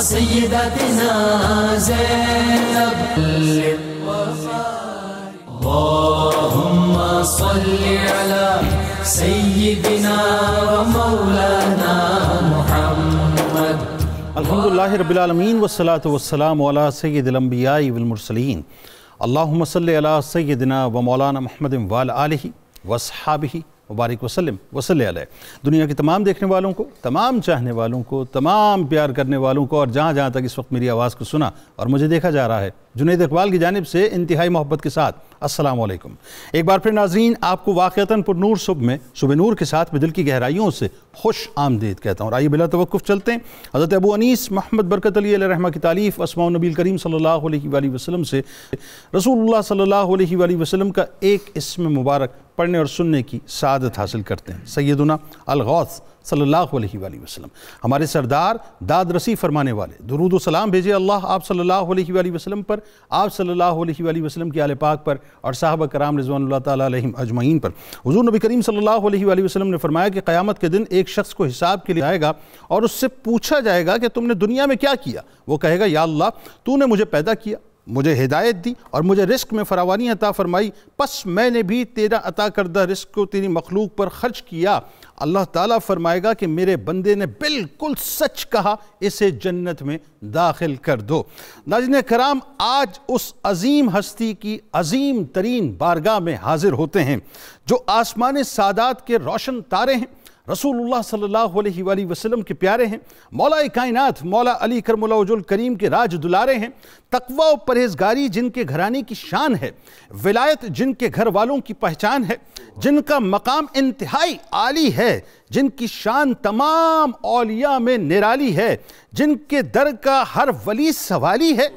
سيدتنا زينب اللهم صل على سيدنا ومولانا محمد. الحمدللہ رب العالمین والصلاة والسلام علی سید الانبیاء والمرسلین. اللہم صل علی سیدنا و مولانا محمد وعلی آلہ واصحابہ مبارک وسلم وصلی علیہ. دنیا کے تمام دیکھنے والوں کو، تمام چاہنے والوں کو، تمام پیار کرنے والوں کو، اور جہاں جہاں تک اس وقت میری آواز کو سنا اور مجھے دیکھا جا رہا ہے، جنید اقبال کی جانب سے انتہائی محبت کے ساتھ السلام علیکم. ایک بار پھر ناظرین، آپ کو واقعتاً پر نور صبح میں صبح نور کے ساتھ دل کی گہرائیوں سے خوش آمدید کہتا ہوں. اور آئیے بلا توقف چلتے ہیں حضرت ابو انیس محمد برکت علی علیہ رحمہ کی تالیف اسماء النبی کریم صلی اللہ علیہ وآلہ وسلم سے رسول اللہ صلی اللہ علیہ وآلہ وسلم کا ایک اسم مبارک پڑھنے اور سننے کی سعادت حاصل کرتے ہیں. سیدنا الغوث صلی اللہ علیہ وآلہ وسلم، ہمارے سردار، داد رسی فرمانے والے. درود و سلام بھیجے اللہ آپ صلی اللہ علیہ وآلہ وسلم پر، آپ صلی اللہ علیہ وآلہ وسلم کی آل پاک پر اور صحابہ کرام رضوان اللہ تعالیٰ علیہم اجمعین پر. حضور نبی کریم صلی اللہ علیہ وآلہ وسلم نے فرمایا کہ قیامت کے دن ایک شخص کو حساب کے لیے آئے گا اور اس سے پوچھا جائے گا کہ تم نے دنیا میں کیا کیا. وہ کہے گا یا اللہ، تو نے مجھے پیدا کیا، مجھے ہدایت دی اور مجھے رزق میں فراوانی عطا فرمائی، پس میں نے بھی تیرا عطا کردہ رزق کو تیری مخلوق پر خرچ کیا. اللہ تعالیٰ فرمائے گا کہ میرے بندے نے بالکل سچ کہا، اسے جنت میں داخل کر دو. ناظرین کرام، آج اس عظیم ہستی کی عظیم ترین بارگاہ میں حاضر ہوتے ہیں جو آسمان سعادات کے روشن تارے ہیں، رسول اللہ صلی اللہ علیہ وآلہ وسلم کے پیارے ہیں، مولا کائنات مولا علی کرم اللہ وجہ الکریم کے راج دلارے ہیں، تقوی و پرہیزگاری جن کے گھرانے کی شان ہے، ولایت جن کے گھر والوں کی پہچان ہے، جن کا مقام انتہائی عالی ہے، جن کی شان تمام اولیاء میں نرالی ہے، جن کے در کا ہر ولی سوالی ہے،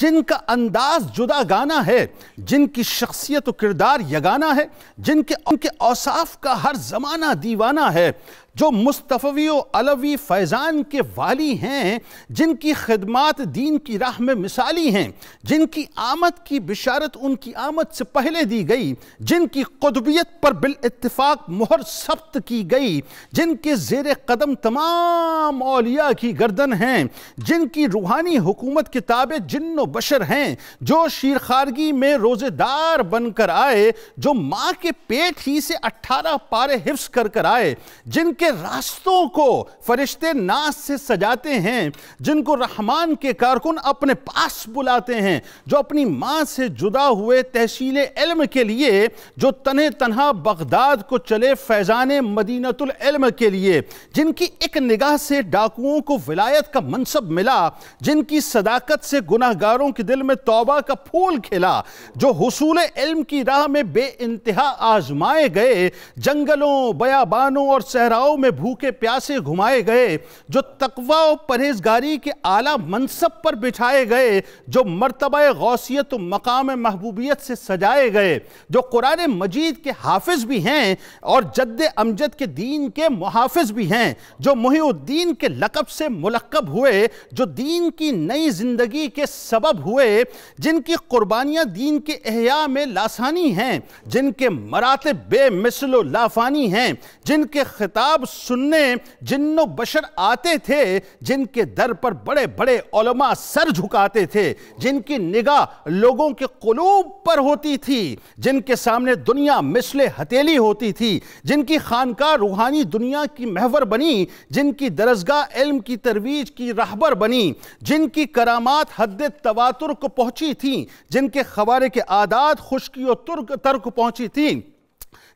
جن کا انداز جدا گانا ہے، جن کی شخصیت و کردار یگانہ ہے، ان کے اوصاف کا ہر زمانہ دیوانہ ہے، جو مصطفی و علوی فیضان کے والی ہیں، جن کی خدمات دین کی راہ میں مثالی ہیں، جن کی آمد کی بشارت ان کی آمد سے پہلے دی گئی، جن کی قطبیت پر بالاتفاق مہر ثبت کی گئی، جن کے زیر قدم تمام اولیاء کی گردن ہیں، جن کی روحانی حکومت کے تابع جن و بشر ہیں، جو شیرخارگی میں روزے دار بن کر آئے، جو ماں کے پیٹ ہی سے 18 پارے حفظ کر آئے، جن کے راستوں کو فرشتے ناز سے سجاتے ہیں، جن کو رحمان کے کارکن اپنے پاس بلاتے ہیں، جو اپنی ماں سے جدا ہوئے تحصیل علم کے لیے، جو تنہا بغداد کو چلے فیضان مدینۃ العلم کے لیے، جن کی ایک نگاہ سے ڈاکوؤں کو ولایت کا منصب ملا، جن کی صداقت سے گناہگاروں کے دل میں توبہ کا پھول کھلا، جو حصول علم کی راہ میں بے انتہا آزمائے گئے، جنگلوں، بیابانوں اور صحراؤں میں بھوکے پیاسے گھمائے گئے، جو تقوی و پرہیزگاری کے اعلیٰ منصب پر بٹھائے گئے، جو مرتبہ غوثیت و مقام محبوبیت سے سجائے گئے، جو قرآن مجید کے حافظ بھی ہیں اور جد امجد کے دین کے محافظ بھی ہیں، جو محی الدین کے لقب سے ملقب ہوئے، جو دین کی نئی زندگی کے سبب ہوئے، جن کی قربانیاں دین کے احیاء میں لاسانی ہیں، جن کے مراتب بے مثل و لافانی ہیں، جن کے خطاب سننے جن و بشر آتے تھے، جن کے در پر بڑے بڑے علماء سر جھکاتے تھے، جن کی نگاہ لوگوں کے قلوب پر ہوتی تھی، جن کے سامنے دنیا مثل ہتھیلی ہوتی تھی، جن کی خانقاہ روحانی دنیا کی محور بنی، جن کی درسگاہ علم کی ترویج کی رہبر بنی، جن کی کرامات حد تواتر کو پہنچی تھیں، جن کے خوارق عادات خشکی و ترک پہنچی تھیں،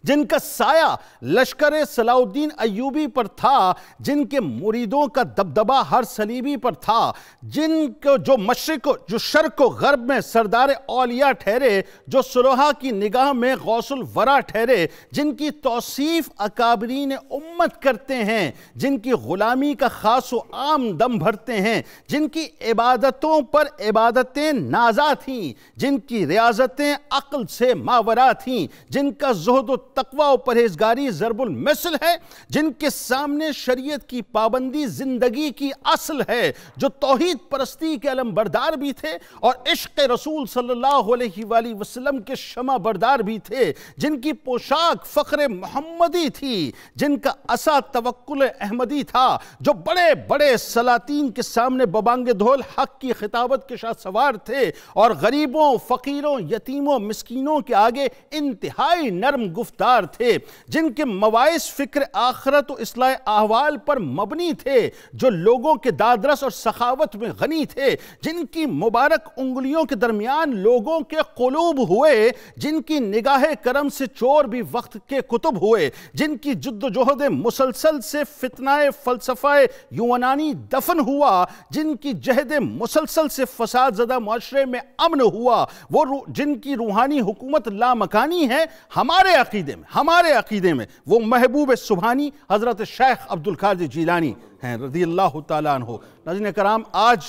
جن کا سایہ لشکر صلاح الدین ایوبی پر تھا، جن کے مریدوں کا دبدبہ ہر صلیبی پر تھا، جن کو جو مشرق جو شرق و غرب میں سردار اولیاء ٹھہرے، جو صلحاء کی نگاہ میں غوث الورا ٹھہرے، جن کی توصیف اکابرین امت کرتے ہیں، جن کی غلامی کا خاص و عام دم بھرتے ہیں، جن کی عبادتوں پر عبادتیں نازا تھیں، جن کی ریاضتیں عقل سے ماورا تھیں، جن کا زہد زہد و تقوی و پرہیزگاری ضرب المثل ہے، جن کے سامنے شریعت کی پابندی زندگی کی اصل ہے، جو توحید پرستی کے علم بردار بھی تھے اور عشق رسول صلی اللہ علیہ وآلہ وسلم کے شمع بردار بھی تھے، جن کی پوشاک فخر محمدی تھی، جن کا عصا توکل احمدی تھا، جو بڑے بڑے سلاطین کے سامنے ببانگ دھول حق کی خطابت کے شاہ سوار تھے اور غریبوں، فقیروں، یتیموں، مسکینوں کے آگے انتہائی نرم گفتار تھے، جن کے مواعظ فکر آخرت و اصلاح احوال پر مبنی تھے، جو لوگوں کے دادرس اور سخاوت میں غنی تھے، جن کی مبارک انگلیوں کے درمیان لوگوں کے قلوب ہوئے، جن کی نگاہ کرم سے چور بھی وقت کے کتب ہوئے، جن کی جد و جہد مسلسل سے فتنہ فلسفہ یونانی دفن ہوا، جن کی جہد مسلسل سے فساد زدہ معاشرے میں امن ہوا، وہ جن کی روحانی حکومت لامکانی ہے، ہمارے عقیدے میں وہ محبوب سبحانی حضرت شیخ عبدالقادر جیلانی ہیں رضی اللہ تعالیٰ عنہ۔ ناظرین کرام، آج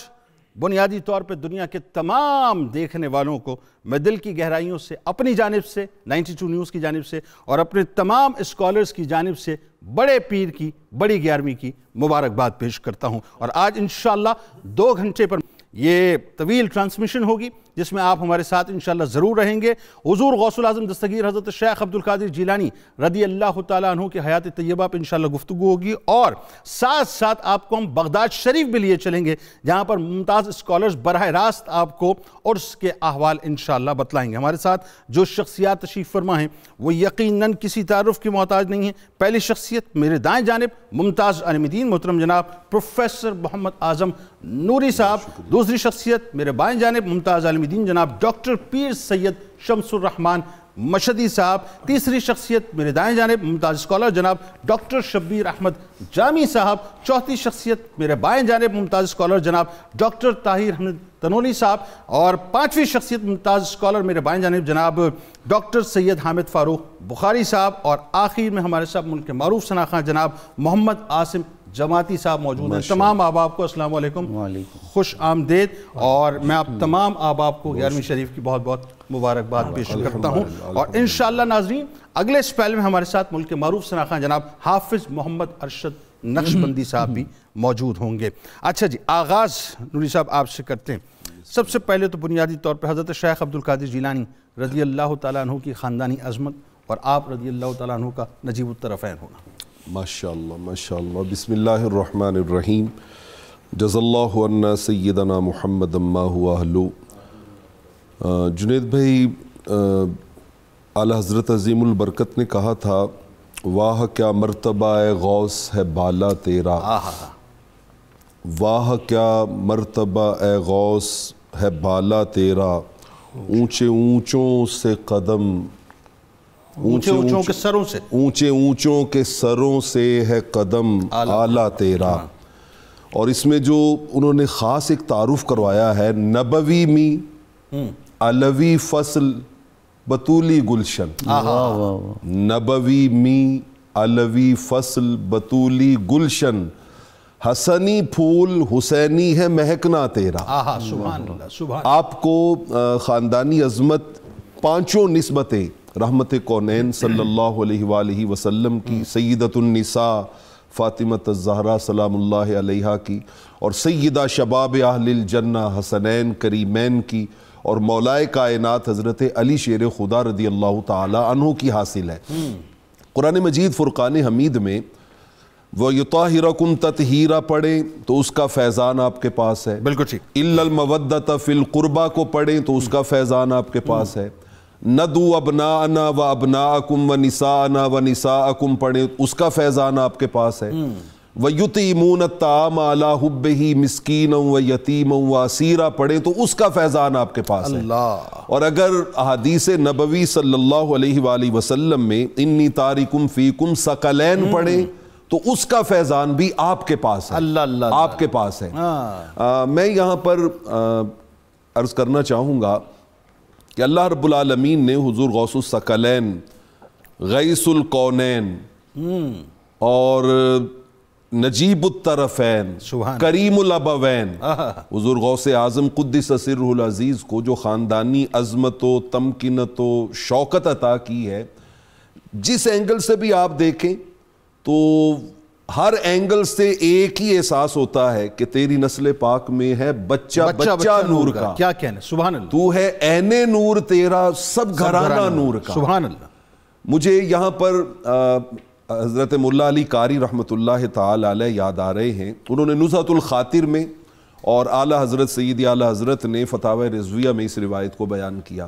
بنیادی طور پہ دنیا کے تمام دیکھنے والوں کو میں دل کی گہرائیوں سے اپنی جانب سے 92 نیوز کی جانب سے اور اپنے تمام اسکالرز کی جانب سے بڑے پیر کی بڑی 11ویں کی مبارکباد پیش کرتا ہوں، اور آج انشاءاللہ 2 گھنٹے پر یہ طویل ٹرانسمیشن ہوگی جس میں آپ ہمارے ساتھ انشاءاللہ ضرور رہیں گے۔ حضور غوث العظم دستگیر حضرت شیخ عبدالقادر جیلانی رضی اللہ تعالیٰ عنہ کی حیات طیبہ پہ انشاءاللہ گفتگو ہوگی، اور ساتھ ساتھ آپ کو ہم بغداد شریف بھی لیے چلیں گے جہاں پر ممتاز اسکالرز براہ راست آپ کو عرس کے احوال انشاءاللہ بتلائیں گے۔ ہمارے ساتھ جو شخصیات تشریف فرما ہیں وہ یقیناً کسی تعارف کی محتاج نہیں ہیں۔ پہلی شخصیت میرے دائیں جانب ممتاز عالم دین محترم جناب پروفیسر محمد اعظم نوری صاحب، دوسری شخصیت میرے بائیں جانب ممتاز عالم دین جناب ڈاکٹر پیر سید شمس الرحمن مشہدی صاحب، تیسری شخصیت میرے دائیں جانب ممتاز اسکالر جناب ڈاکٹر شبیر احمد جامی صاحب، چوتھی شخصیت میرے بائیں جانب ممتاز اسکالر جناب ڈاکٹر طاہر احمد تنولی صاحب، اور پانچویں شخصیت ممتاز اسکالر میرے بائیں جانب جناب ڈاکٹر سید حامد فاروق بخاری صاحب، اور آخر میں ہمارے ساتھ ملک کے معروف شناخواں جناب محمد عاصم جماعتی صاحب موجود ہیں۔ تمام احباب کو السلام علیکم، خوش آمدید، اور میں آپ تمام احباب کو 11ویں شریف کی بہت بہت مبارکباد پیش کرتا ہوں، اور انشاءاللہ ناظرین اگلے اسپیل میں ہمارے ساتھ ملک کے معروف شناخواں جناب حافظ محمد ارشد نقشبندی صاحب بھی موجود ہوں گے۔ اچھا جی، آغاز نوری صاحب آپ سے کرتے ہیں۔ سب سے پہلے تو بنیادی طور پہ حضرت شیخ عبدالقادر جیلانی رضی اللہ تعالیٰ عنہ کی خاندانی عظمت اور آپ رضی اللہ تعالیٰ عنہ کا نجیب الطرفین ہونا۔ ماشاءاللہ ماشاءاللہ، بسم اللہ الرحمن الرحیم، جز اللہ عنا سیدنا محمد ما ہوا اہلو۔ جنید بھائی، اعلی حضرت عظیم البرکت نے کہا تھا، واہ کیا مرتبہ غوث ہے بالا تیرا، واہ کیا مرتبہ اے غوث ہے بالا تیرا، اونچے اونچوں سے قدم، اونچے اونچوں کے سروں سے، اونچے اونچوں کے سروں سے ہے قدم اعلیٰ تیرا۔ اور اس میں جو انہوں نے خاص ایک تعارف کروایا ہے، نبوی می علوی فصل بطولی گلشن، نبوی می علوی فصل بطولی گلشن، حسنی پھول حسینی ہے مہکنا تیرا۔ سبحان اللہ، سبحان۔ آپ کو خاندانی عظمت پانچوں نسبتیں رحمت کونین صلی اللہ علیہ وآلہ وسلم کی، سیدۃ النساء فاطمۃ الزہرا سلام اللہ علیہا کی، اور سیدہ شباب اہل الجنہ حسنین کریمین کی، اور مولائے کائنات حضرت علی شیر خدا رضی اللہ تعالی عنہ کی حاصل ہے۔ قرآن مجید فرقان حمید میں وَيُطَاهِرَكُمْ تَطْهِيرًا پڑھیں تو اس کا فیضان آپ کے پاس ہے، بالکل ٹھیک۔ إِلَّا الْمَوَدَّةَ فِي الْقُرْبَى کو پڑھیں تو اس کا فیضان آپ کے پاس ہے، نَدُوا أَبْنَاءَنَا وَأَبْنَاءَكُمْ وَنِسَاءَنَا وَنِسَاءَكُمْ پڑھیں اس کا فیضان آپ کے پاس ہے، وَيُطْعِمُونَ الطَّعَامَ عَلَىٰ حُبِّهِ مِسْكِينًا وَيَتِيمًا وَأَسِيرًا پڑھیں تو اس کا فیضان آپ کے پاس ہے۔ اور اگر احادیث نبوی صلی اللہ علیہ وآلہ وسلم میں انی تارکم فیکم ثقلین پڑھیں تو اس کا فیضان بھی آپ کے پاس ہے، آپ کے پاس ہے۔ میں یہاں پر عرض کرنا چاہوں گا کہ اللہ رب العالمین نے حضور غوث الثقلین، غیث الکونین اور نجیب الطرفین، کریم الابوین حضور غوث اعظم قدس سرہ العزیز کو جو خاندانی عظمت و تمکنت و شوکت عطا کی ہے، جس اینگل سے بھی آپ دیکھیں تو ہر اینگل سے ایک ہی احساس ہوتا ہے کہ تیری نسل پاک میں ہے بچہ نور کا. کیا کہنا, سبحان اللہ. تو ہے عین نور تیرا, سب گھرانہ نور کا. سبحان اللہ. مجھے یہاں پر حضرت مولا علی قاری رحمۃ اللہ تعالی علیہ یاد آ رہے ہیں. انہوں نے نزہۃ الخاطر میں اور اعلیٰ حضرت سیدی اعلیٰ حضرت نے فتاوی رضویہ میں اس روایت کو بیان کیا.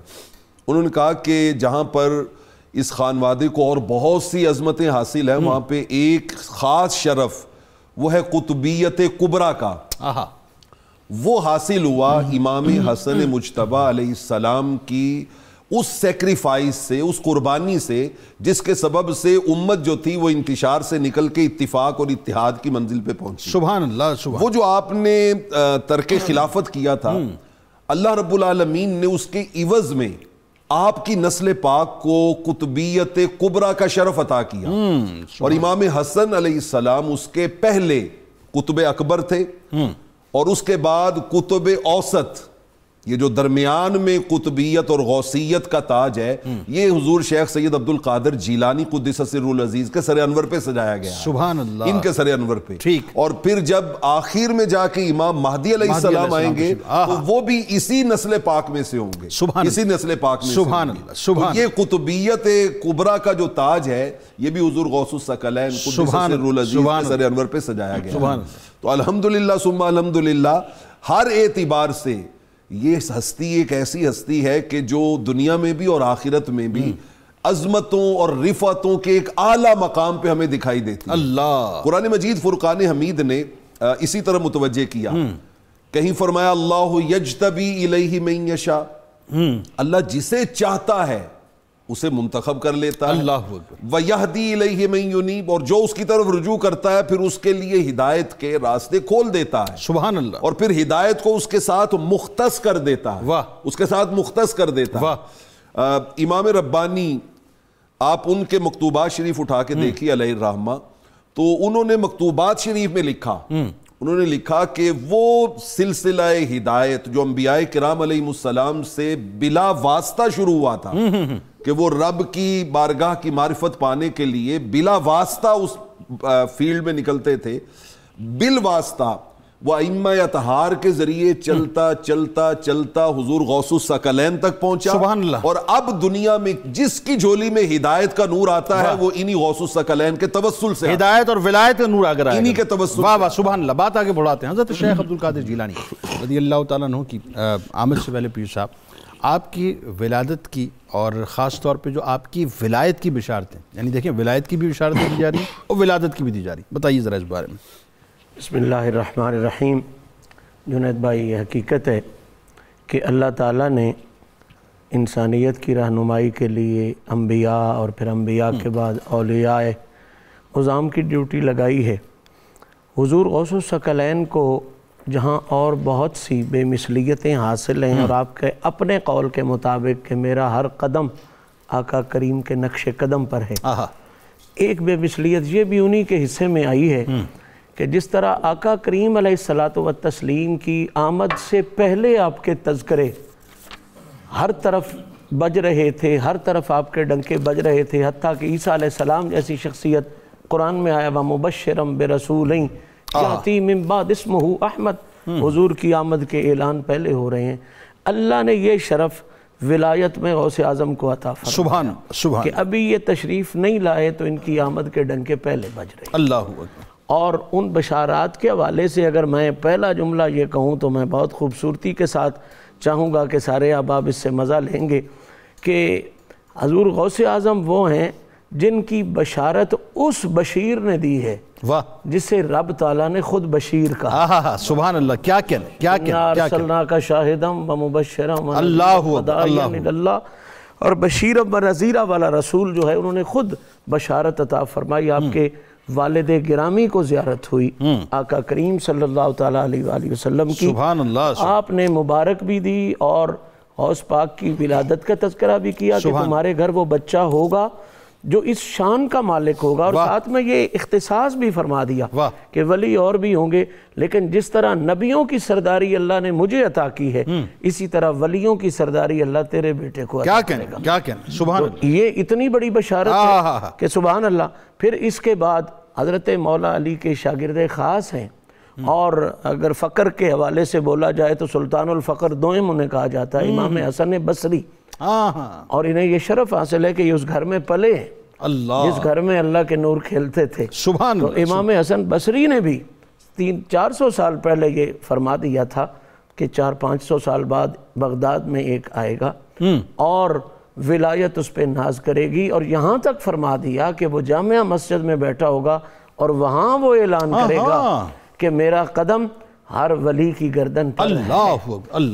انہوں نے کہا کہ جہاں پر اس خانوادے کو اور بہت سی عظمتیں حاصل ہیں, وہاں پہ ایک خاص شرف وہ ہے قطبیت کبریٰ کا. وہ حاصل ہوا امام حسن مجتبی علیہ السلام کی اس سیکریفائس سے, اس قربانی سے, جس کے سبب سے امت جو تھی وہ انتشار سے نکل کے اتفاق اور اتحاد کی منزل پہ پہنچی. سبحان اللہ, سبحان. وہ جو آپ نے ترک خلافت کیا تھا, اللہ رب العالمین نے اس کے عوض میں آپ کی نسل پاک کو قطبیت کبریٰ کا شرف عطا کیا. اور امام حسن علیہ السلام اس کے پہلے قطب اکبر تھے, اور اس کے بعد قطب اوسط, یہ جو درمیان میں قطبیت اور غوثیت کا تاج ہے, یہ حضور شیخ سید عبد القادر جیلانی قدس سرہ العزیز کے سر انور پہ سجایا گیا. سبحان اللہ. ان کے سر انور پہ. ٹھیک. اور پھر جب آخر میں جا کے امام مہدی علیہ السلام آئیں گے تو وہ بھی اسی نسل پاک میں سے ہوں گے. اسی نسل پاک میں سے. سبحان اللہ. سبحان. یہ قطبیت کبریٰ کا جو تاج ہے, یہ بھی حضور غوث الثقلین قدس سرہ العزیز کے سر انور پہ سجایا گیا. سبحان. تو الحمدللہ ثم الحمدللہ, ہر اعتبار سے یہ ہستی ایک ایسی ہستی ہے کہ جو دنیا میں بھی اور آخرت میں بھی عظمتوں اور رفعتوں کے ایک اعلیٰ مقام پہ ہمیں دکھائی دیتی ہے. اللہ. قرآن مجید فرقان حمید نے اسی طرح متوجہ کیا. کہیں فرمایا اللہ یجتبی الیہ من یشاء, اللہ جسے چاہتا ہے اسے منتخب کر لیتا ہے. اللہ اکبر. وَيَهْدِي إِلَيْهِ مَن يُنِيبُ, اور جو اس کی طرف رجوع کرتا ہے پھر اس کے لیے ہدایت کے راستے کھول دیتا ہے. سبحان اللہ. اور پھر ہدایت کو اس کے ساتھ مختص کر دیتا ہے. واہ. اس کے ساتھ مختص کر دیتا ہے. واہ. امام ربانی, آپ ان کے مکتوبات شریف اٹھا کے دیکھیے علیہ الرحمہ, تو انہوں نے مکتوبات شریف میں لکھا, انہوں نے لکھا کہ وہ سلسلہ ہدایت جو انبیاء کرام علیہ السلام سے بلا واسطہ شروع ہوا تھا, کہ وہ رب کی بارگاہ کی معرفت پانے کے لیے بلا واسطہ اس فیلڈ میں نکلتے تھے, بالواسطہ وہ ائمہ اطہار کے ذریعے چلتا چلتا چلتا حضور غوث الثقلین تک پہنچا. سبحان اللہ. اور اب دنیا میں جس کی جھولی میں ہدایت کا نور آتا ہے وہ انہی غوث الثقلین کے توسل سے, ہدایت اور ولایت کا نور آگر آئے, انہی کے توسل. واہ واہ, سبحان اللہ. بات آگے بڑھاتے ہیں. حضرت شیخ عبد القادر جیلانی رضی اللہ تعالیٰ عنہ کی آمد سے پہلے پیر صاحب, آپ کی ولادت کی اور خاص طور پہ جو آپ کی ولایت کی بشارتیں, یعنی دیکھیں ولایت کی بھی بشارتیں دی جا رہی ہیں اور ولادت کی بھی دی جا رہی ہیں, بتائیے ذرا اس بارے میں. بسم اللہ الرحمن الرحیم. جنید بھائی, یہ حقیقت ہے کہ اللہ تعالیٰ نے انسانیت کی رہنمائی کے لیے انبیاء اور پھر انبیاء کے بعد اولیاء عظام کی ڈیوٹی لگائی ہے. حضور غوث الثقلین کو جہاں اور بہت سی بے مثلیتیں حاصل ہیں, اور آپ کے اپنے قول کے مطابق کہ میرا ہر قدم آقا کریم کے نقش قدم پر ہے, ایک بے مثلیت یہ بھی انہی کے حصے میں آئی ہے کہ جس طرح آقا کریم علیہ الصلاۃ والتسلیم کی آمد سے پہلے آپ کے تذکرے ہر طرف بج رہے تھے, ہر طرف آپ کے ڈنکے بج رہے تھے, حتیٰ کہ عیسیٰ علیہ السلام جیسی شخصیت قرآن میں آیا وَمُبَشِّرًا بِرَسُولٍ یَأْتِی مِن بَعْدِہ اسْمُہُ احمد, حضور کی آمد کے اعلان پہلے ہو رہے ہیں. اللہ نے یہ شرف ولایت میں غوث اعظم کو عطا فرمایا. سبحان سبحان. کہ ابھی یہ تشریف نہیں لائے تو ان کی آمد کے ڈنکے پہلے بج رہے. اللہ اکبر. اور ان بشارات کے حوالے سے اگر میں پہلا جملہ یہ کہوں تو میں بہت خوبصورتی کے ساتھ چاہوں گا کہ سارے احباب اس سے مزہ لیں گے کہ حضور غوث اعظم وہ ہیں جن کی بشارت اس بشیر نے دی ہے, واہ, جسے رب تعالیٰ نے خود بشیر کہا. سبحان اللہ. کیا کہنے, کیا کہنے, ارسلناک شاہدا ومبشرا اللہ. اور بشیر و نذیرہ والا رسول جو ہے انہوں نے خود بشارت عطا فرمائی. آپ کے والد گرامی کو زیارت ہوئی آقا کریم صلی اللہ تعالیٰ علیہ وآلہ وسلم کی, سبحان اللہ. آپ نے مبارک بھی دی اور غوث پاک کی ولادت کا تذکرہ بھی کیا کہ تمہارے گھر وہ بچہ ہوگا جو اس شان کا مالک ہوگا، اور ساتھ میں یہ اختصاص بھی فرما دیا کہ ولی اور بھی ہوں گے، لیکن جس طرح نبیوں کی سرداری اللہ نے مجھے عطا کی ہے، اسی طرح ولیوں کی سرداری اللہ تیرے بیٹے کو عطا کرے گا۔ کیا کہنا، سبحان اللہ، یہ اتنی بڑی بشارت ہے کہ سبحان اللہ۔ پھر اس کے بعد حضرت مولا علی کے شاگرد خاص ہیں، اور اگر فقر کے حوالے سے بولا جائے تو سلطان الفقر دوئم انہیں کہا جاتا ہے، امام حسن بصری، اور انہیں یہ شرف حاصل ہے کہ یہ اس گھر میں پلے ہیں جس گھر میں اللہ کے نور کھیلتے تھے۔ سبحان تو امام حسن بصری نے بھی 300-400 سال پہلے یہ فرما دیا تھا کہ 400-500 سال بعد بغداد میں ایک آئے گا اور ولایت اس پہ ناز کرے گی، اور یہاں تک فرما دیا کہ وہ جامعہ مسجد میں بیٹھا ہوگا اور وہاں وہ اعلان کرے گا کہ میرا قدم ہر ولی کی گردن پر ہے،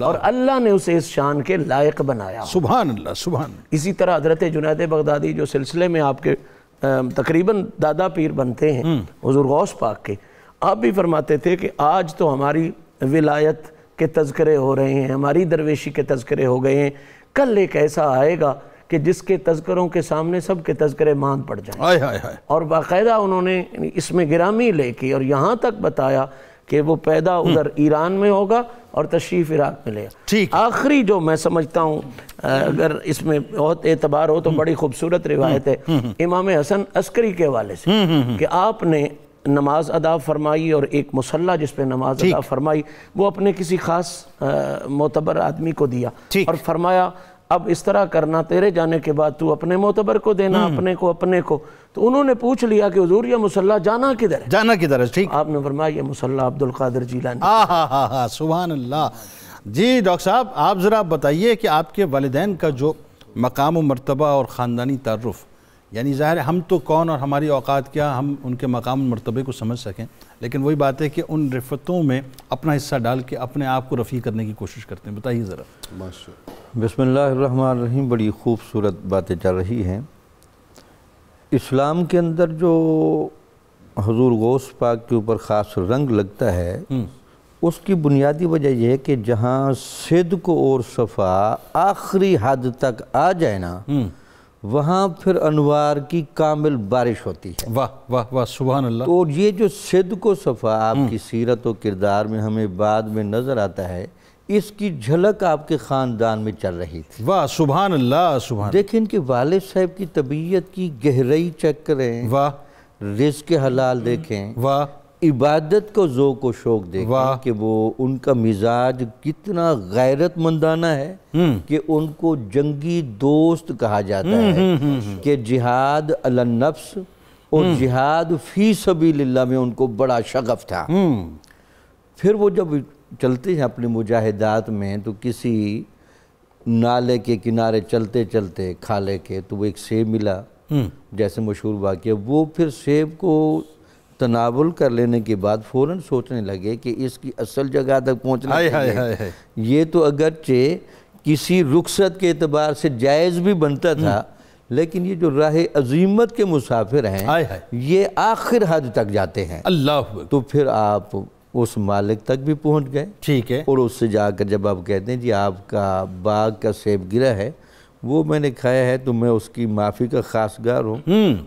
اور اللہ نے اسے اس شان کے لائق بنایا۔ سبحان اللہ، سبحان اللہ۔ اسی طرح حضرت جنید بغدادی جو سلسلے میں آپ کے تقریباً دادا پیر بنتے ہیں حضور غوث پاک کے، آپ بھی فرماتے تھے کہ آج تو ہماری ولایت کے تذکرے ہو رہے ہیں، ہماری درویشی کے تذکرے ہو گئے ہیں، کل ایک ایسا آئے گا کہ جس کے تذکروں کے سامنے سب کے تذکرے ماند پڑ جائیں۔ اور باقاعدہ انہوں نے اس میں گرامی لے کے اور یہاں تک بتایا کہ وہ پیدا ادھر ایران میں ہوگا اور تشریف عراق میں لے گا۔ آخری جو میں سمجھتا ہوں اگر اس میں بہت اعتبار ہو تو بڑی خوبصورت روایت ہے امام حسن عسکری کے حوالے سے کہ آپ نے نماز ادا فرمائی، اور ایک مصلی جس پہ نماز ادا فرمائی وہ اپنے کسی خاص معتبر آدمی کو دیا، اور فرمایا اب اس طرح کرنا، تیرے جانے کے بعد تو اپنے معتبر کو دینا، اپنے کو۔ تو انہوں نے پوچھ لیا کہ حضور یہ مصلی جانا کدھر ہے؟ ٹھیک، آپ نے فرمایا یہ مصلی عبد القادر جیلانی۔ سبحان اللہ۔ جی ڈاکٹر صاحب، آپ ذرا بتائیے کہ آپ کے والدین کا جو مقام و مرتبہ اور خاندانی تعارف، یعنی ظاہر ہے ہم تو کون اور ہماری اوقات کیا، ہم ان کے مقام و مرتبے کو سمجھ سکیں، لیکن وہی بات ہے کہ ان رفتوں میں اپنا حصہ ڈال کے اپنے آپ کو رفیع کرنے کی کوشش کرتے ہیں، بتائیے ذرا۔ بسم اللہ الرحمن الرحیم۔ بڑی خوبصورت باتیں چل رہی ہیں۔ اسلام کے اندر جو حضور غوث پاک کے اوپر خاص رنگ لگتا ہے، اس کی بنیادی وجہ یہ ہے کہ جہاں صدق اور صفا آخری حد تک آ جائے نا، وہاں پھر انوار کی کامل بارش ہوتی ہے۔ واہ واہ واہ، سبحان اللہ۔ تو یہ جو صدق و صفا آپ کی سیرت و کردار میں ہمیں بعد میں نظر آتا ہے، اس کی جھلک آپ کے خاندان میں چل رہی تھی۔ واہ سبحان اللہ، سبحان۔ دیکھیں ان کے والد صاحب کی طبیعت کی گہرائی چیک کریں، واہ، رزق حلال دیکھیں، واہ، عبادت کو ذوق و شوق دیکھیں کہ وہ ان کا مزاج کتنا غیرت مندانہ ہے کہ ان کو جنگی دوست کہا جاتا ہے، کہ جہاد علی النفس اور جہاد فی سبیل اللہ میں ان کو بڑا شغف تھا۔ پھر وہ جب چلتے ہیں اپنے مجاہدات میں تو کسی نالے کے کنارے چلتے چلتے کھالے کے تو وہ ایک سیب ملا، جیسے مشہور واقعہ، وہ پھر سیب کو تناول کر لینے کے بعد فوراً سوچنے لگے کہ اس کی اصل جگہ تک پہنچنا چاہیے۔ یہ تو اگرچہ کسی رخصت کے اعتبار سے جائز بھی بنتا تھا، لیکن یہ جو راہ عظیمت کے مسافر ہیں یہ آخر حد تک جاتے ہیں۔ اللہ، تو پھر آپ اس مالک تک بھی پہنچ گئے، ٹھیک ہے، اور اس سے جا کر جب آپ کہتے ہیں جی آپ کا باغ کا سیب گرا ہے، وہ میں نے کھایا ہے تو میں اس کی معافی کا خاص گار ہوں۔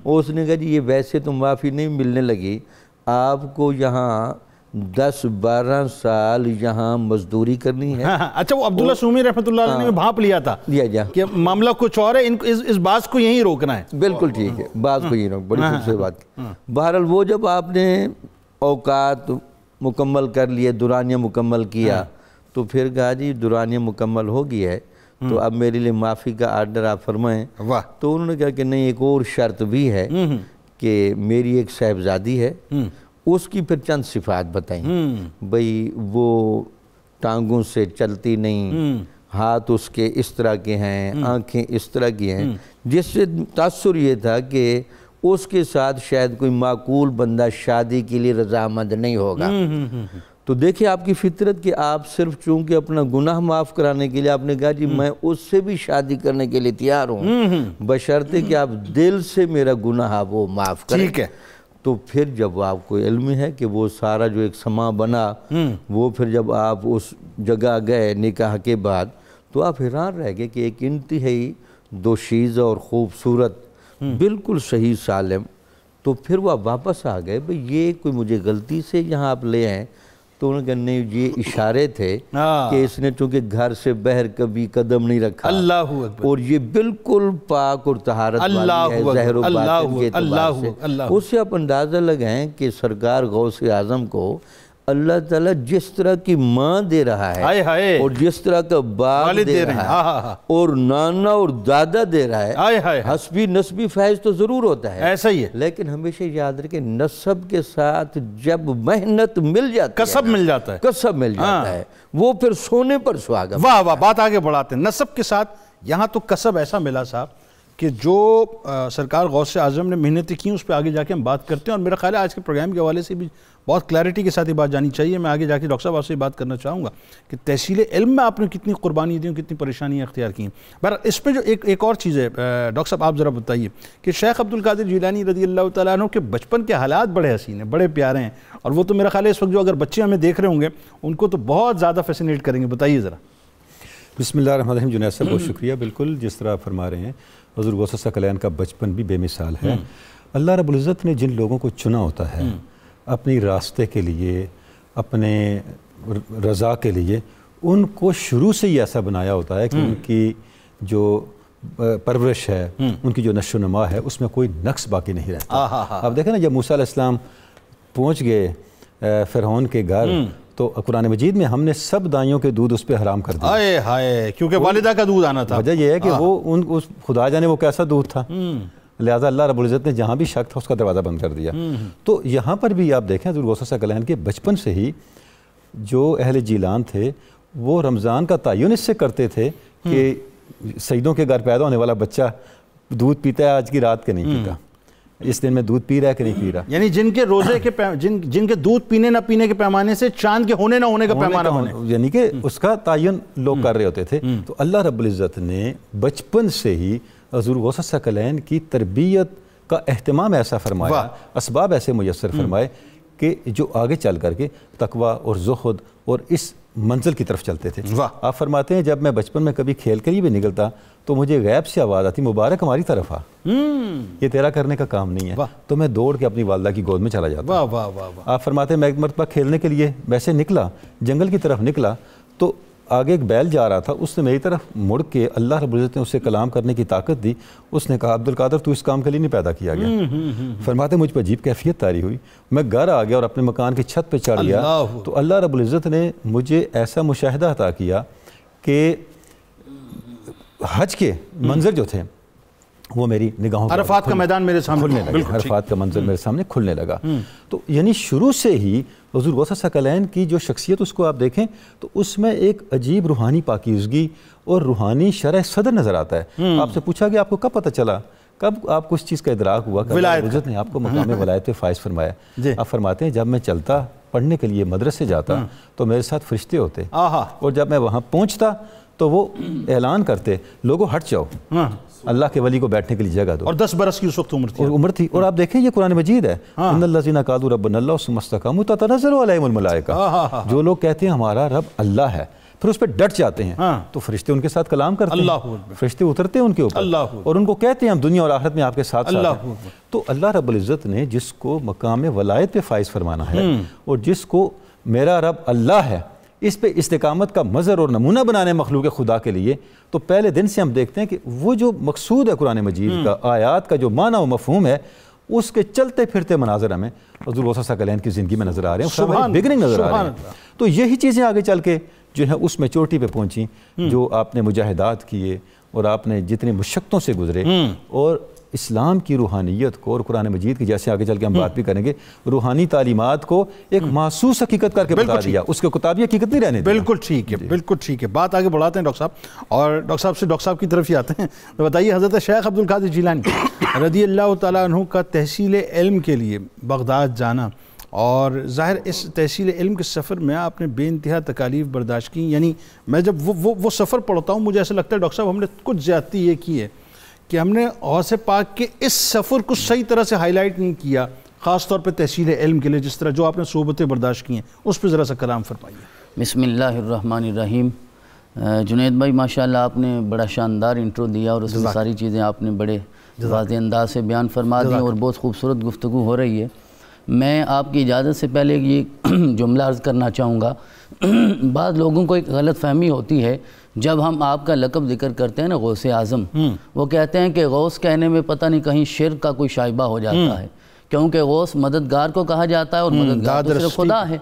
اور اس نے کہا جی یہ ویسے تو معافی نہیں ملنے لگی، آپ کو یہاں 10-12 سال یہاں مزدوری کرنی ہے۔ اچھا، وہ عبداللہ سومی رحمۃ اللہ علیہ نے بھانپ لیا تھا کہ معاملہ کچھ اور ہے، اس بات کو یہیں روکنا ہے۔ بالکل ٹھیک ہے، بات کو یہیں روکنا، بڑی خوبصورت بات۔ بہرحال وہ جب آپ نے اوقات مکمل کر لیے، دورانیہ مکمل کیا، تو پھر کہا جی دورانیہ مکمل ہو گیا ہے تو اب میرے لیے معافی کا آرڈر آپ فرمائیں۔ تو انہوں نے کہا کہ نہیں، ایک اور شرط بھی ہے کہ میری ایک صاحبزادی ہے، اس کی پھر چند صفات بتائیں۔ بھئی وہ ٹانگوں سے چلتی نہیں، ہاتھ اس کے اس طرح کے ہیں، آنکھیں اس طرح کی ہیں، جس سے تاثر یہ تھا کہ اس کے ساتھ شاید کوئی معقول بندہ شادی کے لیے رضامند نہیں ہوگا۔ تو دیکھیں آپ کی فطرت کہ آپ صرف چونکہ اپنا گناہ معاف کرانے کے لیے آپ نے کہا جی میں اس سے بھی شادی کرنے کے لیے تیار ہوں، بشرطے کہ آپ دل سے میرا گناہ وہ معاف کریں۔ ٹھیک ہے۔ تو پھر جب آپ کو علم ہے کہ وہ سارا جو ایک سما بنا، وہ پھر جب آپ اس جگہ گئے نکاح کے بعد تو آپ حیران رہ گئے کہ ایک انتہائی دوشیزہ اور خوبصورت بالکل صحیح سالم. تو پھر وہ واپس آ گئے بھئی یہ کوئی مجھے غلطی سے یہاں آپ لے آئیں. تو انہوں نے کہا نہیں یہ اشارے تھے کہ اس نے چونکہ گھر سے باہر کبھی قدم نہیں رکھا, اللہ اکبر, اور یہ بالکل پاک اور طہارت والی ہے ظاہر و باطن کے اعتبار سے. اس سے آپ اندازہ لگائیں کہ سرکار غوث اعظم کو اللہ تعالیٰ جس طرح کی ماں دے رہا ہے اور جس طرح کا باپ دے رہا ہے اور نانا اور دادا دے رہا ہے, حسبی نسبی فیض تو ضرور ہوتا ہے, ایسا ہی ہے, لیکن ہمیشہ یاد رکھیں نسب کے ساتھ جب محنت مل جاتی ہے, کسب مل جاتا ہے, کسب مل جاتا ہے, وہ پھر سونے پر سہاگا. واہ واہ, بات آگے بڑھاتے ہیں. نسب کے ساتھ یہاں تو کسب ایسا ملا صاحب کہ جو سرکار غوث اعظم نے محنتیں کی اس پہ آگے جا کے ہم بات کرتے ہیں, اور میرا خیال ہے آج کے پروگرام کے حوالے سے بھی بہت کلیئرٹی کے ساتھ یہ بات جانی چاہیے. میں آگے جا کے ڈاکٹر صاحب آپ سے بات کرنا چاہوں گا کہ تحصیل علم میں آپ نے کتنی قربانی دی, کتنی پریشانیاں اختیار کی ہیں. بہرحال اس پہ جو ایک اور چیز ہے ڈاکٹر صاحب, آپ ذرا بتائیے کہ شیخ عبد القادر جیلانی رضی اللہ تعالیٰ عنہ کے بچپن کے حالات بڑے حسین ہیں, بڑے پیارے ہیں, اور وہ تو میرا خیال ہے اس وقت جو اگر بچے ہمیں دیکھ رہے ہوں گے ان کو تو بہت زیادہ فیسینیٹ کریں گے. بتائیے ذرا. بسم اللہ الرحمن الرحیم. جنید صاحب بہت شکریہ. بالکل جس طرح آپ فرما رہے ہیں حضور غوث ثقلین کا بچپن بھی بے مثال ہے. اللہ رب العزت نے جن لوگوں کو چنا ہوتا ہے اپنی راستے کے لیے, اپنے رضا کے لیے, ان کو شروع سے ہی ایسا بنایا ہوتا ہے کہ ان کی جو پرورش ہے, ان کی جو نشو و نما ہے, اس میں کوئی نقص باقی نہیں رہتا. آپ دیکھیں نا جب موسیٰ علیہ السلام پہنچ گئے فرعون کے گھر تو قرآن مجید میں ہم نے سب دائیوں کے دودھ اس پہ حرام کر دیا. آئے ہائے, کیونکہ والدہ کا دودھ آنا تھا. وجہ یہ ہے کہ وہ خدا جانے وہ کیسا دودھ تھا, لہذا اللہ رب العزت نے جہاں بھی شک تھا اس کا دروازہ بند کر دیا. تو یہاں پر بھی آپ دیکھیں حضور غوث ثقلین کے بچپن سے ہی جو اہل جیلان تھے وہ رمضان کا تعین اس سے کرتے تھے کہ سیدوں کے گھر پیدا ہونے والا بچہ دودھ پیتا ہے آج کی رات کے نہیں پیتا, اس دن میں دودھ پی رہا ہے کہ نہیں پی رہا. یعنی جن کے روزے کے جن کے دودھ پینے نہ پینے کے پیمانے سے چاند کے ہونے نہ ہونے کا پیمانہ ہونے, یعنی کہ اس کا تعین لوگ کر رہے ہوتے تھے. تو اللہ رب العزت نے بچپن سے ہی حضور غوث ثقلین کی تربیت کا اہتمام ایسا فرمایا, اسباب ایسے میسر فرمائے کہ جو آگے چل کر کے تقویٰ اور زہد اور اس منزل کی طرف چلتے تھے. آپ فرماتے ہیں جب میں بچپن میں کبھی کھیل کے لیے بھی نکلتا تو مجھے غیب سے آواز آتی, مبارک ہماری طرف آ, یہ تیرا کرنے کا کام نہیں ہے. تو میں دوڑ کے اپنی والدہ کی گود میں چلا جاتا. آپ فرماتے ہیں میں ایک مرتبہ کھیلنے کے لیے ویسے نکلا, جنگل کی طرف نکلا, تو آگے ایک بیل جا رہا تھا, اس نے میری طرف مڑ کے اللہ رب العزت نے اسے کلام کرنے کی طاقت دی. اس نے کہا عبد القادر تو اس کام کے لیے نہیں پیدا کیا گیا. فرماتے مجھ پہ عجیب کیفیت طاری ہوئی, میں گھر آ گیا اور اپنے مکان کی چھت پہ چڑھ گیا. تو اللہ رب العزت نے مجھے ایسا مشاہدہ عطا کیا کہ حج کے منظر جو تھے وہ میری نگاہوں عرفات کا میدان میرے سامنے کھلنے لگا, عرفات کا منظر میرے سامنے کھلنے لگا. تو یعنی شروع سے ہی حضور غوث ثقلین کی جو شخصیت اس کو آپ دیکھیں تو اس میں ایک عجیب روحانی پاکیزگی اور روحانی شرح صدر نظر آتا ہے. آپ سے پوچھا کہ آپ کو کب پتہ چلا, کب آپ کو اس چیز کا ادراک ہوا کہ اللہ رب العزت نے آپ کو مقام ولایت پہ فائز فرمایا؟ آپ فرماتے ہیں جب میں چلتا پڑھنے کے لیے مدرسے جاتا تو میرے ساتھ فرشتے ہوتے, اور جب میں وہاں پہنچتا تو وہ اعلان کرتے لوگوں ہٹ جاؤ, اللہ کے ولی کو بیٹھنے کے لیے جگہ دو. اور 10 برس کی اس وقت عمر تھی. اور آپ دیکھیں یہ قرآن مجید ہے, ان الذین قالوا ربنا اللہ ثم استقاموا تتنزل علیہم الملائکہ. جو لوگ کہتے ہیں ہمارا رب اللہ ہے پھر اس پہ ڈٹ جاتے ہیں تو فرشتے ان کے ساتھ کلام کرتے ہیں, فرشتے اترتے ہیں ان کے اوپر اور ان کو کہتے ہیں ہم دنیا اور آخرت میں آپ کے ساتھ ہیں. تو اللہ رب العزت نے جس کو مقام ولایت پہ فائز فرمانا ہے اور جس کو میرا رب اللہ ہے اس پہ استقامت کا مظہر اور نمونہ بنانے مخلوق خدا کے لیے, تو پہلے دن سے ہم دیکھتے ہیں کہ وہ جو مقصود ہے قرآن مجید کا, آیات کا جو معنی و مفہوم ہے, اس کے چلتے پھرتے مناظر ہمیں حضور غوث ثقلین کی زندگی میں نظر آ رہے ہیں, بگننگ نظر آ رہے ہیں. تو یہی چیزیں آگے چل کے جو ہے اس میچورٹی پہ پہنچیں, جو آپ نے مجاہدات کیے اور آپ نے جتنی مشقتوں سے گزرے اور اسلام کی روحانیت کو اور قرآن مجید کی, جیسے آگے چل کے ہم بات بھی کریں گے, روحانی تعلیمات کو ایک محسوس حقیقت کر کے بتا دیا, اس کے کتابی حقیقت نہیں رہنے دیا. بالکل ٹھیک ہے, بالکل ٹھیک ہے. بات آگے بڑھاتے ہیں ڈاکٹر صاحب, اور ڈاکٹر صاحب سے ڈاکٹر صاحب کی طرف ہی آتے ہیں. تو بتائیے حضرت شیخ عبد القادر جیلانی رضی اللہ تعالیٰ عنہ کا تحصیل علم کے لیے بغداد جانا, اور ظاہر اس تحصیل علم کے سفر میں آپ نے بے انتہا تکالیف برداشت کی. یعنی میں جب وہ سفر پڑھتا ہوں مجھے ایسا لگتا ہے ڈاکٹر صاحب ہم نے کچھ زیادتی یہ کی ہے کہ ہم نے غوث پاک کے اس سفر کو صحیح طرح سے ہائی لائٹ نہیں کیا, خاص طور پہ تحصیل علم کے لیے, جس طرح جو آپ نے صحبتیں برداشت کی ہیں اس پہ ذرا سا کلام فرمائیے. بسم اللہ الرحمن الرحیم. جنید بھائی ماشاءاللہ آپ نے بڑا شاندار انٹرو دیا اور اس میں ساری چیزیں آپ نے بڑے واضح انداز سے بیان فرما دیں اور بہت خوبصورت گفتگو ہو رہی ہے۔ میں آپ کی اجازت سے پہلے یہ جملہ عرض کرنا چاہوں گا۔ بعض لوگوں کو ایک غلط فہمی ہوتی ہے جب ہم آپ کا لقب ذکر کرتے ہیں نا غوث اعظم، وہ کہتے ہیں کہ غوث کہنے میں پتہ نہیں کہیں شرک کا کوئی شائبہ ہو جاتا ہے، کیونکہ غوث مددگار کو کہا جاتا ہے اور مددگار تو صرف خدا ہے۔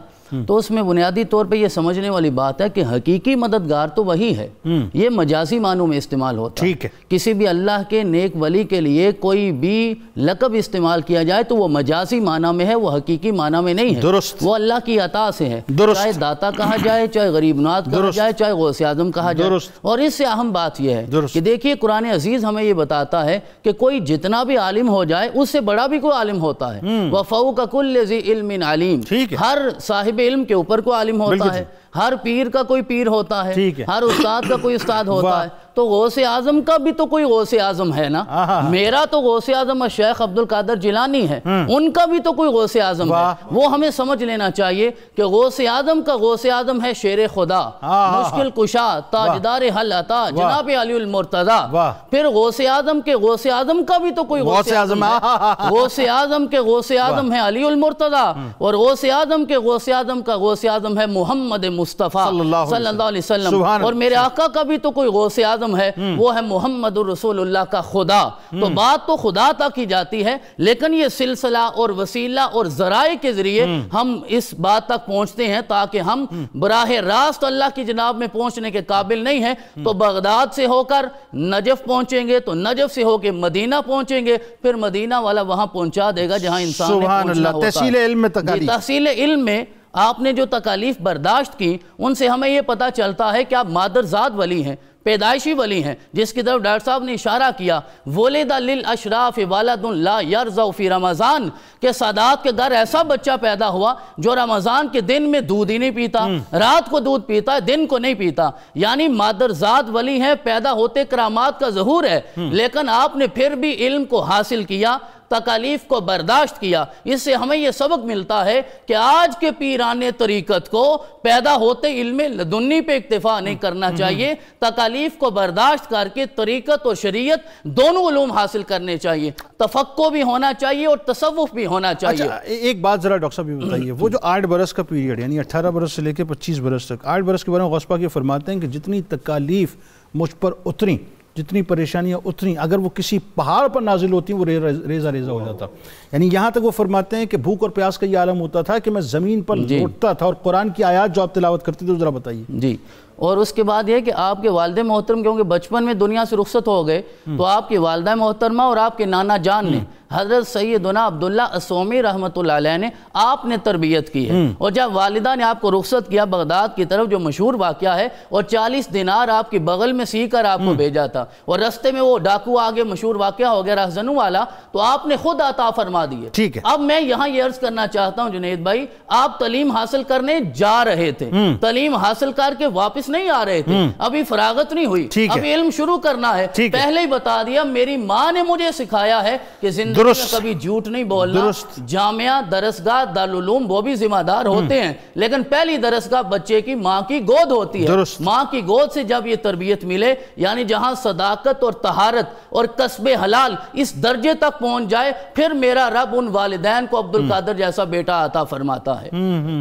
تو اس میں بنیادی طور پہ یہ سمجھنے والی بات ہے کہ حقیقی مددگار تو وہی ہے، یہ مجازی معنوں میں استعمال ہوتا ہے۔ کسی بھی اللہ کے نیک ولی کے لیے کوئی بھی لقب استعمال کیا جائے تو وہ مجازی معنی میں ہے، وہ حقیقی معنی میں نہیں ہے، وہ اللہ کی عطا سے ہے، چاہے داتا کہا جائے، چاہے غریب نواز کہا جائے، چاہے غوث اعظم کہا جائے۔ اور اس سے اہم بات یہ ہے کہ دیکھیے قرآن عزیز ہمیں یہ بتاتا ہے کہ کوئی جتنا بھی عالم ہو جائے اس سے بڑا بھی کوئی عالم ہوتا ہے، وَفَوْقَ كُلِّ ذِي عِلْمٍ عَلِيمٍ، ہر صاحب علم کے اوپر کوئی عالم ہوتا ہے، ہر پیر کا کوئی پیر ہوتا ہے، ہر استاد کا کوئی استاد ہوتا ہے۔ تو غوث اعظم کا بھی تو کوئی غوث اعظم ہے نا، میرا تو غوث اعظم الشیخ عبد القادر جیلانی ہے، ان کا بھی تو کوئی غوث اعظم ہے۔ وہ ہمیں سمجھ لینا چاہیے کہ غوث اعظم کا غوث اعظم ہے شیر خدا، مشکل کشا، تاجدار حل عطا، جناب علی المرتضی۔ پھر غوث اعظم کے غوث اعظم کا بھی تو کوئی غوث اعظم ہے، غوث اعظم کے غوث اعظم ہے علی المرتضی، اور غوث اعظم کے غوث اعظم کا غوث اعظم ہے محمد مصطفیٰ صلی اللہ علیہ وسلم، اور میرے آقا کا بھی تو کوئی غوث اعظم ہے، وہ ہے محمد الرسول اللہ کا خدا۔ تو بات تو خدا تک ہی جاتی ہے، لیکن یہ سلسلہ اور وسیلہ اور ذرائع کے ذریعے ہم اس بات تک پہنچتے ہیں تاکہ ہم براہ راست اللہ کی جناب میں پہنچنے کے قابل نہیں ہیں تو بغداد سے ہو کر نجف پہنچیں گے، تو نجف سے ہو کے مدینہ پہنچیں گے، پھر مدینہ والا وہاں پہنچا دے گا جہاں انسان نے پہنچنا ہوتا ہے۔ تحصیل علم میں تکالیف، تحصیل علم میں آپ نے جو تکالیف برداشت کی ان سے ہمیں یہ پتہ چلتا ہے کہ آپ مادرزاد ولی ہیں، پیدائشی ولی ہیں، جس کی طرف ڈاکٹر صاحب نے اشارہ کیا، وَلِدَ لِلْأَشْرَافِ وَلَدٌ لَا يَرْزَوْ فِي رمضان، کہ سادات کے گھر ایسا بچہ پیدا ہوا جو رمضان کے دن میں دودھ ہی نہیں پیتا، رات کو دودھ پیتا ہے، دن کو نہیں پیتا، یعنی مادرزاد ولی ہیں، پیدا ہوتے کرامات کا ظہور ہے، لیکن آپ نے پھر بھی علم کو حاصل کیا، تکالیف کو برداشت کیا۔ اس سے ہمیں یہ سبق ملتا ہے کہ آج کے پیران طریقت کو پیدا ہوتے علم لدنی پہ اکتفا نہیں کرنا چاہیے، تکالیف کو برداشت کر کے طریقت اور شریعت دونوں علوم حاصل کرنے چاہیے، تفقہ بھی ہونا چاہیے اور تصوف بھی ہونا چاہیے۔ ایک بات ذرا ڈاکٹر صاحب یہ بتائیے، وہ جو 8 برس کا پیریڈ یعنی 18 برس سے لے کے 25 برس تک، 8 برس کے بارے میں غوث پاک یہ فرماتے ہیں کہ جتنی تکالیف مجھ پر اتری، جتنی پریشانیاں اتری، اگر وہ کسی پہاڑ پر نازل ہوتی ہیں وہ ریزہ ریزہ ہو جاتا، یعنی یہاں تک وہ فرماتے ہیں کہ بھوک اور پیاس کا یہ عالم ہوتا تھا کہ میں زمین پر لوٹتا تھا، اور قرآن کی آیات جو آپ تلاوت کرتے تھے ذرا بتائیے۔ جی، اور اس کے بعد یہ کہ آپ کے والد محترم کیونکہ بچپن میں دنیا سے رخصت ہو گئے تو آپ کی والدہ محترمہ اور آپ کے نانا جان نے حضرت سیدنا عبداللہ الصومی رحمۃ اللہ علیہ نے آپ نے تربیت کی ہے، اور جب والدہ نے آپ کو رخصت کیا بغداد کی طرف، جو مشہور واقعہ ہے، اور 40 دینار آپ کی بغل میں سی کر آپ کو بھیجا تھا، اور رستے میں وہ ڈاکو آگے مشہور واقعہ ہو گیا رہزنوں والا، تو آپ نے خود عطا فرما دیے۔ ٹھیک ہے، اب میں یہاں یہ عرض کرنا چاہتا ہوں جنید بھائی، آپ تعلیم حاصل کرنے جا رہے تھے، تعلیم حاصل کر کے واپس نہیں آ رہے تھے، ابھی فراغت نہیں ہوئی، ابھی علم شروع کرنا ہے، پہلے ہی بتا دیا میری ماں نے مجھے سکھایا ہے کہ زندگی میں کبھی جھوٹ نہیں بولنا، جامعہ درسگاہ دارالعلوم وہ بھی ذمہ دار ہوتے ہیں، لیکن پہلی درسگاہ بچے کی ماں کی گود ہوتی ہے، ماں کی گود سے جب یہ تربیت ملے، یعنی جہاں صداقت اور طہارت اور کسب حلال اس درجے تک پہنچ جائے، پھر میرا رب ان والدین کو عبد القادر جیسا بیٹا عطا فرماتا ہے۔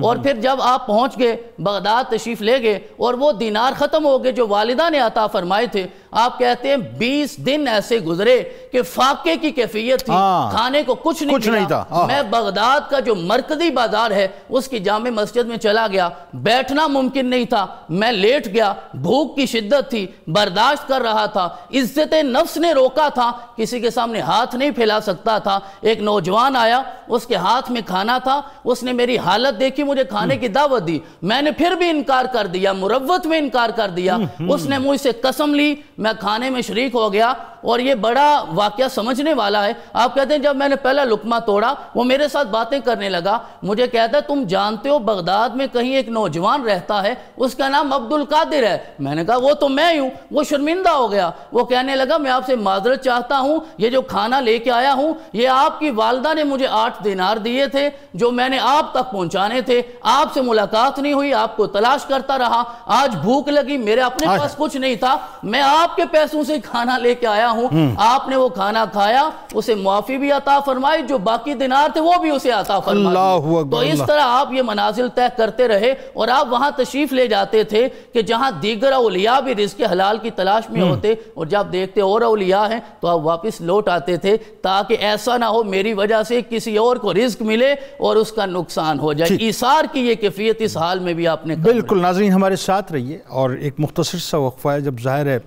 اور پھر جب آپ پہنچ گئے بغداد تشریف لے گئے اور وہ دینار ختم ہو گئے جو والدہ نے عطا فرمائے تھے، آپ کہتے ہیں 20 دن ایسے گزرے کہ فاقے کی کیفیت تھی، کھانے کو کچھ نہیں تھا۔ میں بغداد کا جو مرکزی بازار ہے اس کی جامع مسجد میں چلا گیا، بیٹھنا ممکن نہیں تھا، میں لیٹ گیا، بھوک کی شدت تھی، برداشت کر رہا تھا، عزت نفس نے روکا تھا، کسی کے سامنے ہاتھ نہیں پھیلا سکتا تھا۔ ایک نوجوان آیا، اس کے ہاتھ میں کھانا تھا، اس نے میری حالت دیکھی، مجھے کھانے کی دعوت دی، میں نے پھر بھی انکار کر دیا، مروت میں انکار کر دیا، اس نے مجھ سے قسم لی، میں کھانے میں شریک ہو گیا۔ اور یہ بڑا واقعہ سمجھنے والا ہے، آپ کہتے ہیں جب میں نے پہلا لقمہ توڑا وہ میرے ساتھ باتیں کرنے لگا، مجھے کہتا ہے تم جانتے ہو بغداد میں کہیں ایک نوجوان رہتا ہے، اس کا نام عبد القادر ہے۔ میں نے کہا وہ تو میں ہی ہوں۔ وہ شرمندہ ہو گیا، وہ کہنے لگا میں آپ سے معذرت چاہتا ہوں، یہ جو کھانا لے کے آیا ہوں یہ آپ کی والدہ نے مجھے 8 دینار دیے تھے جو میں نے آپ تک پہنچانے تھے، آپ سے ملاقات نہیں ہوئی، آپ کو تلاش کرتا رہا، آج بھوک لگی، میرے اپنے پاس کچھ نہیں تھا، میں آپ آپ کے پیسوں سے کھانا لے کے آیا ہوں، آپ نے وہ کھانا کھایا، اسے معافی بھی عطا فرمائی، جو باقی دینار تھے وہ بھی اسے عطا فرمائی۔ تو اس طرح آپ یہ منازل طے کرتے رہے، اور آپ وہاں تشریف لے جاتے تھے کہ جہاں دیگر اولیاء بھی رزق حلال کی تلاش میں ہوتے، اور جب دیکھتے اور اولیاء ہیں تو آپ واپس لوٹ آتے تھے، تاکہ ایسا نہ ہو میری وجہ سے کسی اور کو رزق ملے اور اس کا نقصان ہو جائے۔ ایثار کی یہ کیفیت اس حال میں بھی آپ نے بالکل۔ ناظرین ہمارے ساتھ رہیے، اور ایک مختصر سا وقفہ ہے۔ جب ظاہر ہے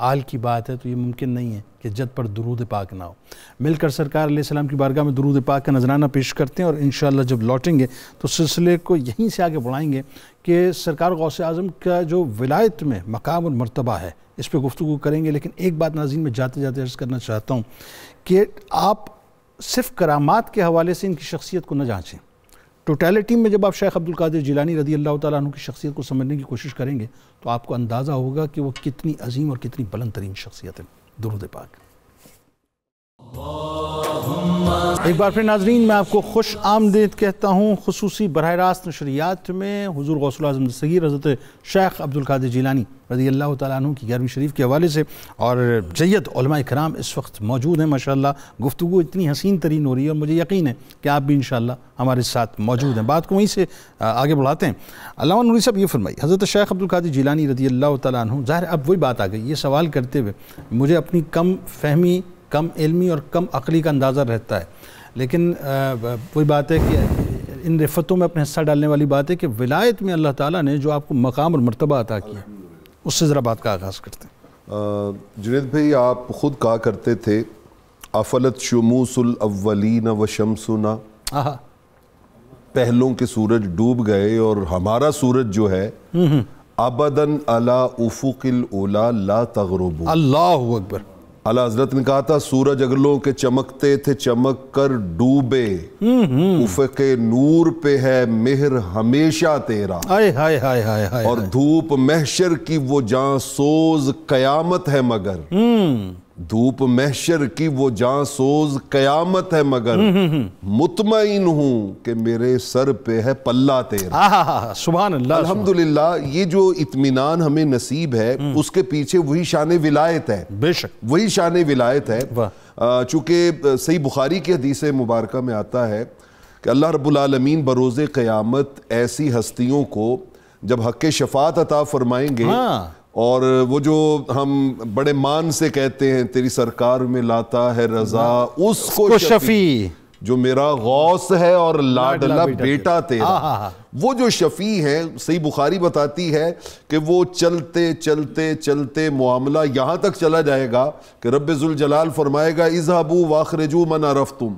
آل کی بات ہے تو یہ ممکن نہیں ہے کہ جد پر درود پاک نہ ہو۔ مل کر سرکار علیہ السلام کی بارگاہ میں درود پاک کا نذرانہ پیش کرتے ہیں، اور انشاءاللہ جب لوٹیں گے تو سلسلے کو یہیں سے آگے بڑھائیں گے کہ سرکار غوث اعظم کا جو ولایت میں مقام اور مرتبہ ہے اس پہ گفتگو کریں گے۔ لیکن ایک بات ناظرین میں جاتے جاتے عرض کرنا چاہتا ہوں کہ آپ صرف کرامات کے حوالے سے ان کی شخصیت کو نہ جانچیں، ٹوٹیلٹی میں جب آپ شیخ عبد القادر جیلانی رضی اللہ تعالیٰ عنہ کی شخصیت کو سمجھنے کی کوشش کریں گے تو آپ کو اندازہ ہوگا کہ وہ کتنی عظیم اور کتنی بلند ترین شخصیت ہے۔ درود پاک۔ ایک بار پھر ناظرین میں آپ کو خوش آمدید کہتا ہوں خصوصی براہ راست نشریات میں حضور غوث الاعظم دستگیر حضرت شیخ عبد القادر جیلانی رضی اللہ تعالیٰ عنہ کی 11ویں شریف کے حوالے سے، اور جید علماء کرام اس وقت موجود ہیں۔ ماشاءاللہ گفتگو اتنی حسین ترین ہو رہی ہے، اور مجھے یقین ہے کہ آپ بھی انشاءاللہ ہمارے ساتھ موجود ہیں۔ بات کو وہیں سے آگے بڑھاتے ہیں۔ علامہ نوری صاحب یہ فرمائی، حضرت شیخ عبد القادر جیلانی رضی اللہ تعالیٰ عنہ، ظاہر اب وہی بات آ گئی، یہ سوال کرتے ہوئے مجھے اپنی کم فہمی، کم علمی اور کم عقلی کا اندازہ رہتا ہے، لیکن وہی بات ہے کہ ان رفتوں میں اپنے حصہ ڈالنے والی بات ہے کہ ولایت میں اللہ تعالیٰ نے جو آپ کو مقام اور مرتبہ عطا کیا، اس سے ذرا بات کا آغاز کرتے ہیں۔ جنید بھائی آپ خود کہا کرتے تھے افلت شموس الاولین و شمسنا، پہلوں کے سورج ڈوب گئے اور ہمارا سورج جو ہے ابداً علی افق الاولی لا تغربو۔ اللہ اکبر۔ اعلیٰ حضرت نے کہا تھا سورج اگلوں کے چمکتے تھے چمک کر ڈوبے، افق نور پہ ہے مہر ہمیشہ تیرا، اور دھوپ محشر کی وہ جاں سوز قیامت ہے مگر، دھوپ محشر کی وہ جاں سوز قیامت ہے مگر، مطمئن ہوں کہ میرے سر پہ ہے پلہ تیرا۔ سبحان اللہ۔ الحمدللہ یہ جو اطمینان ہمیں نصیب ہے اس کے پیچھے وہی شان ولایت ہے، بے شک وہی شان ولایت ہے۔ چونکہ صحیح بخاری کی حدیث مبارکہ میں آتا ہے کہ اللہ رب العالمین بروز قیامت ایسی ہستیوں کو جب حق شفاعت عطا فرمائیں گے، اور وہ جو ہم بڑے مان سے کہتے ہیں تیری سرکار میں لاتا ہے رضا اس کو شفیع، جو میرا غوث ہے اور لاڈلا بیٹا تیرا، وہ جو شفیع ہیں، صحیح بخاری بتاتی ہے کہ وہ چلتے چلتے چلتے معاملہ یہاں تک چلا جائے گا کہ رب ذوالجلال فرمائے گا اذهبوا واخرجوا من عرفتم،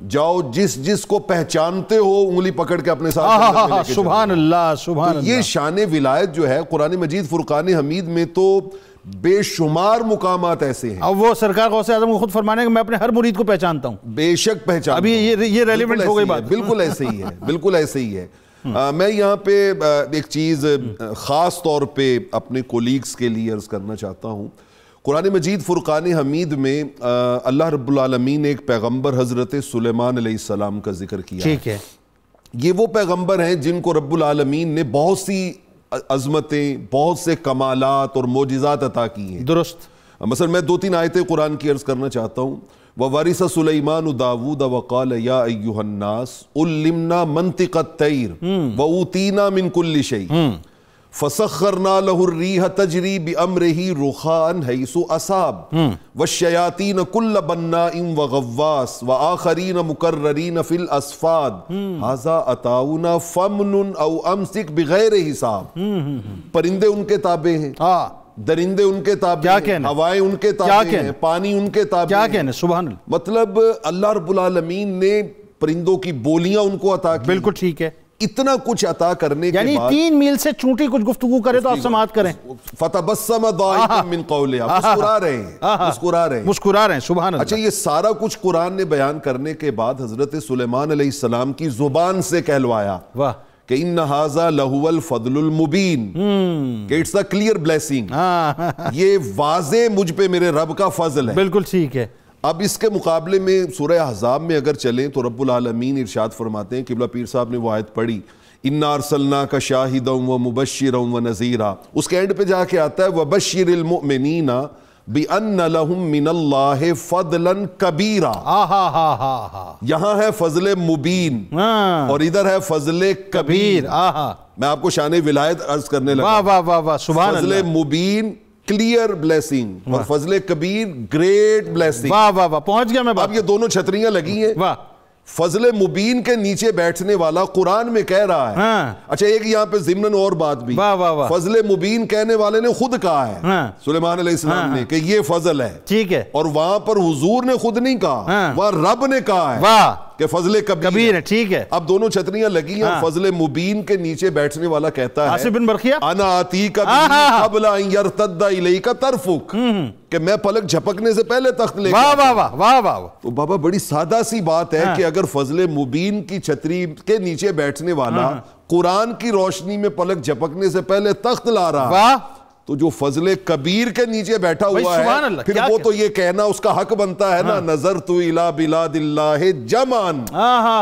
جاؤ جس جس کو پہچانتے ہو انگلی پکڑ کے اپنے ساتھ۔ سبحان اللہ، سبحان اللہ۔ یہ شان ولایت جو ہے قرآن مجید فرقان حمید میں تو بے شمار مقامات ایسے ہیں۔ اب وہ سرکار غوث اعظم کو خود فرمانے کہ میں اپنے ہر مرید کو پہچانتا ہوں۔ بے شک پہچانتا ہوں۔ ابھی یہ ریلیونٹ ہو گئی بات۔ بالکل ایسے ہی ہے، بالکل ایسے ہی ہے۔ میں یہاں پہ ایک چیز خاص طور پہ اپنے کولیگز کے لیے عرض کرنا چاہتا ہوں۔ قرآن مجید فرقان حمید میں اللہ رب العالمین نے ایک پیغمبر حضرت سلیمان علیہ السلام کا ذکر کیا۔ ٹھیک ہے۔ یہ وہ پیغمبر ہیں جن کو رب العالمین نے بہت سی عظمتیں، بہت سے کمالات اور معجزات عطا کی ہیں۔ درست۔ مثلا میں 2-3 آیتیں قرآن کی عرض کرنا چاہتا ہوں۔ وَوَرِثَ سُلَيْمَانُ دَاوُودَ وَقَالَ يَا أَيُّهَا النَّاسُ عُلِّمْنَا مَنْطِقَ الطَّيْرِ وَأُوتِينَا مِنْ كُلِّ شَيْءٍ فَسَخَّرْنَا لَهُ الرِّيحَ تَجْرِي بِأَمْرِهِ رُخَاءً حَيْثُ أَصَابَ وَالشَّيَاطِينَ كُلَّ بَنَّاءٍ وَغَوَّاصٍ وَآخَرِينَ مُقَرَّنِينَ فِي الْأَصْفَادِ هَذَا عَطَاؤُنَا فَامْنُنْ أَوْ أَمْسِكْ بِغَيْرِ حِسَاب۔ پرندے ان کے تابع ہیں، درندے ان کے تابع ہیں، ہوائیں ان کے تابع ہیں، پانی ان کے تابع ہیں۔ کیا کہنے، سبحان اللہ۔ مطلب اللہ رب العالمین نے پرندوں کی بولیاں ان کو عطا کی۔ بالکل ٹھیک ہے۔ اتنا کچھ عطا کرنے کے بعد، یعنی 3 میل سے چونٹی کچھ گفتگو کرے تو آپ سماعت کریں۔ فَتَبَسَّمَ ضَاحِكًا مِّن قَوْلِهَا، مسکرا رہے ہیں، مسکرا رہے ہیں، سبحان اللہ۔ اچھا یہ سارا کچھ قرآن نے بیان کرنے کے بعد حضرت سلیمان علیہ السلام کی زبان سے کہلوایا کہ ان ھذا لہو الفضل المبین، کہ اٹس اے کلیئر بلیسنگ، یہ واضح مجھ پہ میرے رب کا فضل ہے۔ بالکل ٹھیک ہے۔ اب اس کے مقابلے میں سورہ احزاب میں اگر چلیں تو رب العالمین ارشاد فرماتے ہیں، قبلہ پیر صاحب نے وہ آیت پڑھی، اِنَّا أَرْسَلْنَاكَ شَاهِدًا وَمُبَشِّرًا وَنَذِيرًا. اس کے اینڈ پہ جا کے آتا ہے وَبَشِّرِ الْمُؤْمِنِينَ بِأَنَّ لَهُم مِّنَ اللَّهِ فَضْلًا كَبِيرًا. یہاں ہے فضل مبین اور ادھر ہے فضل کبیر. میں آپ کو شان ولایت عرض کرنے لگا. فضل مبین کلیئر بلیسنگ اور فضل کبیر گریٹ بلیسنگ. پہنچ گیا میں. اب یہ دونوں چھتریاں لگی ہیں. فضل مبین کے نیچے بیٹھنے والا قرآن میں کہہ رہا ہے. اچھا ایک یہاں پہ ضمناً اور بات بھی, فضل مبین کہنے والے نے خود کہا ہے, سلیمان علیہ السلام نے, کہ یہ فضل ہے. ٹھیک ہے. اور وہاں پر حضور نے خود نہیں کہا, وہاں رب نے کہا ہے کہ فضل کبیر ہے. ٹھیک ہے. اب دونوں چھتریاں لگی ہیں. فضل مبین کے نیچے بیٹھنے والا کہتا ہے آصف بن برقیہ انا آتیک بہ قبل ان یرتد الیک طرفک, کہ میں پلک جھپکنے سے پہلے تخت لے کے. تو بابا بڑی سادہ سی بات ہے کہ اگر فضل مبین کی چھتری کے نیچے بیٹھنے والا قرآن کی روشنی میں پلک جھپکنے سے پہلے تخت لا رہا, تو جو فضل کبیر کے نیچے بیٹھا ہوا ہے پھر وہ تو یہ کہنا اس کا حق بنتا ہے نا, نظرت الی بلاد اللہ جمعاً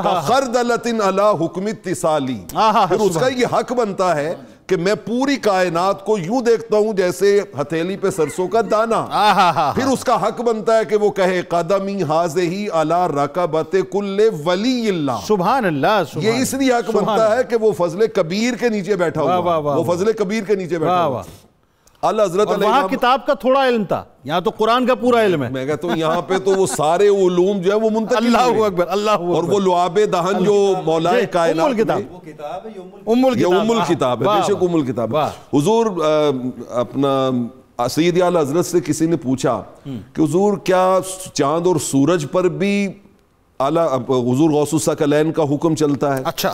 کخردلۃ علی حکم اتصالی. پھر اس کا یہ حق بنتا ہے کہ میں پوری کائنات کو یوں دیکھتا ہوں جیسے ہتھیلی پہ سرسوں کا دانہ. پھر اس کا حق بنتا ہے کہ وہ کہے قدمی ہذہ علی رکبۃ کل ولی اللہ. سبحان اللہ. یہ اس لیے حق بنتا ہے کہ وہ فضل کبیر کے نیچے بیٹھا ہوا, وہ فضل کبیر کے نیچے بیٹھا ہوا. اللہ حضرت وہاں کتاب کا تھوڑا علم تھا, یہاں تو قرآن کا پورا علم ہے. میں کہتا ہوں یہاں پہ تو وہ سارے علوم جو ہے وہ منتقل. اللہ اکبر, اللہ اکبر. اور وہ لعاب دہن جو مولائے کائنات, ام الکتاب ہے, بے شک ام الکتاب. حضور اپنا سید اعلیٰ حضرت سے کسی نے پوچھا کہ حضور کیا چاند اور سورج پر بھی حضور غوث الثقلین کا حکم چلتا ہے؟ اچھا,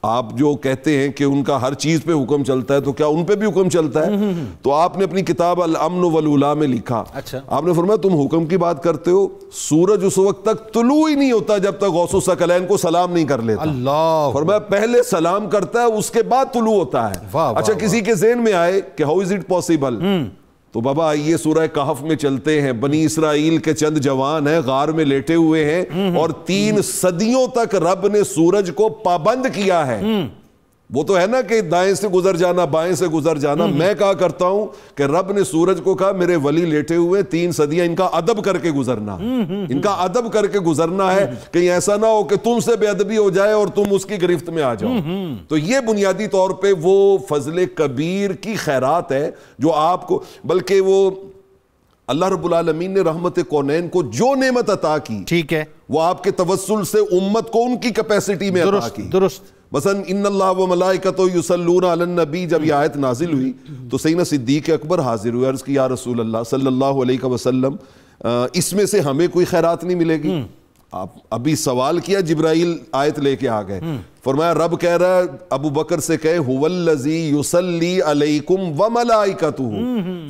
آپ جو کہتے ہیں کہ ان کا ہر چیز پہ حکم چلتا ہے تو کیا ان پہ بھی حکم چلتا ہے؟ تو آپ نے اپنی کتاب الامن والولا میں لکھا, آپ نے فرمایا تم حکم کی بات کرتے ہو, سورج اس وقت تک طلوع ہی نہیں ہوتا جب تک غوث الثقلین کو سلام نہیں کر لیتا. اللہ. فرمایا پہلے سلام کرتا ہے اس کے بعد طلوع ہوتا ہے. اچھا کسی کے ذہن میں آئے کہ ہاؤ از اٹ پاسبل, تو بابا آئیے سورہ کہف میں چلتے ہیں. بنی اسرائیل کے چند جوان ہیں, غار میں لیٹے ہوئے ہیں, اور 3 صدیوں تک رب نے سورج کو پابند کیا ہے. وہ تو ہے نا کہ دائیں سے گزر جانا, بائیں سے گزر جانا. میں کہا کرتا ہوں کہ رب نے سورج کو کہا میرے ولی لیٹے ہوئے 3 صدیاں, ان کا ادب کر کے گزرنا, ان کا ادب کر کے گزرنا ہے, کہیں ایسا نہ ہو کہ تم سے بے ادبی ہو جائے اور تم اس کی گرفت میں آ جاؤ. تو یہ بنیادی طور پہ وہ فضل کبیر کی خیرات ہے جو آپ کو, بلکہ وہ اللہ رب العالمین نے رحمت کونین کو جو نعمت عطا کی, ٹھیک ہے, وہ آپ کے توسل سے امت کو ان کی کیپیسٹی میں عطا کی. درست. مثلا ان اللہ و ملائکتہ یصلون علی النبی, جب یہ آیت نازل ہوئی تو سیدنا صدیق اکبر حاضر ہوئے, عرض کی یا رسول اللہ صلی اللہ علیہ وسلم اس میں سے ہمیں کوئی خیرات نہیں ملے گی؟ آپ ابھی سوال کیا, جبرائیل آیت لے کے آ گئے. فرمایا رب کہہ رہا ہے ابو بکر سے کہے هو الذی یصلی علیکم وملائکتہ,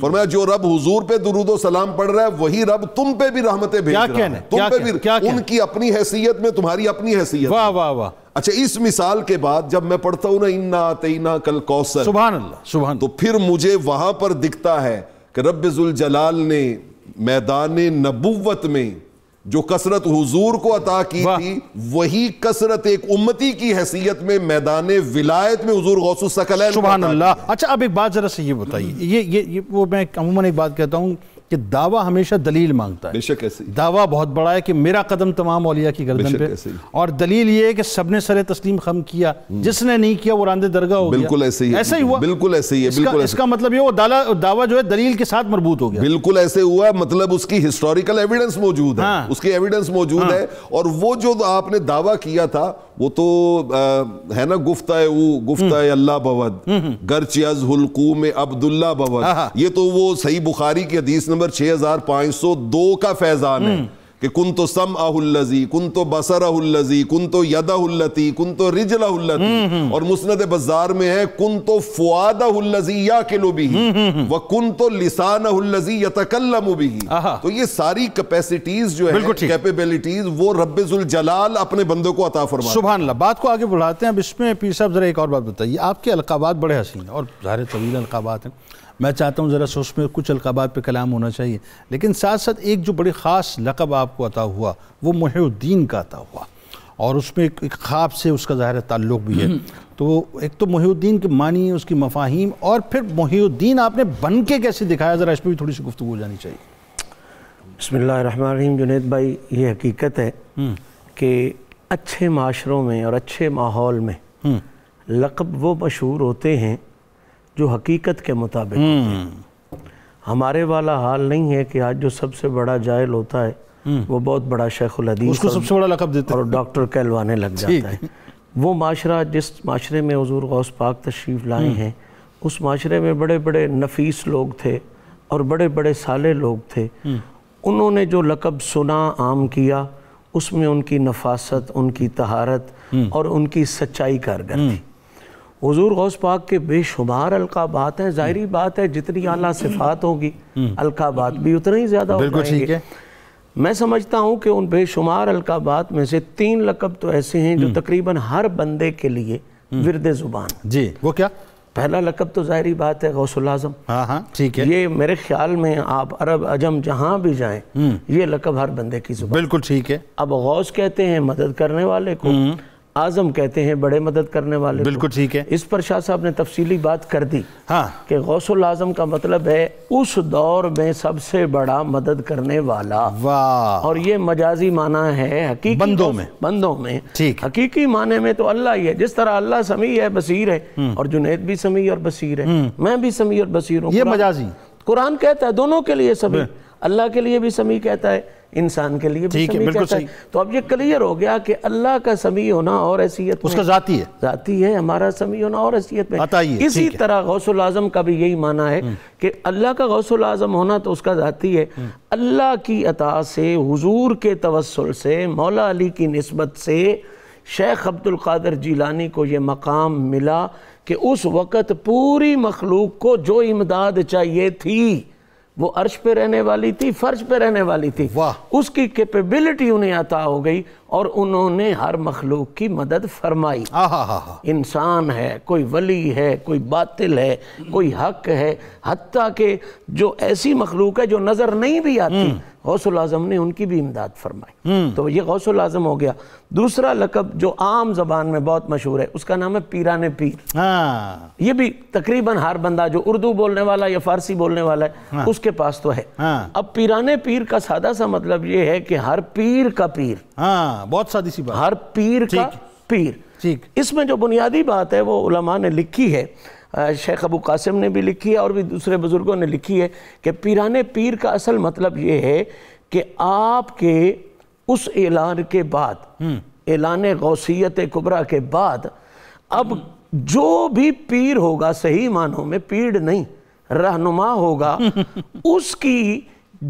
فرمایا جو رب حضور پہ درود و سلام پڑھ رہا ہے وہی رب تم پہ بھی رحمتیں بھیج رہا ہے, تم پہ بھی, ان کی اپنی حیثیت میں تمہاری اپنی حیثیت. واہ واہ واہ. اچھا اس مثال کے بعد جب میں پڑھتا ہوں نا انا اعطیناک الکوثر, سبحان اللہ, سبحان, تو پھر مجھے وہاں پر دکھتا ہے کہ رب ذوالجلال نے میدان نبوت میں جو کثرت حضور کو عطا کی تھی وہی کثرت ایک امتی کی حیثیت میں میدان ولایت میں حضور غوث الثقلین, سبحان اللہ. اچھا اب ایک بات ذرا سے یہ بتائیے, یہ وہ میں عموماً ایک بات کہتا ہوں کہ دعویٰ ہمیشہ دلیل مانگتا ہے. بے شک ایسے دعویٰ بہت بڑا ہے کہ میرا قدم تمام اولیاء کی گردن پہ, اور دلیل یہ ہے کہ سب نے سر تسلیم خم کیا, جس نے نہیں کیا وہ راندے درگاہ ہو گیا. بالکل ایسے ہی, ایسا ہی ہوا, بالکل ایسے ہی ہے. اس کا مطلب یہ وہ دعویٰ جو ہے دلیل کے ساتھ مربوط ہو گیا. بالکل ایسے ہوا, مطلب اس کی ہسٹوریکل ایویڈنس موجود ہے, اس کی ایویڈنس موجود ہے. اور وہ جو آپ نے دعویٰ کیا تھا وہ تو ہے نا گفتہ اللہ بود گرچہ از حلقوم عبداللہ بود, یہ تو وہ صحیح بخاری کی حدیث نمبر 6502 کا فیضان ہے کہ کنت سمعہ الذی کنت بصرہ الذی کنت یدہ التی کنت رجلہ التی, اور مسند بزار میں ہے کنت فؤادہ الذی یاکل بہ وکنت لسانہ الذی یتکلم بہ. تو یہ ساری کیپیسٹیز جو ہے, کیپیبلٹیز, وہ رب ذوالجلال اپنے بندوں کو عطا فرماتا ہے. سبحان اللہ. بات کو آگے بڑھاتے ہیں. اب اس میں پیر صاحب ذرا ایک اور بات بتائیے, آپ کے القابات بڑے حسین ہیں اور ظاہر طویل القابات ہیں, میں چاہتا ہوں ذرا سا اس میں کچھ القابات پہ کلام ہونا چاہیے, لیکن ساتھ ساتھ ایک جو بڑی خاص لقب آپ کو عطا ہوا وہ محی الدین کا عطا ہوا, اور اس میں ایک خواب سے اس کا ظاہر تعلق بھی ہے. تو ایک تو محی الدین کے معنی، اس کی مفاہیم، اور پھر محی الدین آپ نے بن کے کیسے دکھایا، ذرا اس پہ بھی تھوڑی سی گفتگو ہو جانی چاہیے. بسم اللہ الرحمن الرحیم. جنید بھائی، یہ حقیقت ہے کہ اچھے معاشروں میں اور اچھے ماحول میں لقب وہ مشہور ہوتے ہیں جو حقیقت کے مطابق ہوتے ہیں. ہمارے والا حال نہیں ہے کہ آج جو سب سے بڑا جاہل ہوتا ہے وہ بہت بڑا شیخ الحدیث اس کو سب سے بڑا لقب دیتے اور ڈاکٹر کہلوانے لگ جاتا ہے. وہ معاشرہ جس معاشرے میں حضور غوث پاک تشریف لائے ہیں، اس معاشرے میں بڑے بڑے نفیس لوگ تھے اور بڑے بڑے صالح لوگ تھے. انہوں نے جو لقب سنا، عام کیا، اس میں ان کی نفاست، ان کی طہارت اور ان کی سچائی کارگر تھی. حضور غوث پاک کے بے شمار القابات ہیں. ظاہری بات ہے جتنی اعلیٰ صفات ہوگی القابات بھی اتنے ہی زیادہ ہو جائیں گے. میں سمجھتا ہوں کہ ان بے شمار القابات میں سے 3 لقب تو ایسے ہیں جو تقریباً ہر بندے کے لیے ورد زبان. جی وہ کیا؟ پہلا لقب تو ظاہری بات ہے غوث الاعظم. ہاں ٹھیک ہے. یہ میرے خیال میں آپ عرب عجم جہاں بھی جائیں یہ لقب ہر بندے کی زبان. بالکل ٹھیک ہے. اب غوث کہتے ہیں مدد کرنے والے کو، اعظم کہتے ہیں بڑے مدد کرنے والے کو. بالکل ٹھیک ہے. اس پر شاہ صاحب نے تفصیلی بات کر دی ہاں کہ غوث الاعظم کا مطلب ہے اس دور میں سب سے بڑا مدد کرنے والا. واہ. اور یہ مجازی معنی ہے حقیقی بندوں میں. ٹھیک. حقیقی معنی میں تو اللہ ہی ہے. جس طرح اللہ سمیع ہے، بصیر ہے، اور جنید بھی سمیع اور بصیر ہے، میں بھی سمیع اور بصیر ہوں. یہ مجازی قرآن کہتا ہے دونوں کے لیے سمیع. اللہ کے لیے بھی سمیع کہتا ہے، انسان کے لیے بھی سمیع کہتا ہے. تو اب یہ کلیئر ہو گیا کہ اللہ کا سمیع ہونا اور حیثیت میں اس کا ذاتی ہے، ذاتی ہے، ہمارا سمیع ہونا اور حیثیت میں. اسی طرح غوث الاعظم کا بھی یہی معنی ہے کہ اللہ کا غوث الاعظم ہونا تو اس کا ذاتی ہے. اللہ کی عطا سے، حضور کے توسل سے، مولا علی کی نسبت سے شیخ عبد القادر جیلانی کو یہ مقام ملا کہ اس وقت پوری مخلوق کو جو امداد چاہیے تھی وہ عرش پہ رہنے والی تھی، فرش پہ رہنے والی تھی. اس کی کیپیبلٹی انہیں عطا ہو گئی اور انہوں نے ہر مخلوق کی مدد فرمائی. انسان ہے، کوئی ولی ہے، کوئی باطل ہے، کوئی حق ہے، حتیٰ کہ جو ایسی مخلوق ہے جو نظر نہیں بھی آتی، غوث الاعظم نے ان کی بھی امداد فرمائی. تو یہ غوث الاعظم ہو گیا. دوسرا لقب جو عام زبان میں بہت مشہور ہے اس کا نام ہے پیران پیر. یہ بھی تقریباً ہر بندہ جو اردو بولنے والا یا فارسی بولنے والا ہے اس کے پاس تو ہے. اب پیران پیر کا سادہ سا مطلب یہ ہے کہ ہر پیر کا پیر. بہت سادی سی بات. ہر پیر کا پیر. اس میں جو بنیادی بات ہے وہ علماء نے لکھی ہے، شیخ ابو قاسم نے بھی لکھی ہے اور بھی دوسرے بزرگوں نے لکھی ہے کہ پیران پیر کا اصل مطلب یہ ہے کہ آپ کے اس اعلان کے بعد، اعلان غوثیت کبریٰ کے بعد، اب جو بھی پیر ہوگا، صحیح معنوں میں پیر نہیں، رہنما ہوگا، اس کی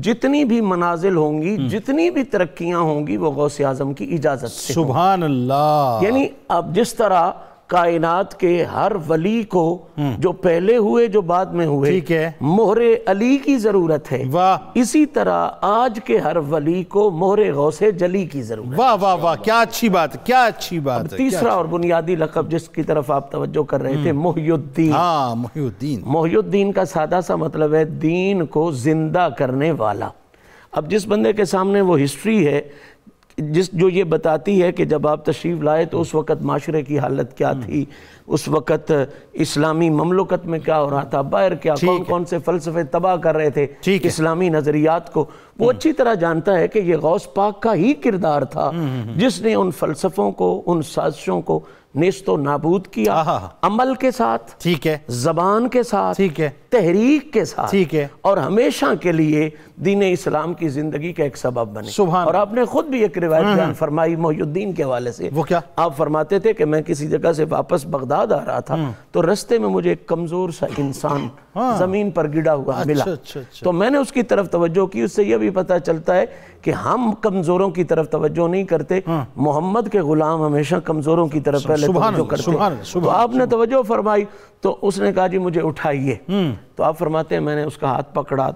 جتنی بھی منازل ہوں گی، جتنی بھی ترقیاں ہوں گی، وہ غوث اعظم کی اجازت سے. سبحان اللہ. یعنی اب جس طرح کائنات کے ہر ولی کو جو پہلے ہوئے جو بعد میں ہوئے مہر علی کی ضرورت ہے، اسی طرح آج کے ہر ولی کو مہر غوث جلی کی ضرورت ہے. واہ واہ واہ، کیا اچھی بات، کیا اچھی بات ہے. تیسرا اور بنیادی لقب جس کی طرف آپ توجہ کر رہے تھے، محی الدین. محی الدین. محی الدین کا سادہ سا مطلب ہے دین کو زندہ کرنے والا. اب جس بندے کے سامنے وہ ہسٹری ہے جو یہ بتاتی ہے کہ جب آپ تشریف لائے تو اس وقت معاشرے کی حالت کیا تھی، اس وقت اسلامی مملکت میں کیا ہو رہا تھا، باہر کیا کون کون سے فلسفے تباہ کر رہے تھے اسلامی نظریات کو، وہ اچھی طرح جانتا ہے کہ یہ غوث پاک کا ہی کردار تھا جس نے ان فلسفوں کو، ان سازشوں کو نیست و نابود کیا، عمل کے ساتھ، ٹھیک ہے، زبان کے ساتھ، ٹھیک ہے، تحریک کے ساتھ، ٹھیک ہے، اور ہمیشہ کے لیے دین اسلام کی زندگی کا ایک سبب بنے. اور آپ نے خود بھی ایک روایت بیان فرمائی محی الدین کے حوالے سے. وہ کیا؟ آپ فرماتے تھے کہ میں کسی جگہ سے واپس بغداد آ رہا تھا تو رستے میں مجھے ایک کمزور سا انسان زمین پر گڑا ہوا ملا، تو میں نے اس کی طرف توجہ کی. اس سے یہ بھی پتہ چلتا ہے کہ ہم کمزوروں کی طرف توجہ نہیں کرتے، محمد کے غلام ہمیشہ کمزوروں کی طرف پہلے توجہ کرتے. تو آپ نے توجہ فرمائی تو اس نے کہا جی مجھے اٹھائیے. تو آپ فرماتے ہیں میں نے اس کا ہاتھ پکڑا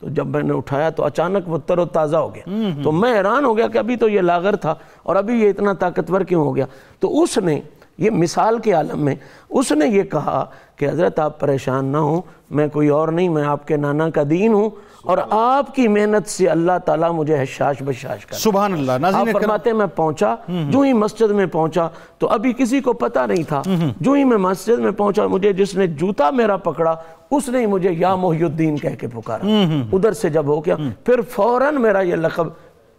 تو جب میں نے اٹھایا تو اچانک وہ تر و تازہ ہو گیا. تو میں حیران ہو گیا کہ ابھی تو یہ لاغر تھا اور ابھی یہ اتنا طاقتور کیوں ہو گیا. تو اس نے یہ مثال کے عالم میں اس نے یہ کہا کہ حضرت آپ پریشان نہ ہوں، میں کوئی اور نہیں، میں آپ کے نانا کا دین ہوں، اور آپ کی محنت سے اللہ تعالیٰ مجھے حشاش بشاش کر سبحان اللہ۔ آپ ناظرین اکرام، فرماتے ہیں میں پہنچا، جو ہی مسجد میں پہنچا تو ابھی کسی کو پتہ نہیں تھا، جو ہی میں مسجد میں پہنچا مجھے جس نے جوتا میرا پکڑا اس نے ہی مجھے یا محی الدین کہہ کے پکارا۔ ادھر سے جب ہو گیا پھر فوراً میرا یہ لقب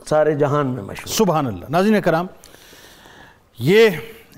سارے جہان میں مشہور۔ سبحان اللہ۔ ناظرین کرام، یہ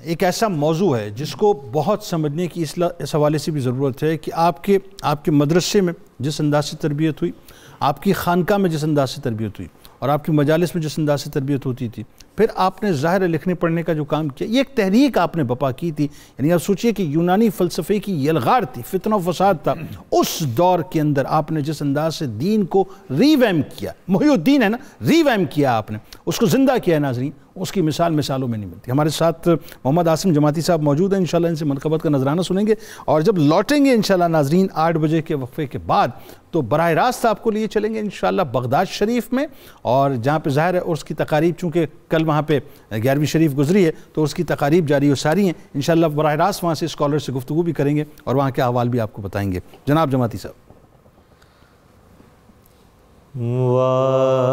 ایک ایسا موضوع ہے جس کو بہت سمجھنے کی اس حوالے سے بھی ضرورت ہے کہ آپ کے مدرسے میں جس انداز سے تربیت ہوئی، آپ کی خانقاہ میں جس انداز سے تربیت ہوئی، اور آپ کی مجالس میں جس انداز سے تربیت ہوتی تھی، پھر آپ نے ظاہر ہے لکھنے پڑھنے کا جو کام کیا، یہ ایک تحریک آپ نے بپا کی تھی۔ یعنی آپ سوچئے کہ یونانی فلسفے کی یلغار تھی، فتنہ و فساد تھا، اس دور کے اندر آپ نے جس انداز سے دین کو ریویمپ کیا، محی الدین ہے نا، ریویمپ کیا آپ نے، اس کو زندہ کیا ہے ناظرین، اس کی مثالوں میں نہیں ملتی۔ ہمارے ساتھ محمد عاصم جماعتی صاحب موجود ہیں، انشاءاللہ ان سے منقبت کا نذرانہ سنیں گے، اور جب لوٹیں گے انشاءاللہ ناظرین 8 بجے کے وقفے کے بعد تو براہ راست آپ کو لیے چلیں گے انشاءاللہ بغداد شریف میں، اور جہاں پہ ظاہر ہے عرس کی تقاریب، چونکہ کل وہاں پہ 11ویں شریف گزری ہے تو اس کی تقاریب جاری و ساری ہیں، انشاءاللہ براہ راست وہاں سے اسکالر سے گفتگو بھی کریں گے اور وہاں کے احوال بھی آپ کو بتائیں گے۔ جناب جماعتی صاحب۔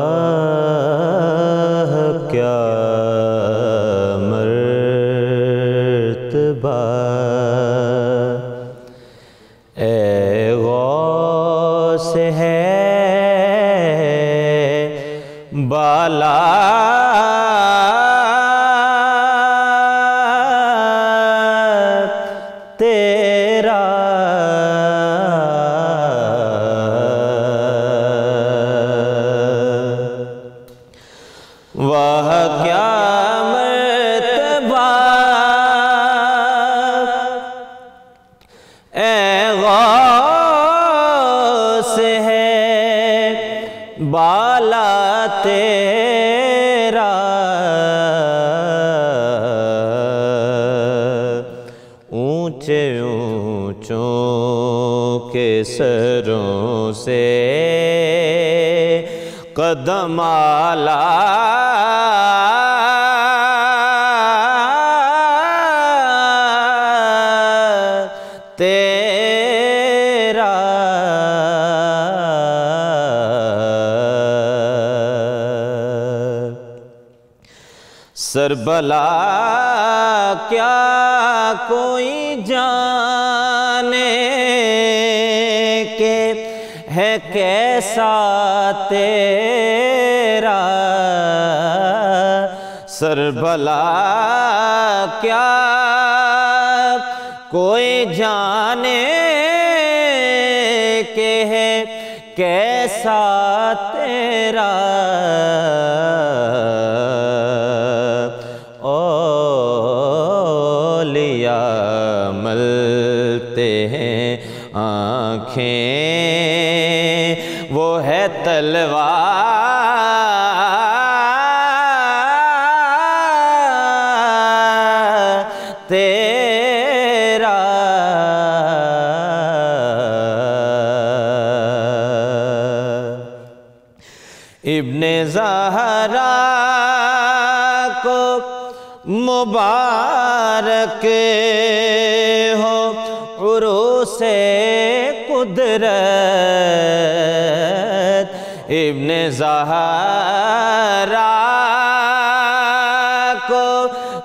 واہ کیا مرتبہ اے غوث ہے بالا تیرا، واہ کیا مرتبہ اے غوث ہے بالا تیرا، اونچے اونچوں کے سروں سے قدم آلا تیرا، سربلا کیا کوئی جانے کہ ہے کیسا تیرا، سربلا کیا کوئی جانے کہ ہے کیسا تیرا، اولیاء ملتے ہیں آنکھیں وہ ہے تلوار تیرا، ابن زہرا کو مبارک ہو عروس قدرت، ابن زہرا کو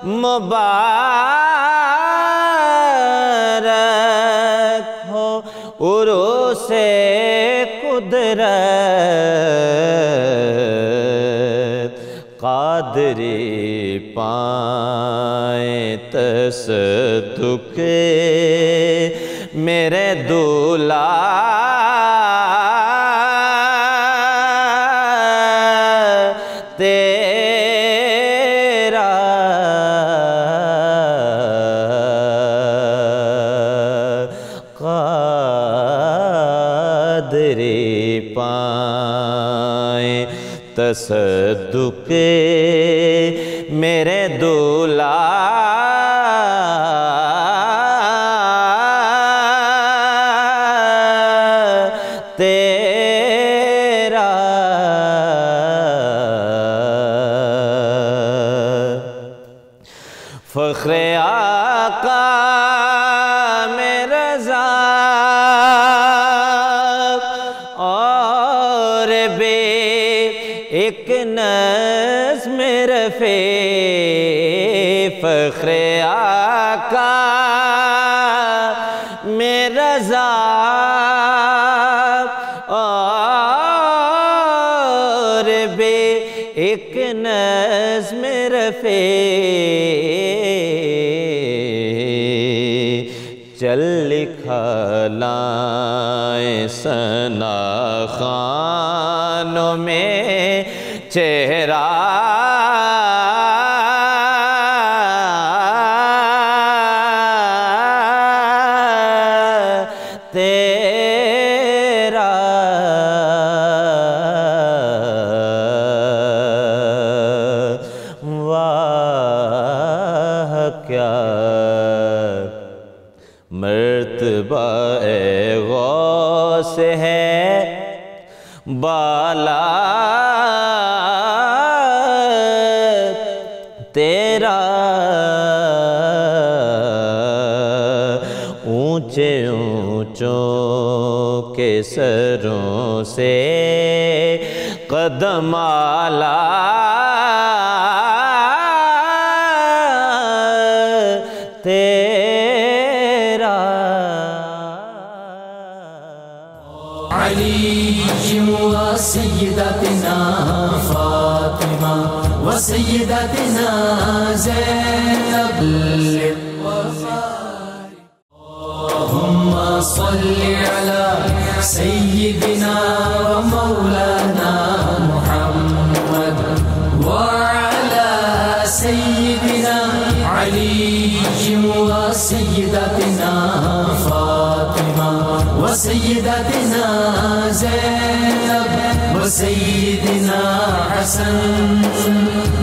مبارک ہو عروس قدرت، قادری پائیں تصدق میرے دولا تیرا، قادری پائیں تصدق میرے دولا تیرا، فخر ایک نظم رفع فخر آقا میں رضا اور بے ایک نظم رفع چل لکھا لائیں ثنا خوانوں میں چہرہ تیرا واہ کیا مرتبہ اے غوث ہے بالا تیرا اونچے اونچوں کے سروں سے قدم آلا علي وسيدتنا فاطمة وسيدتنا زينب اللهم صل على سيدنا ومولانا محمد وعلى سيدنا علي وسيدتنا فاطمة وسيدتنا زينب وسيدنا حسن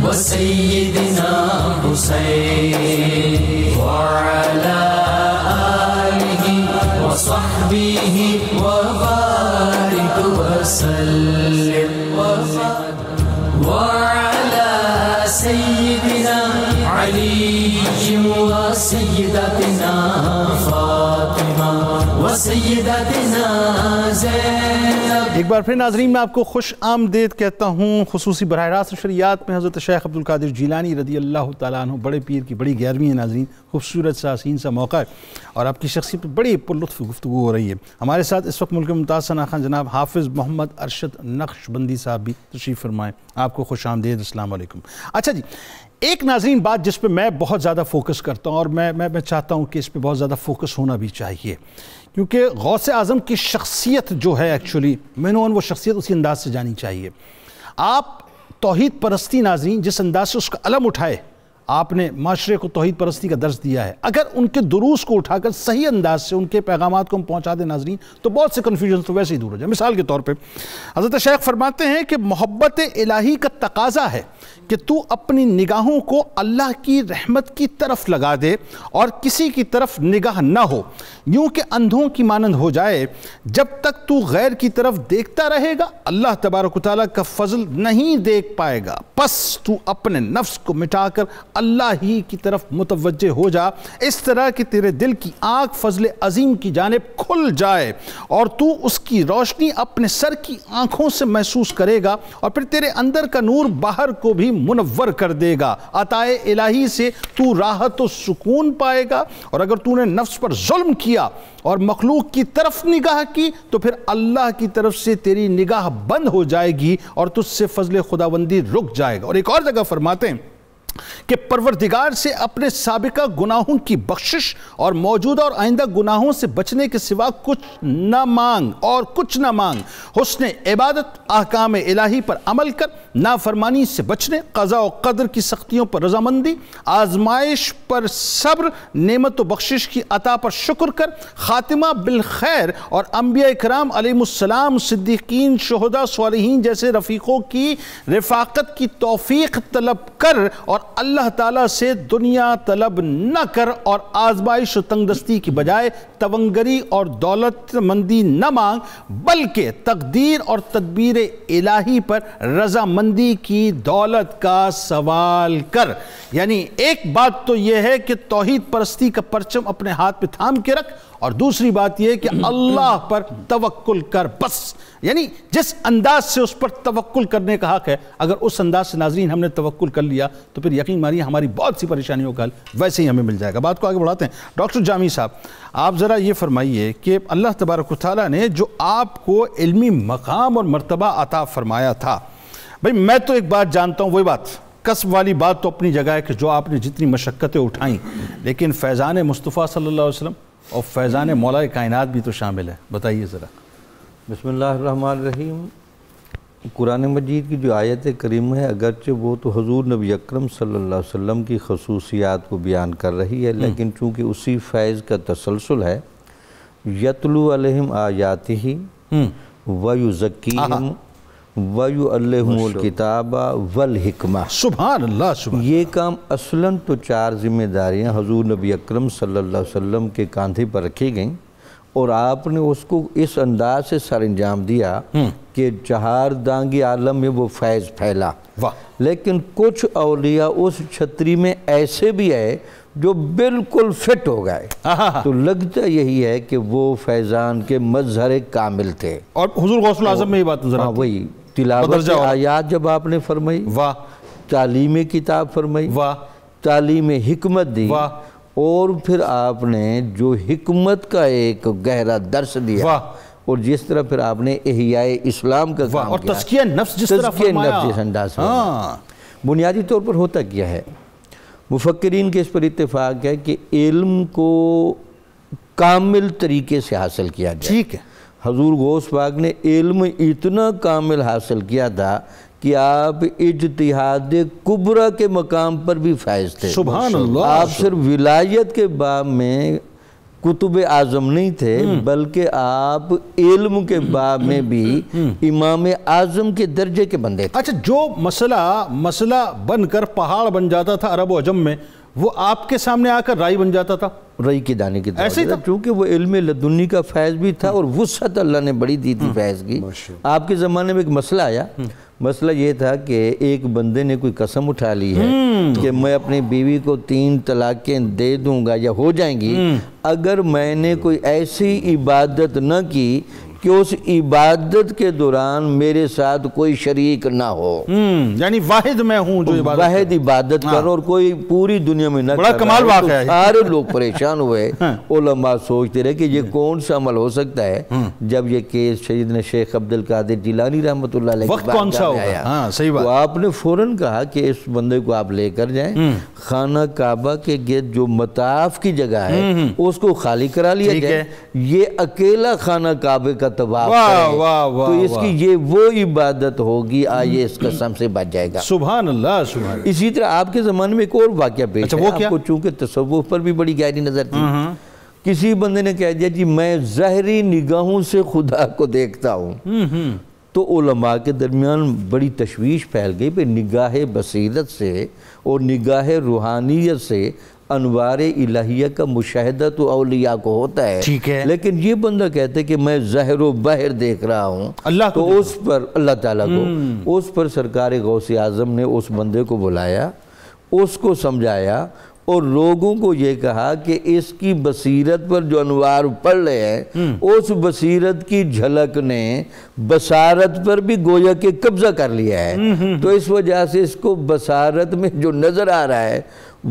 وسيدنا حسين وعلى آله وصحبه وبارك وسلم وعلى سيدنا علي وسيدتنا فاطمة وسيدتنا زینب۔ ایک بار پھر ناظرین میں آپ کو خوش آمدید کہتا ہوں خصوصی براہ راست نشریات میں حضرت شیخ عبدالقادر جیلانی رضی اللہ تعالیٰ عنہ، بڑے پیر کی بڑی 11ویں ہے ناظرین، خوبصورت سا حسین سا موقع ہے اور آپ کی شخصیت پر بڑی پرلطف گفتگو ہو رہی ہے۔ ہمارے ساتھ اس وقت ملک ممتاز ثنا خان جناب حافظ محمد ارشد نقشبندی صاحب بھی تشریف فرمائیں، آپ کو خوش آمدید، السلام علیکم۔ اچھا جی، ایک ناظرین بات جس پہ میں بہت زیادہ فوکس کرتا ہوں اور میں چاہتا ہوں کہ اس پہ بہت زیادہ فوکس ہونا بھی چاہیے، کیونکہ غوث اعظم کی شخصیت جو ہے ایکچولی مینون وہ شخصیت اسی انداز سے جانی چاہیے۔ آپ توحید پرستی ناظرین جس انداز سے اس کا علم اٹھائے، آپ نے معاشرے کو توحید پرستی کا درس دیا ہے، اگر ان کے دروس کو اٹھا کر صحیح انداز سے ان کے پیغامات کو ہم پہنچا دیں ناظرین تو بہت سے کنفیوژن تو ویسے ہی دور ہو جائے۔ مثال کے طور پہ حضرت شیخ فرماتے ہیں کہ محبت الہی کا تقاضا ہے کہ تو اپنی نگاہوں کو اللہ کی رحمت کی طرف لگا دے اور کسی کی طرف نگاہ نہ ہو، یوں کہ اندھوں کی مانند ہو جائے۔ جب تک تو غیر کی طرف دیکھتا رہے گا اللہ تبارک و تعالیٰ کا فضل نہیں دیکھ پائے گا، پس تو اپنے نفس کو مٹا کر اللہ ہی کی طرف متوجہ ہو جا، اس طرح کہ تیرے دل کی آنکھ فضل عظیم کی جانب کھل جائے اور تو اس کی روشنی اپنے سر کی آنکھوں سے محسوس کرے گا اور پھر تیرے اندر کا نور باہر کو بھی منور کر دے گا۔ عطائے الہی سے تو راحت و سکون پائے گا، اور اگر تو نے نفس پر ظلم کیا اور مخلوق کی طرف نگاہ کی تو پھر اللہ کی طرف سے تیری نگاہ بند ہو جائے گی اور تجھ سے فضل خداوندی رک جائے گا۔ اور ایک اور جگہ فرماتے ہیں کہ پروردگار سے اپنے سابقہ گناہوں کی بخشش اور موجودہ اور آئندہ گناہوں سے بچنے کے سوا کچھ نہ مانگ اور کچھ نہ مانگ، حسن عبادت، احکام الہی پر عمل کر، نافرمانی سے بچنے، قضاء و قدر کی سختیوں پر رضامندی، آزمائش پر صبر، نعمت و بخشش کی عطا پر شکر کر، خاتمہ بالخیر اور انبیاء کرام علیہ السلام، صدیقین، شہداء، صالحین جیسے رفیقوں کی رفاقت کی توفیق طلب کر اور اللہ تعالیٰ سے دنیا طلب نہ کر اور آزمائش و تنگ دستی کی بجائے تونگری اور دولت مندی نہ مانگ، بلکہ تقدیر اور تدبیر الہی پر رضامندی کی دولت کا سوال کر۔ یعنی ایک بات تو یہ ہے کہ توحید پرستی کا پرچم اپنے ہاتھ پہ تھام کے رکھ اور دوسری بات یہ کہ اللہ پر توکل کر بس، یعنی جس انداز سے اس پر توکل کرنے کا حق ہے، اگر اس انداز سے ناظرین ہم نے توکل کر لیا تو پھر یقین مانیے ہماری بہت سی پریشانیوں کا حل ویسے ہی ہمیں مل جائے گا۔ بات کو آگے بڑھاتے ہیں۔ ڈاکٹر جامی صاحب، آپ ذرا یہ فرمائیے کہ اللہ تبارک و تعالیٰ نے جو آپ کو علمی مقام اور مرتبہ عطا فرمایا تھا، بھئی میں تو ایک بات جانتا ہوں، وہی بات کسب والی بات تو اپنی جگہ ہے کہ جو آپ نے جتنی مشقتیں اٹھائیں، لیکن فیضان مصطفیٰ صلی اللہ علیہ وسلم اور فیضان مولا کائنات بھی تو شامل ہے، بتائیے ذرا۔ بسم اللہ الرحمن الرحیم۔ قرآن مجید کی جو آیت کریمہ ہے، اگرچہ وہ تو حضور نبی اکرم صلی اللہ علیہ وسلم کی خصوصیات کو بیان کر رہی ہے، لیکن چونکہ اسی فیض کا تسلسل ہے، یتلو علیہم آیاتہ ویزکیہم وَيُعَلِّمُ الْكِتَابَ وَالْحِکْمَةَ۔ سبحان اللہ، سبحان یہ کام اصلاً تو 4 ذمہ داریاں حضور نبی اکرم صلی اللہ علیہ وسلم کے کاندھے پر رکھی گئیں، اور آپ نے اس کو اس انداز سے سر انجام دیا کہ 4 دانگی عالم میں وہ فیض پھیلا۔ لیکن کچھ اولیاء اس چھتری میں ایسے بھی ہے جو بالکل فٹ ہو گئے، تو لگتا یہی ہے کہ وہ فیضان کے مظہر کامل تھے۔ اور حضور غوث العظم میں یہ بات نظر آتی ہے۔ وہی تلاوت آیات جب آپ نے فرمائی، تعلیم کتاب فرمائی، تعلیم حکمت دی، اور پھر آپ نے جو حکمت کا ایک گہرا درس دیا، اور جس طرح پھر آپ نے احیاء اسلام کا کام اور کیا، تزکیہ نفس جس طرح فرمایا، جس انداز فرمایا۔ بنیادی طور پر ہوتا کیا ہے، مفکرین کے اس پر اتفاق ہے کہ علم کو کامل طریقے سے حاصل کیا جائے۔ ٹھیک ہے۔ حضور غوث پاک نے علم اتنا کامل حاصل کیا تھا کہ آپ اجتہاد کبریٰ کے مقام پر بھی فائز تھے۔ سبحان اللہ۔ آپ صرف ولایت کے باب میں کتب اعظم نہیں تھے، بلکہ آپ علم کے باب میں بھی امام اعظم کے درجے کے بندے تھے۔ اچھا، جو مسئلہ بن کر پہاڑ بن جاتا تھا عرب و عجم میں، وہ آپ کے سامنے آ کر رائی بن جاتا تھا، رئی کے دانے کی طرح ایسے ہی تھا، چونکہ وہ علم لدنی کا فیض بھی تھا، اور وسعت اللہ نے بڑی دی تھی فیض کی۔ آپ کے زمانے میں ایک مسئلہ آیا، مسئلہ یہ تھا کہ ایک بندے نے کوئی قسم اٹھا لی ہے کہ میں اپنی بیوی کو 3 طلاقیں دے دوں گا یا ہو جائیں گی اگر میں نے کوئی ایسی عبادت نہ کی کہ اس عبادت کے دوران میرے ساتھ کوئی شریک نہ ہو، یعنی واحد میں ہوں جو عبادت واحد عبادت کر، اور کوئی پوری دنیا میں نہ کر۔ بڑا کمال واقعہ ہے۔ سارے لوگ پریشان ہوئے، علماء سوچتے رہے کہ یہ کون سا عمل ہو سکتا ہے۔ جب یہ کیس سیدنا شیخ عبد القادر جیلانی رحمۃ اللہ علیہ وقت کون سا ہوگا، ہاں صحیح بات، تو آپ نے فوراً کہا کہ اس بندے کو آپ لے کر جائیں، خانہ کعبہ کے گرد جو مطاف کی جگہ ہے اس کو خالی کرا لیا جائے، یہ اکیلا خانہ کعبے کا طواف کرے، تو اس کی یہ وہ عبادت ہوگی، آئیے اس قسم سے بچ جائے گا۔ سبحان اللہ، سبحان اللہ۔ اسی طرح آپ کے زمانے میں ایک اور واقعہ پیش ہے، آپ کو چونکہ تصوف پر بھی بڑی گہری نظر تھی، کسی بندے نے کہہ دیا جی میں ظاہری نگاہوں سے خدا کو دیکھتا ہوں، تو علماء کے درمیان بڑی تشویش پھیل گئی کہ نگاہ بصیرت سے اور نگاہ روحانیت سے انوار الہیہ کا مشاہدہ تو اولیاء کو ہوتا ہے، لیکن یہ بندہ کہتے کہ میں ظاہر و باہر دیکھ رہا ہوں، تو اس پر اللہ تعالیٰ کو، اس پر سرکار غوث اعظم نے اس بندے کو بلایا، اس کو سمجھایا، اور لوگوں کو یہ کہا کہ اس کی بصیرت پر جو انوار پڑھ رہے ہیں، اس بصیرت کی جھلک نے بصارت پر بھی گویا کہ قبضہ کر لیا ہے، تو اس وجہ سے اس کو بصارت میں جو نظر آ رہا ہے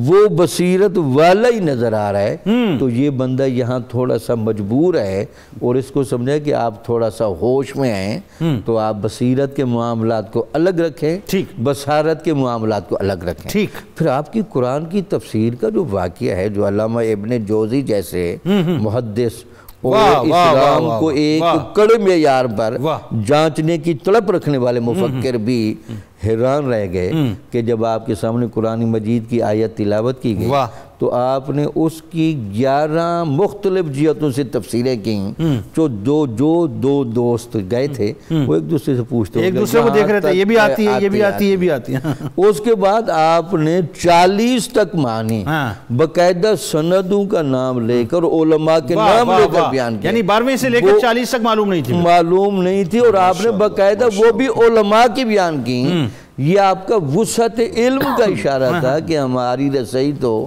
وہ بصیرت والا ہی نظر آ رہا ہے۔ تو یہ بندہ یہاں تھوڑا سا مجبور ہے، اور اس کو سمجھا کہ آپ تھوڑا سا ہوش میں آئیں، تو آپ بصیرت کے معاملات کو الگ رکھیں، بصارت کے معاملات کو الگ رکھیں۔ پھر آپ کی قرآن کی تفسیر کا جو واقعہ ہے، جو علامہ ابن جوزی جیسے محدث اور اسلام کو ایک کڑے معیار پر جانچنے کی طلب رکھنے والے مفکر بھی حیران رہ گئے کہ جب آپ کے سامنے قرآن مجید کی آیت تلاوت کی گئی تو آپ نے اس کی 11 مختلف جہتوں سے تفسیریں کی، جو دو دوست گئے تھے وہ ایک دوسرے سے پوچھتے ایک دوسرے کو دیکھ رہے تھے، یہ بھی آتی ہے، یہ بھی آتی ہے، یہ بھی آتی ہے۔ اس کے بعد آپ نے 40 تک معنی باقاعدہ سندوں کا نام لے کر علماء کے نام لے کر بیان کیا، یعنی 12ویں سے لے کر 40 تک معلوم نہیں تھی، اور آپ نے باقاعدہ وہ بھی علماء کی بیان کی۔ یہ آپ کا وسعت علم کا اشارہ تھا کہ ہماری رسائی تو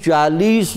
40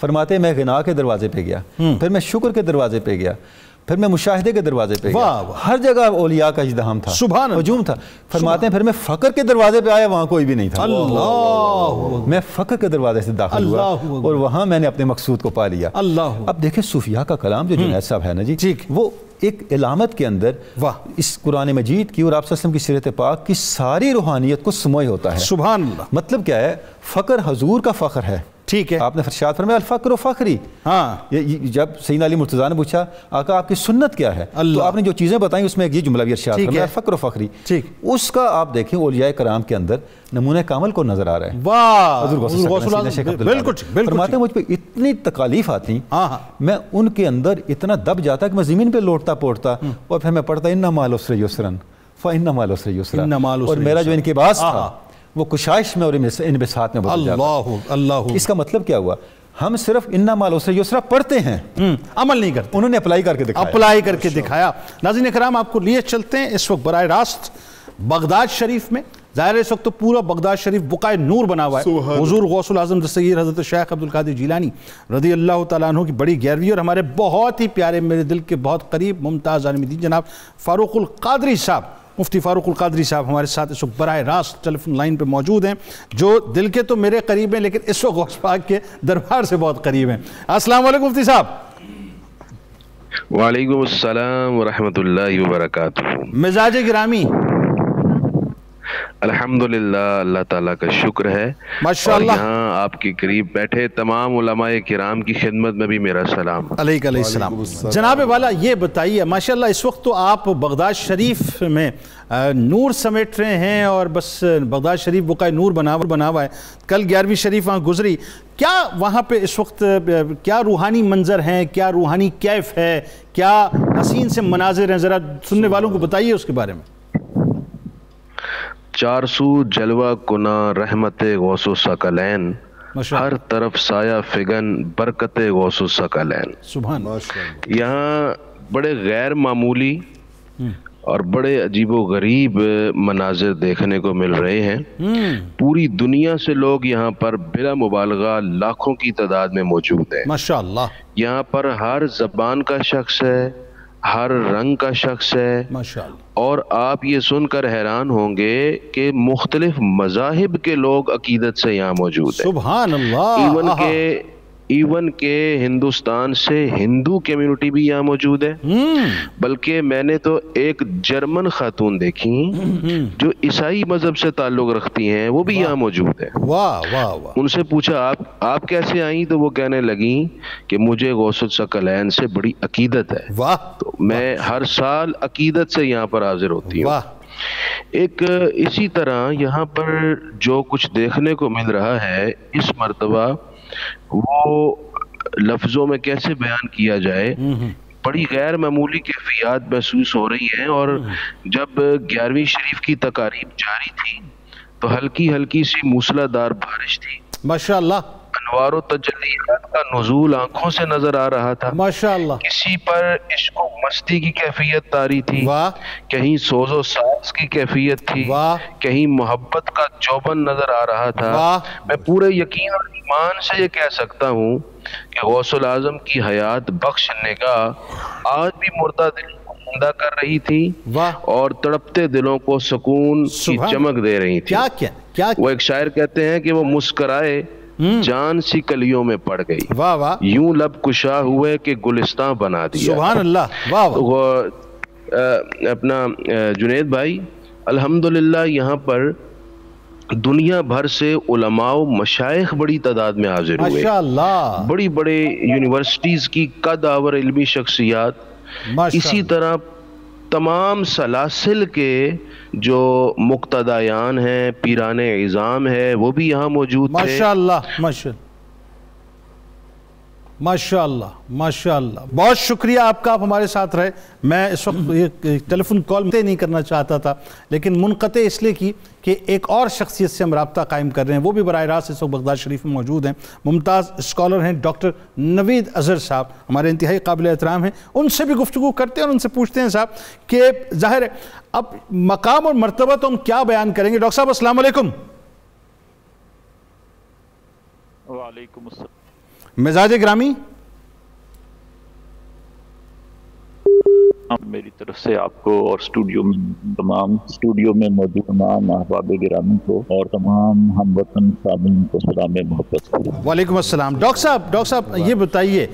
فرماتے ہیں میں غنا کے دروازے پہ گیا، پھر میں شکر کے دروازے پہ گیا، پھر میں مشاہدے کے دروازے پہ گیا، ہر جگہ اولیاء کا ازدحام تھا، سبحان اللہ، ہجوم تھا۔ فرماتے ہیں پھر میں فقر کے دروازے پہ آیا، وہاں کوئی بھی نہیں تھا، اللہ، میں فقر کے دروازے سے داخل ہوا اور وہاں میں نے اپنے مقصود کو پا لیا۔ اللہ، اب دیکھیں صوفیاء کا کلام جو جنید صاحب ہے نا جی، وہ ایک علامت کے اندر اس قرآن مجید کی اور آپ صلی اللہ علیہ وسلم کی سیرت پاک کی ساری روحانیت کو سموئے ہوتا ہے۔ سبحان اللہ۔ مطلب کیا ہے؟ فقر حضور کا فخر ہے، ٹھیک ہے، آپ نے ارشاد فرمایا الفقر و فخری۔ ہاں، جب سیدنا علی مرتضیٰ نے پوچھا آقا آپ کی سنت کیا ہے، تو آپ نے جو چیزیں بتائیں اس میں ایک یہ جملہ بھی ارشاد فرمایا الفقر و فخری۔ اس کا آپ دیکھیں اولیاء کرام کے اندر نمونہ کامل کو نظر آ رہا ہے۔ واہ، حضور غوث العظم بالکل فرماتے ہیں مجھ پہ اتنی تکالیف آتی، میں ان کے اندر اتنا دب جاتا کہ میں زمین پہ لوٹتا پوٹتا اور پھر میں پڑھتا ان مع العسر یسرا فإن مع العسر یسرا، اور میرا جو انکباس تھا وہ کشائش میں اور انبساط میں بدل جاتا۔ اللہ، اس کا مطلب کیا ہوا؟ ہم صرف ان مع العسر یسرا پڑھتے ہیں، عمل نہیں کرتے۔ انہوں نے اپلائی کر کے دکھایا۔ ناظرین کرام، آپ کو لیے چلتے ہیں اس وقت براہ راست بغداد شریف میں۔ ظاہر ہے اس وقت تو پورا بغداد شریف بقائے نور بنا ہوا ہے۔ حضور غوث العظم دستگیر حضرت شیخ عبدالقادر جیلانی رضی اللہ تعالیٰ عنہ کی بڑی گیروی اور ہمارے بہت ہی پیارے، میرے دل کے بہت قریب ممتاز عالم دین جناب فاروق القادری صاحب، مفتی فاروق القادری صاحب ہمارے ساتھ اس وقت براہ راست ٹیلی فون لائن پہ موجود ہیں، جو دل کے تو میرے قریب ہیں لیکن اس وقت غوث پاک کے دربار سے بہت قریب ہیں۔ السلام علیکم مفتی صاحب۔ وعلیکم السلام ورحمۃ اللہ وبرکاتہ۔ مزاج گرامی؟ الحمدللہ، اللہ تعالیٰ کا شکر ہے، اور یہاں آپ کے قریب بیٹھے تمام علماء کرام کی خدمت میں بھی میرا سلام۔ علیہ السلام۔ جناب والا یہ بتائیے، ماشاءاللہ اس وقت تو آپ بغداد شریف میں نور سمیٹ رہے ہیں اور بس بغداد شریف بقائے نور بنا ہوا ہے۔ کل 11ویں شریف وہاں گزری، کیا وہاں پہ اس وقت کیا روحانی منظر ہیں، کیا روحانی کیف ہے، کیا حسین سے مناظر ہیں؟ ذرا سننے والوں کو بتائیے اس کے بارے میں۔ 400 جلوہ کنا رحمت غوث الثقلین، ہر طرف سایہ فگن برکت غوث الثقلین۔ سبحان۔ یہاں بڑے غیر معمولی اور بڑے عجیب و غریب مناظر دیکھنے کو مل رہے ہیں۔ پوری دنیا سے لوگ یہاں پر بلا مبالغہ لاکھوں کی تعداد میں موجود ہیں۔ ماشاءاللہ۔ یہاں پر ہر زبان کا شخص ہے، ہر رنگ کا شخص ہے، ماشاءاللہ، اور آپ یہ سن کر حیران ہوں گے کہ مختلف مذاہب کے لوگ عقیدت سے یہاں موجود ہیں۔ سبحان اللہ۔ ایون کہ ہندوستان سے ہندو کمیونٹی بھی یہاں موجود ہے، بلکہ میں نے تو ایک جرمن خاتون دیکھی جو عیسائی مذہب سے تعلق رکھتی ہیں، وہ بھی یہاں موجود ہے۔ واہ واہ واہ۔ ان سے پوچھا آپ کیسے آئیں، تو وہ کہنے لگیں کہ مجھے غوث الثقلین سے بڑی عقیدت ہے، تو میں ہر سال عقیدت سے یہاں پر حاضر ہوتی ہوں۔ ایک اسی طرح یہاں پر جو کچھ دیکھنے کو مل رہا ہے اس مرتبہ، وہ لفظوں میں کیسے بیان کیا جائے، بڑی غیر معمولی کیفیات محسوس ہو رہی ہیں۔ اور جب 11ویں شریف کی تقاریب جاری تھی تو ہلکی ہلکی سی موسلادھار بارش تھی، ماشاءاللہ، انوار و تجلیات کا نزول آنکھوں سے نظر آ رہا تھا، ماشاءاللہ، کسی پر عشق و مستی کی کیفیت طاری تھی، کہیں سوز و ساز کی کیفیت تھی، کہیں محبت کا جوبن نظر آ رہا تھا۔ میں پورے یقین اور ایمان سے یہ کہہ سکتا ہوں کہ غوث العظم کی حیات بخش نگاہ آج بھی مردہ دل کو زندہ کر رہی تھی اور تڑپتے دلوں کو سکون کی چمک دے رہی تھی۔ وہ ایک شاعر کہتے ہیں کہ وہ مسکرائے جان سی کلیوں میں پڑ گئی، یوں لب کشا ہوئے کہ گلستان بنا دیا۔ سبحان اللہ۔ اپنا جنید بھائی، الحمدللہ یہاں پر دنیا بھر سے علماء و مشائخ بڑی تعداد میں حاضر ہوئے، بڑی بڑے یونیورسٹیز کی قد آور علمی شخصیات، اسی طرح تمام سلاسل کے جو مقتدیان ہیں، پیران عظام ہے، وہ بھی یہاں موجود تھے۔ ماشاءاللہ، ماشاءاللہ، ماشاءاللہ، بہت شکریہ آپ کا، آپ ہمارے ساتھ رہے۔ میں اس وقت ٹیلی فون کال نہیں کرنا چاہتا تھا لیکن منقطع اس لیے کی کہ ایک اور شخصیت سے ہم رابطہ قائم کر رہے ہیں، وہ بھی براہ راست اس وقت بغداد شریف میں موجود ہیں، ممتاز اسکالر ہیں ڈاکٹر نوید اظہر صاحب، ہمارے انتہائی قابل احترام ہیں۔ ان سے بھی گفتگو کرتے ہیں اور ان سے پوچھتے ہیں صاحب کہ ظاہر ہے اب مقام اور مرتبہ تو ہم کیا بیان کریں گے۔ ڈاکٹر صاحب السلام علیکم۔ وعلیکم السلام۔ مزاج گرامی میری طرف سے آپ کو اور اسٹوڈیو میں موجود تمام احباب گرامی کو اور تمام ہم وطن سامعین کو سلام محبت. وعلیکم السلام. ڈاکٹر صاحب یہ بتائیے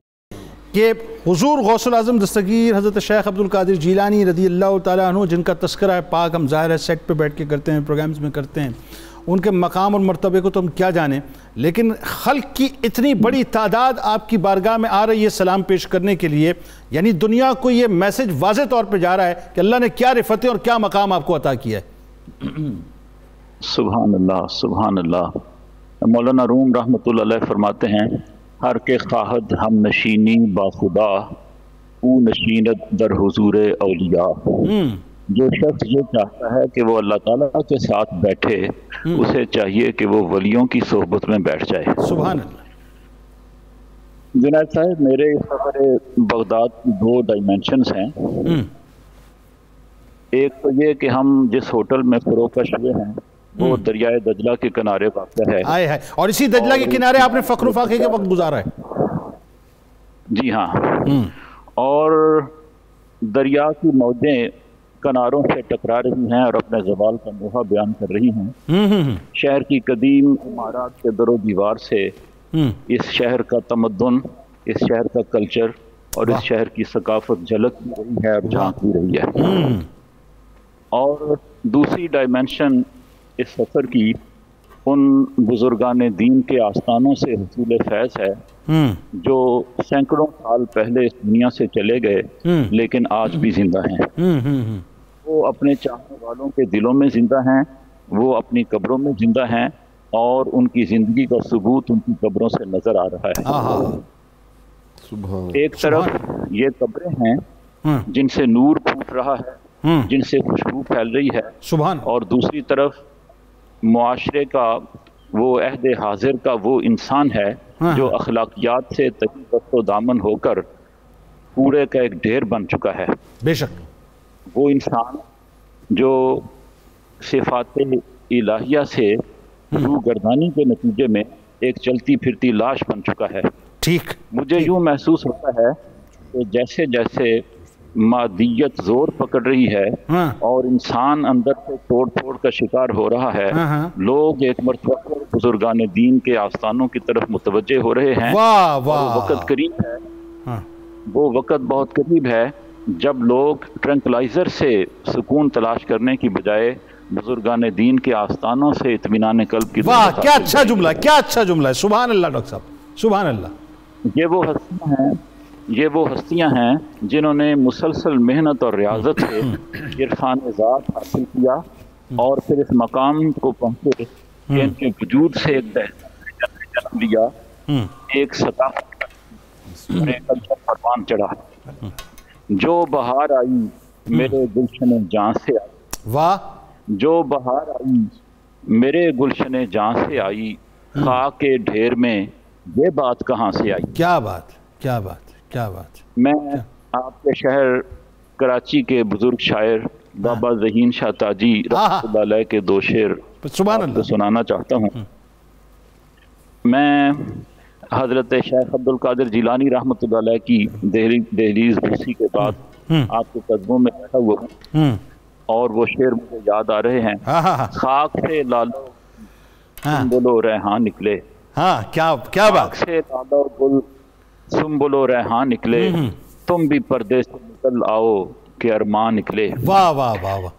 کہ حضور غوث العظم دستگیر حضرت شیخ عبدالقادر جیلانی رضی اللہ تعالیٰ عنہ، جن کا تذکرہ ہے پاک ہم ظاہر ہے سیٹ پہ بیٹھ کے کرتے ہیں، پروگرامز میں کرتے ہیں، ان کے مقام اور مرتبے کو تو ہم کیا جانیں، لیکن خلق کی اتنی بڑی تعداد آپ کی بارگاہ میں آ رہی ہے سلام پیش کرنے کے لیے، یعنی دنیا کو یہ میسج واضح طور پہ جا رہا ہے کہ اللہ نے کیا رفتیں اور کیا مقام آپ کو عطا کیا ہے. سبحان اللہ سبحان اللہ. مولانا روم رحمۃ اللہ علیہ فرماتے ہیں ہر کے خواہد ہم نشینی با خدا او نشینت در حضور اولیاء. جو شخص یہ چاہتا ہے کہ وہ اللہ تعالیٰ کے ساتھ بیٹھے اسے چاہیے کہ وہ ولیوں کی صحبت میں بیٹھ جائے. سبحان اللہ. جنید صاحب میرے سفر بغداد کی 2 ڈائمینشنز ہیں. ایک تو یہ کہ ہم جس ہوٹل میں فروکش ہوئے ہیں وہ دریائے دجلہ کے کنارے واقع ہے. اور اسی دجلہ کے کنارے آپ نے فخر و فاخر کے وقت گزارا ہے. جی ہاں. اور دریا کی موجیں کناروں سے ٹکرا رہی ہیں اور اپنے زوال کا نوحہ بیان کر رہی ہیں. شہر کی قدیم عمارات کے در و دیوار سے اس شہر کا تمدن، اس شہر کا کلچر اور اس شہر کی ثقافت جھلک بھی رہی ہے اور جھانک بھی رہی ہے. اور دوسری ڈائمینشن اس سفر کی ان بزرگان دین کے آستانوں سے حصول فیض ہے جو سینکڑوں سال پہلے اس دنیا سے چلے گئے لیکن آج بھی زندہ ہیں. وہ اپنے چاہنے والوں کے دلوں میں زندہ ہیں، وہ اپنی قبروں میں زندہ ہیں اور ان کی زندگی کا ثبوت ان کی قبروں سے نظر آ رہا ہے. ایک طرف یہ قبریں ہیں جن سے نور پھوٹ رہا ہے، جن سے خوشبو پھیل رہی ہے، اور دوسری طرف معاشرے کا وہ عہد حاضر کا وہ انسان ہے جو اخلاقیات سے تہی دست و دامن ہو کر کوڑے کا ایک ڈھیر بن چکا ہے. بے شک وہ انسان جو صفات الہیہ سے روح گردانی کے نتیجے میں ایک چلتی پھرتی لاش بن چکا ہے. ٹھیک. مجھے یوں محسوس ہوتا ہے کہ جیسے جیسے مادیت زور پکڑ رہی ہے اور انسان اندر سے توڑ پھوڑ کا شکار ہو رہا ہے، لوگ ایک مرتبہ بزرگان دین کے آستانوں کی طرف متوجہ ہو رہے ہیں. وقت قریب ہے، وہ وقت بہت قریب ہے جب لوگ ٹرنکلائزر سے سکون تلاش کرنے کی بجائے بزرگان دین کے آستانوں سے اطمینان قلب کی. واہ کیا اچھا جملہ ہے، کیا اچھا جملہ ہے. سبحان اللہ ڈاکٹر صاحب سبحان اللہ. یہ وہ ہستیاں ہیں جنہوں نے مسلسل محنت اور ریاضت سے عرفان ذات حاصل کیا اور پھر اس مقام کو پہنچے کہ ان کے وجود سے ایک جنم لیا، ایک ثقافت اور ایک کلچر پروان چڑھا. جو بہار آئی میرے گلشن جاں سے آئی. واہ. جو بہار آئی میرے گلشن جاں سے آئی، خاک کے ڈھیر میں یہ بات کہاں سے آئی. کیا بات کیا بات کیا بات. میں آپ کے شہر کراچی کے بزرگ شاعر بابا ذہین شاہ تاجی رحمۃ اللہ علیہ کے 2 شعر آپ کو سنانا چاہتا ہوں. میں حضرت شیخ عبدالقادر جیلانی رحمۃ اللہ علیہ کی دہلیز بوسی کے بعد آپ کے قدموں میں بیٹھا ہوا ہوں اور وہ شعر مجھے یاد آ رہے ہیں. خاک سے لالو سنبلو ریحان نکلے. کیا بات. خاک سے لالو گل سنبلو ریحان نکلے، تم بھی پردے سے نکل آؤ کہ ارمان نکلے. واہ واہ واہ واہ.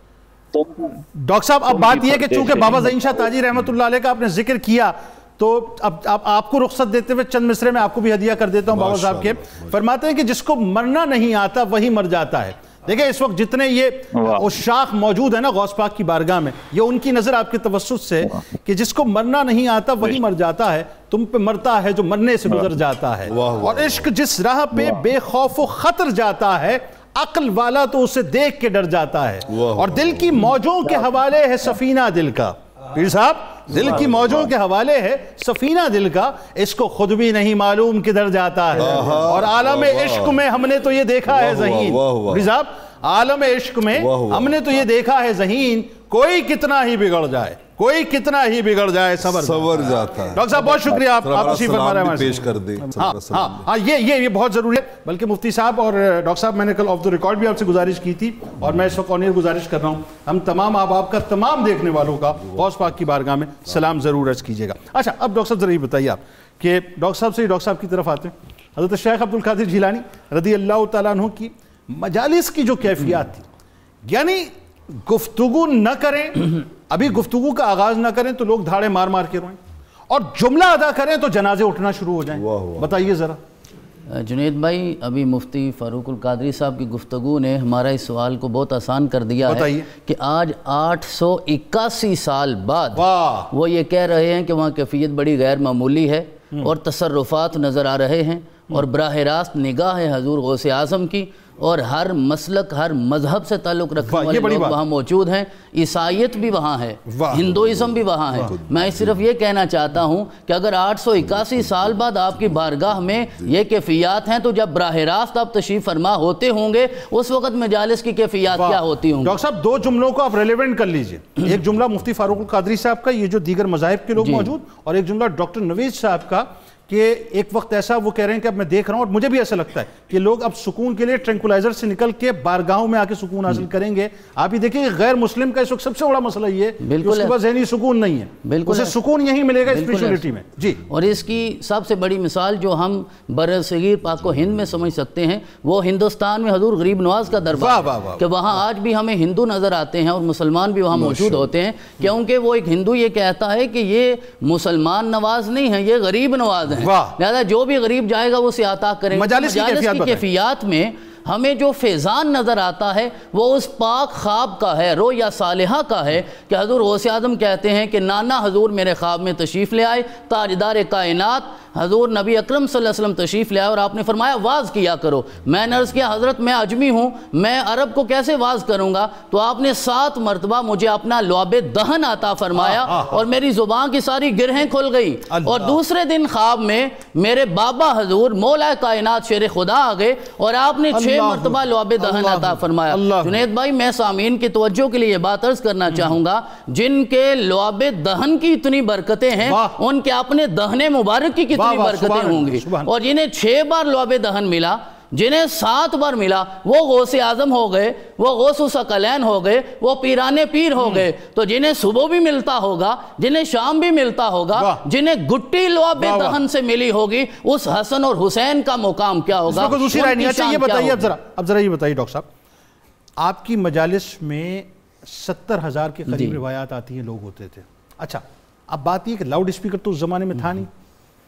ڈاکٹر صاحب اب بات یہ ہے کہ چونکہ بابا ذہین شاہ تاجی رحمۃ اللہ علیہ کا آپ نے ذکر کیا تو اب آپ کو رخصت دیتے ہوئے چند مصرے میں آپ کو بھی ہدیہ کر دیتا ہوں. بابا صاحب کے فرماتے ہیں کہ جس کو مرنا نہیں آتا وہی مر جاتا ہے. دیکھیں اس وقت جتنے یہ عشاق موجود ہیں نا غوث پاک کی بارگاہ میں، یہ ان کی نظر آپ کے توسط سے کہ جس کو مرنا نہیں آتا وہی مر جاتا ہے، تم پہ مرتا ہے جو مرنے سے گزر جاتا ہے. اور عشق جس راہ پہ بے خوف و خطر جاتا ہے، عقل والا تو اسے دیکھ کے ڈر جاتا ہے. اور دل کی موجوں کے حوالے ہے سفینہ دل کا. پیر صاحب دل کی موجوں کے حوالے ہے سفینہ دل کا، اس کو خود بھی نہیں معلوم کدھر جاتا ہے. اور عالم عشق میں ہم نے تو یہ دیکھا ہے ذہین. پیر صاحب عالم عشق میں ہم نے تو یہ دیکھا ہے ذہین، کوئی کتنا ہی بگڑ جائے، کوئی کتنا ہی بگڑ جائے صبر جاتا ہے۔ ڈاکٹر صاحب بہت شکریہ، آپ تشریف فرما رہے ہیں، پیش کر دیں۔ ہاں یہ بہت ضروری ہے۔ بلکہ مفتی صاحب اور ڈاکٹر صاحب، میں نے کل آف دا ریکارڈ بھی آپ سے گزارش کی تھی اور میں اس وقت آن ایئر گزارش کر رہا ہوں، ہم تمام آپ کا تمام دیکھنے والوں کا غوث پاک کی بارگاہ میں سلام ضرور عرض کیجیے گا۔ اچھا اب ڈاکٹر صاحب ذرا یہ بتائیے آپ کہ ڈاکٹر صاحب سے ڈاکٹر صاحب کی طرف آتے ہیں، حضرت شیخ عبد القادر جیلانی رضی اللہ تعالیٰ عنہ کی مجالس کی جو کیفیات تھی، یعنی گفتگو نہ کریں، ابھی گفتگو کا آغاز نہ کریں تو لوگ دھاڑے مار مار کے روئیں، اور جملہ ادا کریں تو جنازے اٹھنا شروع ہو جائیں۔ بتائیے ذرا۔ جنید بھائی، ابھی مفتی فاروق القادری صاحب کی گفتگو نے ہمارا اس سوال کو بہت آسان کر دیا ہے کہ آج 881 سال بعد وہ یہ کہہ رہے ہیں کہ وہاں کیفیت بڑی غیر معمولی ہے اور تصرفات نظر آ رہے ہیں، اور براہ راست نگاہ ہے حضور غوث اعظم کی، اور ہر مسلک ہر مذہب سے تعلق رکھنے والے لوگ وہاں موجود ہیں، عیسائیت بھی وہاں ہے، ہندوازم بھی وہاں ہے۔ میں صرف یہ کہنا چاہتا ہوں کہ اگر 881 سال بعد آپ کی بارگاہ میں یہ کیفیات ہیں تو جب براہ راست آپ تشریف فرما ہوتے ہوں گے اس وقت مجالس کی کیفیات کیا ہوتی ہوں گی؟ ڈاکٹر صاحب دو جملوں کو آپ ریلیونٹ کر لیجئے، ایک جملہ مفتی فاروق القادری صاحب کا، یہ جو دیگر مذاہب کے لوگ موجود، اور ایک جملہ ڈاکٹر نوید صاحب کا کہ ایک وقت ایسا وہ کہہ رہے ہیں کہ اب میں دیکھ رہا ہوں اور مجھے بھی ایسا لگتا ہے کہ لوگ اب سکون کے لیے ٹرینکولائزر سے نکل کے بارگاہوں میں آ کے سکون حاصل کریں گے۔ آپ ہی دیکھیں غیر مسلم کا اس وقت سب سے بڑا مسئلہ یہ ہے کہ اس کے پاس ذہنی سکون نہیں ہے، اسے سکون یہی ملے گا اسپیشلٹی میں۔ جی، اور اس کی سب سے بڑی مثال جو ہم برصغیر پاک و ہند میں سمجھ سکتے ہیں وہ ہندوستان میں حضور غریب نواز کا دربار ہے کہ وہاں آج بھی ہمیں ہندو نظر آتے ہیں اور مسلمان بھی وہاں موجود ہوتے ہیں، کیونکہ وہ ایک ہندو یہ کہتا ہے کہ یہ مسلمان نواز نہیں ہے، یہ غریب نواز ہیں، لہذا جو بھی غریب جائے گا وہ اسے عطا کریں گے۔ مجالس کی کیفیات میں ہمیں جو فیضان نظر آتا ہے وہ اس پاک خواب کا ہے، رویا صالحہ کا ہے کہ حضور غوث اعظم کہتے ہیں کہ نانا حضور میرے خواب میں تشریف لے آئے، تاجدار کائنات حضور نبی اکرم صلی اللہ علیہ وسلم تشریف لے آئے اور آپ نے فرمایا واز کیا کرو۔ میں نے عرض کیا حضرت میں عجمی ہوں، میں عرب کو کیسے واز کروں گا؟ تو آپ نے 7 مرتبہ مجھے اپنا لعاب دہن عطا فرمایا اور میری زبان کی ساری گرہیں کھل گئی، اور دوسرے دن خواب میں میرے بابا حضور مولا کائنات شیر خدا آ گئے اور آپ نے 6 مرتبہ لعاب دہن عطا فرمایا۔ جنید بھائی میں سامعین کی توجہ کے لیے یہ بات عرض کرنا چاہوں گا، جن کے لعاب دہن کی اتنی برکتیں ہیں ان کے اپنے دہن مبارک کی کتنی برکتیں ہوں گی، اور جنہیں 6 بار لعاب دہن ملا، جنہیں 7 بار ملا، وہ غوث اعظم ہو گئے، وہ غوث الثقلین ہو گئے، وہ پیران پیر ہو گئے۔ تو جنہیں صبح بھی ملتا ہوگا، جنہیں شام بھی ملتا ہوگا، جنہیں گٹی لعاب دہن سے ملی ہوگی، اس حسن اور حسین کا مقام کیا ہوگا؟ دوسری رائے نہیں ہے، یہ بتائیے اب ذرا یہ بتائیے ڈاکٹر صاحب، آپ کی مجالس میں 70,000 کے قریب روایات آتی ہیں، لوگ ہوتے تھے۔ اچھا اب بات یہ کہ لاؤڈ اسپیکر تو اس زمانے میں تھا نہیں،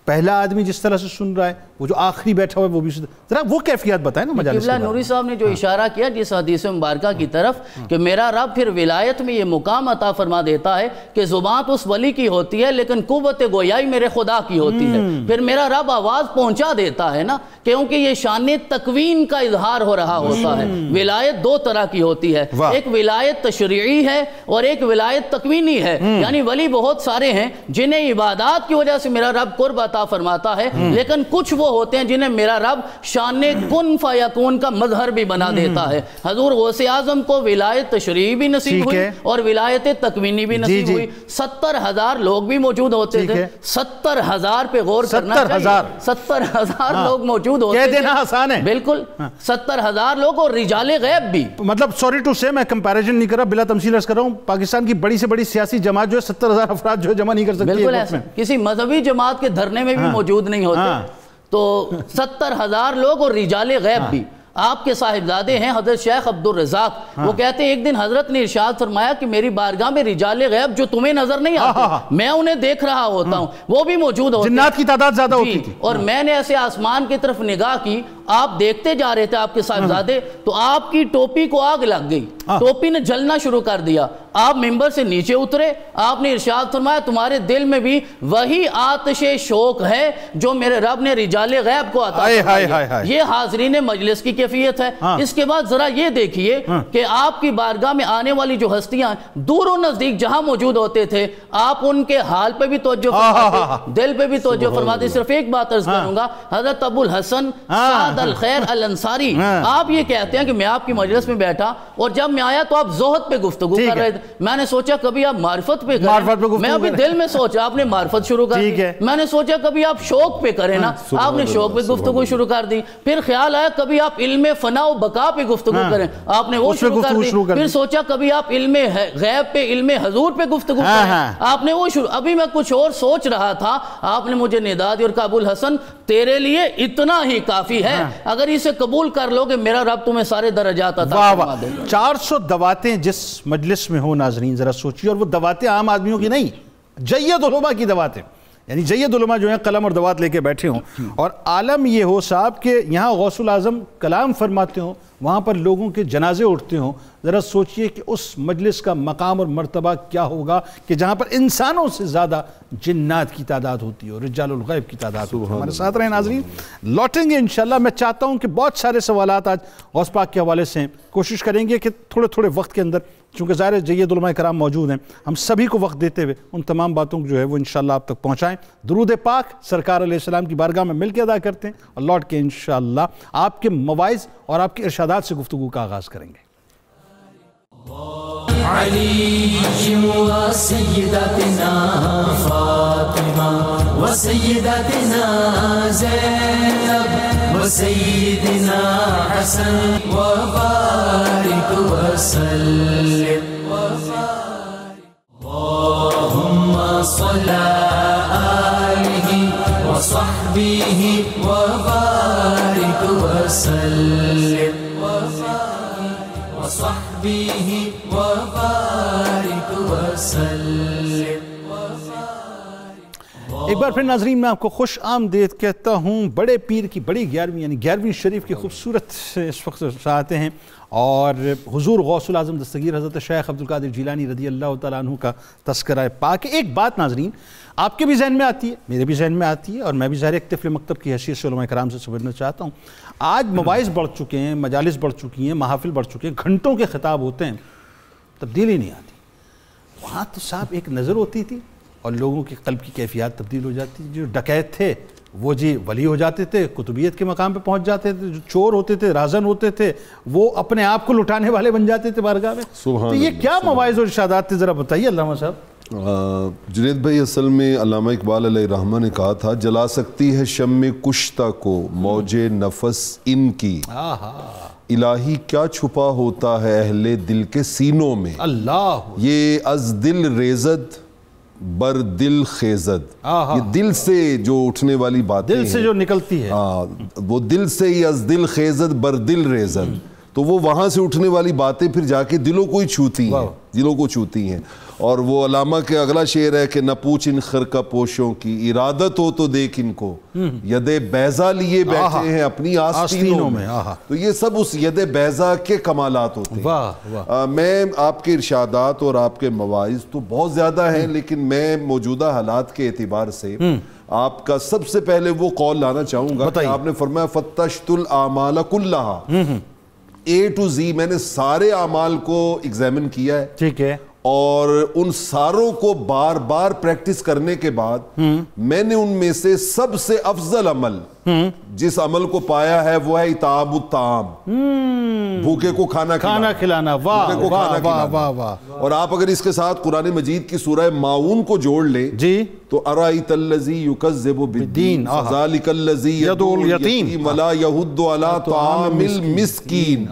پہلا آدمی جس طرح سے سن رہا ہے، وہ جو آخری بیٹھا ہوا ہے وہ بھی ذرا وہ کیفیت بتائیں نا مجالس کے بارے میں۔ نوری صاحب نے جو اشارہ کیا جس حدیث مبارکہ کی طرف کہ میرا رب پھر ولایت میں یہ مقام عطا فرما دیتا ہے کہ زبان تو اس ولی کی ہوتی ہے لیکن قوت گویائی میرے خدا کی ہوتی ہے، پھر میرا رب آواز پہنچا دیتا ہے نا، کیونکہ یہ شان تکوین کا اظہار ہو رہا ہوتا ہے۔ ولایت 2 طرح کی ہوتی ہے، ایک ولایت تشریعی ہے اور ایک ولایت تکوینی ہے، یعنی ولی بہت سارے ہیں جنہیں عبادات کی وجہ سے میرا رب قرب عطا فرماتا ہے، لیکن کچھ وہ ہوتے ہیں جنہیں میرا رب شان کن فیکون کا مظہر بھی بنا دیتا ہے۔ حضور غوث اعظم کو ولایت تشریعی بھی نصیب ہوئی اور ولایت تکوینی بھی نصیب ہوئی۔ 70,000 لوگ بھی موجود ہوتے تھے، 70,000 پہ غور کرنا چاہیے، 70,000 لوگ موجود ہوتے تھے، کہہ دینا آسان ہے، بالکل 70,000 لوگ، اور رجال غیب بھی۔ مطلب سوری ٹو سے میں کمپیریزن نہیں کر رہا، بلا تمثیل عرض کر رہا ہوں، پاکستان کی بڑی سے بڑی سیاسی جماعت جو ہے 70,000 افراد جو ہے جمع نہیں کر سکتی، بالکل ایسا کسی مذہبی جماعت کے دھرنے میں بھی موجود نہیں ہوتے۔ تو 70,000 لوگ اور رجال غیب بھی۔ آپ کے صاحبزادے ہیں حضرت شیخ عبد الرزاق، وہ کہتے ہیں ایک دن حضرت نے ارشاد فرمایا کہ میری بارگاہ میں رجال غیب جو تمہیں نظر نہیں آتے میں انہیں دیکھ رہا ہوتا ہوں، وہ بھی موجود ہوتے ہیں، جنات کی تعداد زیادہ ہوتی تھی، اور میں نے ایسے آسمان کی طرف نگاہ کی، آپ دیکھتے جا رہے تھے آپ کے صاحبزادے، تو آپ کی ٹوپی کو آگ لگ گئی، ٹوپی نے جلنا شروع کر دیا، آپ ممبر سے نیچے اترے، آپ نے ارشاد فرمایا تمہارے دل میں بھی وہی آتش شوق ہے جو میرے رب نے رجال غیب کو عطا فرمایا۔ یہ حاضرین مجلس کی کیفیت ہے۔ اس کے بعد ذرا یہ دیکھیے کہ آپ کی بارگاہ میں آنے والی جو ہستیاں دور و نزدیک جہاں موجود ہوتے تھے، آپ ان کے حال پہ بھی توجہ فرماتے، دل پہ بھی توجہ فرماتے۔ صرف ایک بات عرض کروں گا، حضرت ابو الحسن سعد مراد الخیر الانصاری، آپ یہ کہتے ہیں کہ میں آپ کی مجلس میں بیٹھا اور جب میں آیا تو آپ زہد پہ گفتگو کر رہے تھے، میں نے سوچا کبھی آپ معرفت پہ کریں، میں ابھی دل میں سوچا آپ نے معرفت شروع کر دی، میں نے سوچا کبھی آپ شوق پہ کریں نا، آپ نے شوق پہ گفتگو شروع کر دی، پھر خیال آیا کبھی آپ علم فنا و بقا پہ گفتگو کریں، آپ نے وہ شروع کر دی، پھر سوچا کبھی آپ علم غیب پہ علم حضور پہ گفتگو کریں، آپ نے وہ شروع، ابھی میں کچھ اور سوچ رہا تھا، آپ نے مجھے ندا دی اور کہا ابو الحسن تیرے لیے اتنا ہی کافی ہے، اگر اسے قبول کر لو کہ میرا رب تمہیں سارے درجات عطا فرما دے گا۔ 400 دعواتیں جس مجلس میں ہو ناظرین ذرا سوچیے، اور وہ دعواتیں عام آدمیوں کی نہیں، جید علماء کی دعواتیں، یعنی جید علماء جو ہیں قلم اور دوات لے کے بیٹھے ہوں، اور عالم یہ ہو صاحب کہ یہاں غوث العظم کلام فرماتے ہوں، وہاں پر لوگوں کے جنازے اٹھتے ہوں، ذرا سوچئے کہ اس مجلس کا مقام اور مرتبہ کیا ہوگا کہ جہاں پر انسانوں سے زیادہ جنات کی تعداد ہوتی ہے اور رجال الغیب کی تعداد ہوتی ہے۔ ہمارے ساتھ رہیں ناظرین، لوٹیں گے انشاءاللہ۔ میں چاہتا ہوں کہ بہت سارے سوالات آج غوث پاک کے حوالے سے ہیں، کوشش کریں گے کہ تھوڑے تھوڑے وقت کے اندر، چونکہ ظاہر جید علماء کرام موجود ہیں، ہم سبھی کو وقت دیتے ہوئے ان تمام باتوں کو جو ہے وہ انشاءاللہ آپ تک پہنچائیں۔ درود پاک سرکار علیہ السلام کی بارگاہ میں مل کے ادا کرتے ہیں اور لوٹ کے انشاءاللہ آپ کے مواعظ اور آپ کے ارشادات سے گفتگو کا آغاز کریں گے۔ علی و سیدتنا فاطمہ و سیدتنا زینب و سیدنا حسن و بارک وسلم اللہم صلی آلہ و صحبہ و بارک وسلم وصحبه وبارك وسلم۔ ایک بار پھر ناظرین میں آپ کو خوش آمدید کہتا ہوں۔ بڑے پیر کی بڑی 11ویں یعنی 11ویں شریف کی خوبصورت اس وقت چاہتے ہیں، اور حضور غوث العظم دستگیر حضرت شیخ عبدالقادر جیلانی رضی اللہ تعالیٰ عنہ کا تذکرہ پاک۔ ایک بات ناظرین آپ کے بھی ذہن میں آتی ہے، میرے بھی ذہن میں آتی ہے، اور میں بھی ظاہر ایک طفل مکتب کی حیثیت سے علماء کرام سے سمجھنا چاہتا ہوں۔ آج مواعظ بڑھ چکے ہیں، مجالس بڑھ چکی ہیں، محافل بڑھ چکے ہیں، گھنٹوں کے خطاب ہوتے ہیں، تبدیلی نہیں آتی۔ وہاں تو صاحب ایک نظر ہوتی تھی اور لوگوں کی قلب کی کیفیات تبدیل ہو جاتی تھی۔ جو ڈکیت تھے وہ جی ولی ہو جاتے تھے، قطبیت کے مقام پہ پہنچ جاتے تھے، جو چور ہوتے تھے، رازن ہوتے تھے، وہ اپنے آپ کو لٹانے والے بن جاتے تھے بارگاہ میں۔ تو یہ کیا مواعظ اور ارشادات تھے، ذرا بتائیے علامہ صاحب۔ جنید بھائی، اصل میں علامہ اقبال علیہ رحمہ نے کہا تھا، جلا سکتی ہے شمع کشتہ کو موج نفس ان کی، الہی کیا چھپا ہوتا ہے اہل دل کے سینوں میں، اللہ یہ از دل ریزد بر دل خیزد، یہ دل سے جو اٹھنے والی باتیں، دل سے جو نکلتی ہے، وہ دل سے ہی از دل خیزد بر دل ریزد، تو وہ وہاں سے اٹھنے والی باتیں پھر جا کے دلوں کو ہی چھوتی ہیں، دلوں کو چھوتی ہیں۔ اور وہ علامہ کے اگلا شعر ہے کہ نہ پوچھ ان خرقہ پوشوں کی، ارادت ہو تو دیکھ ان کو، ید بیضا لیے بیٹھے ہیں اپنی آستینوں میں۔ تو یہ سب اس ید بیضا کے کمالات ہوتے ہیں۔ میں آپ کے ارشادات اور آپ کے مواعظ تو بہت زیادہ ہیں، لیکن میں موجودہ حالات کے اعتبار سے آپ کا سب سے پہلے وہ قول لانا چاہوں گا کہ آپ نے فرمایا فتشت الاعمال کلہا، A to Z میں نے سارے اعمال کو ایگزامن کیا ہے، ٹھیک ہے، اور ان ساروں کو بار بار پریکٹس کرنے کے بعد میں نے ان میں سے سب سے افضل عمل جس عمل کو پایا ہے وہ ہے اطعام الطعام، بھوکے کو کھانا کھلانا۔ واہ واہ واہ واہ۔ اور آپ اگر اس کے ساتھ قرآن مجید کی سورہ ماعون کو جوڑ لیں جی تو ارائیت الذی یکذب بالدین فذلک الذی یدعو الیتیم ولا یحض علی طعام المسکین،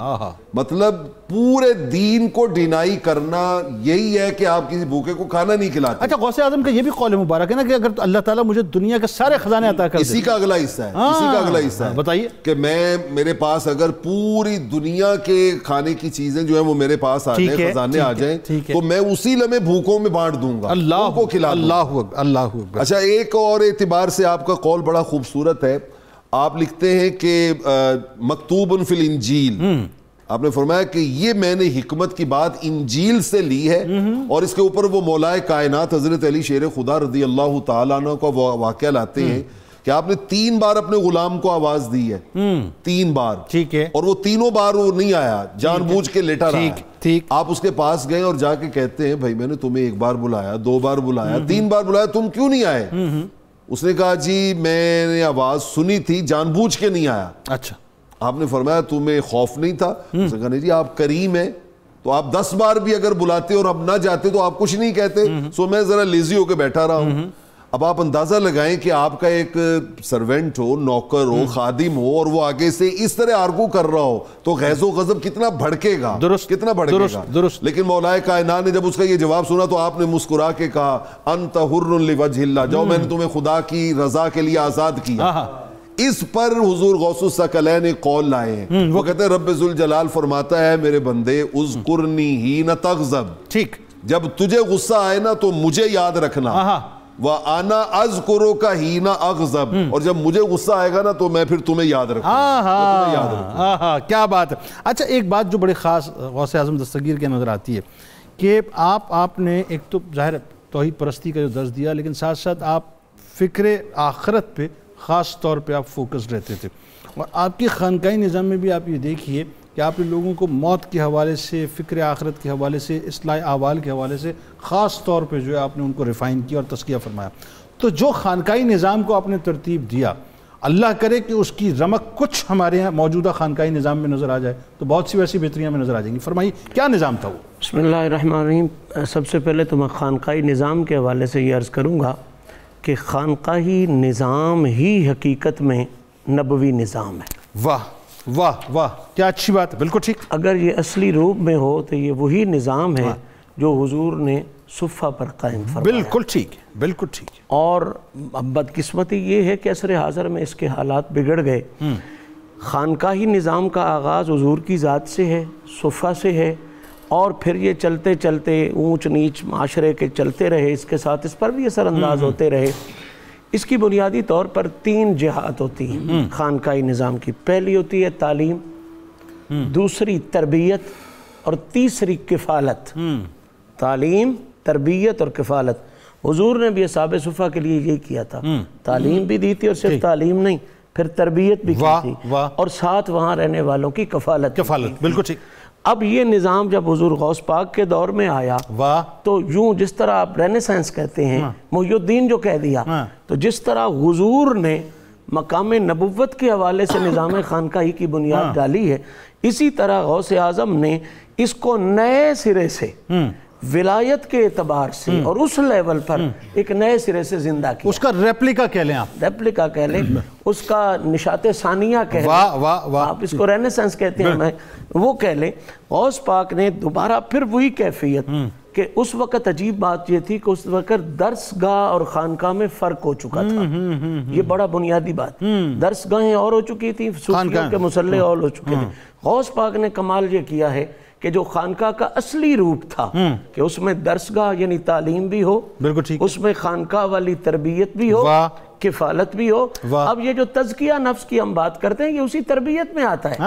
مطلب پورے دین کو ڈینائی کرنا یہی ہے کہ آپ کسی بھوکے کو کھانا نہیں کھلاتے۔ اچھا، غوث اعظم کا یہ بھی قول مبارک ہے نا کہ اگر اللہ تعالیٰ مجھے دنیا کے سارے خزانے عطا کر دے، اسی کا اگلا حصہ ہے، اسی کا اگلا حصہ ہے، بتائیے کہ میرے پاس اگر پوری دنیا کے کھانے کی چیزیں جو ہیں وہ میرے پاس آ جائیں، خزانے آ جائیں، تو میں اسی لمحے بھوکوں میں بانٹ دوں گا، ان کو کھلا دوں گا۔ اللہ اکبر۔ اچھا، ایک اور اعتبار سے آپ کا قول بڑا خوبصورت ہے، آپ لکھتے ہیں کہ مکتوب فی الانجیل، آپ نے فرمایا کہ یہ میں نے حکمت کی بات انجیل سے لی ہے، اور اس کے اوپر وہ مولا کائنات حضرت علی شیر خدا رضی اللہ تعالیٰ عنہ کا واقعہ لاتے ہیں کہ آپ نے 3 بار اپنے غلام کو آواز دی ہے، 3 بار، ٹھیک ہے، اور وہ تینوں بار وہ نہیں آیا، جان بوجھ کے لیٹا رہا ہے۔ آپ اس کے پاس گئے اور جا کے کہتے ہیں بھائی میں نے تمہیں 1 بار بلایا، 2 بار بلایا، 3 بار بلایا، تم کیوں نہیں آئے؟ اس نے کہا جی میں نے آواز سنی تھی، جان بوجھ کے نہیں آیا۔ اچھا، آپ نے فرمایا تمہیں خوف نہیں تھا؟ اس نے کہا نہیں جی آپ کریم ہیں، تو آپ 10 بار بھی اگر بلاتے اور اب نہ جاتے تو آپ کچھ نہیں کہتے، سو میں ذرا لیزی ہو کے بیٹھا رہا ہوں۔ اب آپ اندازہ لگائیں کہ آپ کا ایک سرونٹ ہو، نوکر ہو، خادم ہو، اور وہ آگے سے اس طرح آرگو کر رہا ہو تو غیظ و غضب کتنا بھڑکے گا، کتنا بھڑکے گا۔ لیکن مولا کائنات نے جب اس کا یہ جواب سنا تو آپ نے مسکرا کے کہا انت حر لوجہ اللہ، جاؤ میں نے تمہیں خدا کی رضا کے لیے آزاد کیا۔ اس پر حضور غوث الثقلین ایک قول لائے ہیں، وہ کہتے ہیں رب ذوالجلال فرماتا ہے میرے بندے اذکرنی حین تغضب، ٹھیک، جب تجھے غصہ آئے نا تو مجھے یاد رکھنا، وَأَنَا أَذْكُرُكَ حِينَ أَغْضَبْ، اور جب مجھے غصہ آئے گا نا تو میں پھر تمہیں یاد رکھوں۔ کیا بات ہے۔ اچھا ایک بات جو بڑی خاص غوث اعظم دستگیر کے نظر آتی ہے کہ آپ نے ایک تو ظاہر توحید پرستی کا جو درس دیا، لیکن ساتھ ساتھ آپ فکر آخرت پہ خاص طور پہ آپ فوکس رہتے تھے، اور آپ کی خانقاہی نظام میں بھی آپ یہ دیکھیے کہ آپ نے لوگوں کو موت کے حوالے سے، فکر آخرت کے حوالے سے، اصلاح احوال کے حوالے سے خاص طور پہ جو ہے آپ نے ان کو ریفائن کیا اور تزکیہ فرمایا۔ تو جو خانقاہی نظام کو آپ نے ترتیب دیا، اللہ کرے کہ اس کی رمق کچھ ہمارے یہاں موجودہ خانقاہی نظام میں نظر آ جائے تو بہت سی ویسی بہتریاں میں نظر آ جائیں گی۔ فرمائیے کیا نظام تھا وہ؟ بسم اللہ الرحمن الرحیم۔ سب سے پہلے تو میں خانقاہی نظام کے حوالے سے یہ عرض کروں گا کہ خانقاہی نظام ہی حقیقت میں نبوی نظام ہے۔ واہ واہ واہ، کیا اچھی بات ہے، بالکل ٹھیک۔ اگر یہ اصلی روپ میں ہو تو یہ وہی نظام ہے جو حضور نے صفہ پر قائم فرمایا۔ بالکل ٹھیک ہے، بالکل ٹھیک ہے۔ اور بدقسمتی یہ ہے کہ عصر حاضر میں اس کے حالات بگڑ گئے۔ خانقاہی نظام کا آغاز حضور کی ذات سے ہے، صفہ سے ہے، اور پھر یہ چلتے چلتے اونچ نیچ معاشرے کے چلتے رہے، اس کے ساتھ اس پر بھی اثر انداز ہوتے رہے۔ اس کی بنیادی طور پر 3 جہات ہوتی ہیں خانقاہی نظام کی۔ پہلی ہوتی ہے تعلیم، دوسری تربیت، اور تیسری کفالت۔ تعلیم، تربیت اور کفالت۔ حضور نے بھی اصحاب صفہ کے لیے یہی کیا تھا، تعلیم بھی دی تھی، اور صرف تعلیم نہیں، پھر تربیت بھی کی تھی، اور ساتھ وہاں رہنے والوں کی کفالت۔ بالکل ٹھیک۔ اب یہ نظام جب حضور غوث پاک کے دور میں آیا تو یوں جس طرح آپ رینیسانس کہتے ہیں، محی الدین جو کہہ دیا، تو جس طرح حضور نے مقام نبوت کے حوالے سے نظام خانقاہی کی بنیاد ڈالی ہے، اسی طرح غوث اعظم نے اس کو نئے سرے سے ولایت کے اعتبار سے اور اس لیول پر ایک نئے سرے سے زندہ کیا۔ اس کا ریپلیکا کہہ لیں آپ، ریپلیکا کہہ لیں، اس کا نشاط ثانیہ کہہ لیں، آپ اس کو رینیسانس کہتے ہیں، میں وہ کہہ لیں۔ غوث پاک نے دوبارہ پھر وہی کیفیت کہ اس وقت عجیب بات یہ تھی کہ اس وقت درسگاہ اور خانقاہ میں فرق ہو چکا تھا۔ یہ بڑا بنیادی بات، درسگاہیں اور ہو چکی تھیں، صوفیوں کے مسلح اور ہو چکے تھے۔ غوث پاک نے کمال یہ کیا ہے کہ جو خانقاہ کا اصلی روپ تھا کہ اس میں درسگاہ یعنی تعلیم بھی ہو، اس میں خانقاہ والی تربیت بھی ہو، کفالت بھی ہو۔ اب یہ جو تزکیہ نفس کی ہم بات کرتے ہیں یہ اسی تربیت میں آتا ہے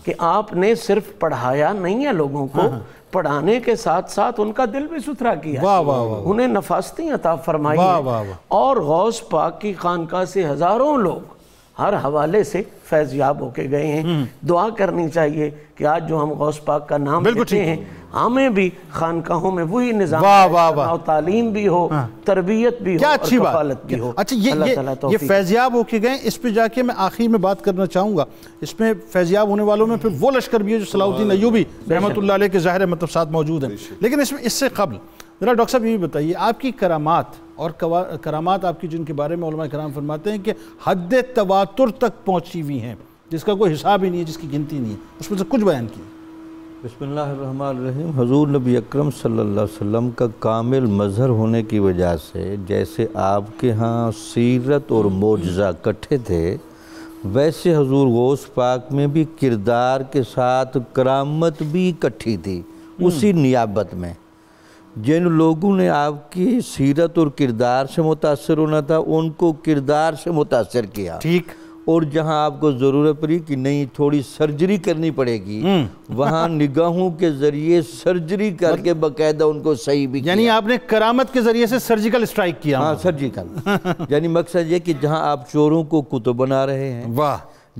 کہ آپ نے صرف پڑھایا نہیں ہے لوگوں کو، پڑھانے کے ساتھ ساتھ ان کا دل بھی ستھرا کیا، انہیں نفاستیں عطا فرمائی ہیں، اور غوث پاک کی خانقاہ سے ہزاروں لوگ ہر حوالے سے فیض یاب ہو کے گئے ہیں۔ دعا کرنی چاہیے کہ آج جو ہم غوث پاک کا نام لیتے ہیں ہمیں بھی خانقاہوں میں وہی نظام ہو، تعلیم بھی ہو، تربیت بھی ہو اور کفالت بھی ہو۔ اچھا یہ فیض یاب ہو کے گئے، اس پہ جا کے میں آخر میں بات کرنا چاہوں گا۔ اس میں فیض یاب ہونے والوں میں پھر وہ لشکر بھی ہے جو صلاح الدین ایوبی رحمۃ اللہ علیہ کے ظاہر مطلب ساتھ موجود ہیں، لیکن اس سے قبل ذرا ڈاکٹر صاحب یہ بھی بتائیے آپ کی کرامات اور کرامات آپ کی جن کے بارے میں علماء کرام فرماتے ہیں کہ حد تواتر تک پہنچی ہوئی ہیں، جس کا کوئی حساب ہی نہیں ہے، جس کی گنتی نہیں ہے، اس میں سے کچھ بیان کیے۔ بسم اللہ الرحمن الرحیم۔ حضور نبی اکرم صلی اللہ علیہ وسلم کا کامل مظہر ہونے کی وجہ سے جیسے آپ کے ہاں سیرت اور معجزہ کٹھے تھے، ویسے حضور غوث پاک میں بھی کردار کے ساتھ کرامت بھی کٹھی تھی اسی نیابت میں۔ جن لوگوں نے آپ کی سیرت اور کردار سے متاثر ہونا تھا ان کو کردار سے متاثر کیا، ٹھیک، اور جہاں آپ کو ضرورت پڑی کہ نہیں تھوڑی سرجری کرنی پڑے گی، وہاں نگاہوں کے ذریعے سرجری کر کے باقاعدہ ان کو صحیح بھی کیا۔ یعنی آپ نے کرامت کے ذریعے سے سرجیکل اسٹرائک کیا۔ ہاں سرجیکل، یعنی مقصد یہ کہ جہاں آپ چوروں کو کتب بنا رہے ہیں،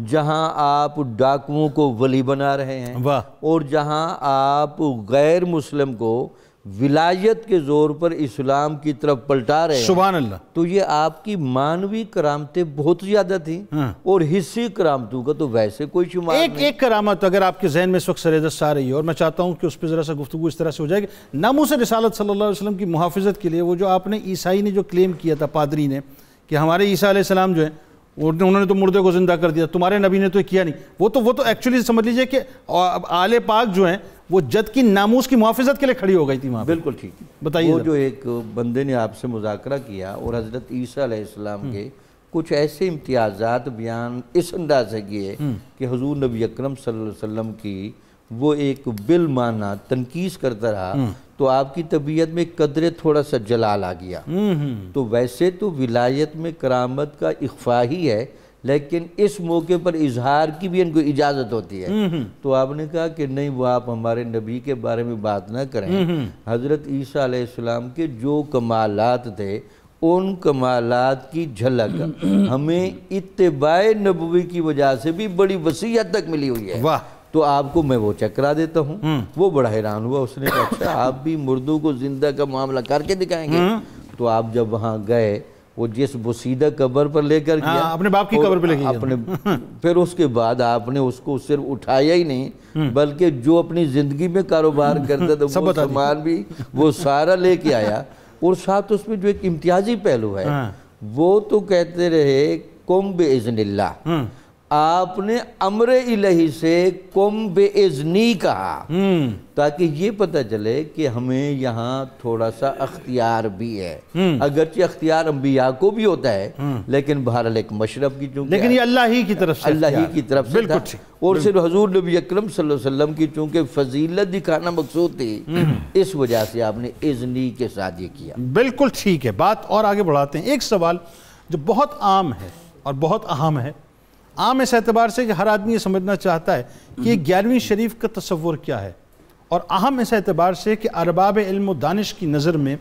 جہاں آپ ڈاکوؤں کو ولی بنا رہے ہیں، اور جہاں آپ غیر مسلم کو ولایت کے زور پر اسلام کی طرف پلٹا رہے ہیں، سبحان اللہ، تو یہ آپ کی مانوی کرامتیں بہت زیادہ تھیں، اور حصی کرامتوں کا تو ویسے کوئی شمار نہیں۔ ایک کرامت اگر آپ کے ذہن میں اس وقت سر دست آ رہی ہے، اور میں چاہتا ہوں کہ اس پہ ذرا سا گفتگو اس طرح سے ہو جائے کہ ناموس رسالت صلی اللہ علیہ وسلم کی محافظت کے لیے وہ جو آپ نے عیسائی نے جو کلیم کیا تھا پادری نے کہ ہمارے عیسیٰ علیہ السلام جو ہیں انہوں نے تو مردے کو زندہ کر دیا، تمہارے نبی نے تو کیا نہیں، وہ تو ایکچولی سمجھ لیجئے کہ آل پاک جو ہیں وہ جد کی ناموس کی محافظت کے لیے کھڑی ہو گئی تھی وہاں۔ بالکل ٹھیک، بتائیے۔ وہ جو ایک بندے نے آپ سے مذاکرہ کیا اور حضرت عیسیٰ علیہ السلام کے کچھ ایسے امتیازات بیان اس انداز سے کیے کہ حضور نبی اکرم صلی اللہ علیہ وسلم کی وہ ایک بالمعنی تنقید کرتا رہا، تو آپ کی طبیعت میں قدرے تھوڑا سا جلال آ گیا۔ تو ویسے تو ولایت میں کرامت کا اخفا ہی ہے، لیکن اس موقع پر اظہار کی بھی ان کو اجازت ہوتی ہے۔ تو آپ نے کہا کہ نہیں، وہ آپ ہمارے نبی کے بارے میں بات نہ کریں، حضرت عیسیٰ علیہ السلام کے جو کمالات تھے ان کمالات کی جھلک ہمیں اتباع نبوی کی وجہ سے بھی بڑی وسیع حد تک ملی ہوئی ہے۔ تو آپ کو میں وہ چکرا دیتا ہوں۔ وہ بڑا حیران ہوا، اس نے کہا اچھا آپ بھی مردوں کو زندہ کا معاملہ کر کے دکھائیں گے؟ تو آپ جب وہاں گئے، وہ جس بسیدہ قبر پر لے کر گیا، اپنے باپ کی قبر پہ لے گیا، پھر اس کے بعد آپ نے اس کو صرف اٹھایا ہی نہیں بلکہ جو اپنی زندگی میں کاروبار کرتا تھا وہ سامان بھی وہ سارا لے کے آیا، اور ساتھ اس میں جو ایک امتیازی پہلو ہے وہ تو کہتے رہے قم باذن اللہ، آپ نے امر الہی سے قم باذنی کہا تاکہ یہ پتہ چلے کہ ہمیں یہاں تھوڑا سا اختیار بھی ہے، اگرچہ اختیار انبیاء کو بھی ہوتا ہے لیکن بہرحال ایک مشرب کی چونکہ لیکن یہ اللہ ہی کی طرف سے، اللہ ہی کی طرف سے تھا، اور صرف حضور نبی اکرم صلی اللہ علیہ وسلم کی چونکہ فضیلت دکھانا مقصود تھی، اس وجہ سے آپ نے اذنی کے ساتھ یہ کیا۔ بالکل ٹھیک ہے، بات اور آگے بڑھاتے ہیں۔ ایک سوال جو بہت عام ہے اور بہت اہم ہے، عام اس اعتبار سے کہ ہر آدمی یہ سمجھنا چاہتا ہے کہ یہ 11ویں شریف کا تصور کیا ہے، اور اہم اس اعتبار سے کہ ارباب علم و دانش کی نظر میں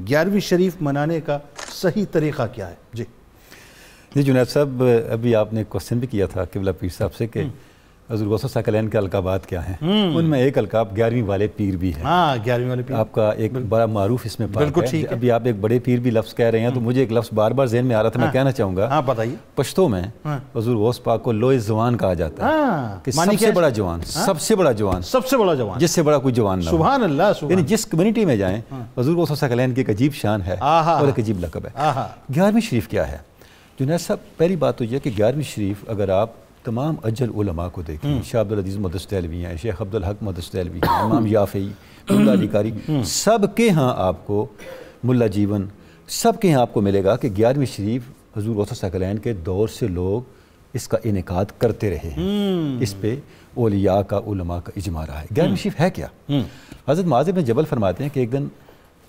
11ویں شریف منانے کا صحیح طریقہ کیا ہے۔ جی جنید صاحب، ابھی آپ نے ایک کوسچن بھی کیا تھا قبلہ پیر صاحب سے کہ حضور غوث ثقلین کے القابات کیا ہیں، ان میں ایک القاب 11ویں والے پیر بھی ہے۔ ہاں، 11ویں والے پیر آپ کا ایک بڑا معروف اس میں پاک ہے۔ ابھی آپ ایک بڑے پیر بھی لفظ کہہ رہے ہیں تو مجھے ایک لفظ بار بار ذہن میں آ رہا تھا، میں کہنا چاہوں گا۔ ہاں بتائیے۔ پشتو میں حضور غوث پاک کو لوئے جوان کہا جاتا ہے کہ سب سے بڑا جوان، سب سے بڑا جوان، سب سے بڑا جوان، جس سے بڑا کوئی جوان نہ ہو۔ سبحان اللہ، یعنی جس کمیونٹی میں جائیں حضور غوث ثقلین کی ایک عجیب شان ہے اور ایک عجیب لقب ہے۔ 11ویں شریف کیا ہے جنید صاحب؟ پہلی بات تو یہ کہ 11ویں شریف اگر آپ تمام اجل علماء کو دیکھیں، شیخ عبدالعزیز محدث دہلوی ہیں، شیخ عبدالحق محدث دہلوی ہیں، امام یافعی، ملا علی قاری، سب کے ہاں آپ کو ملا جیون، سب کے ہاں آپ کو ملے گا کہ 11ویں شریف حضور غوث ثقلین کے دور سے لوگ اس کا انعقاد کرتے رہے ہیں، اس پہ اولیاء کا، علماء کا اجماع رہا ہے۔ 11ویں شریف ہے کیا؟ حضرت معاذ بن جبل فرماتے ہیں کہ ایک دن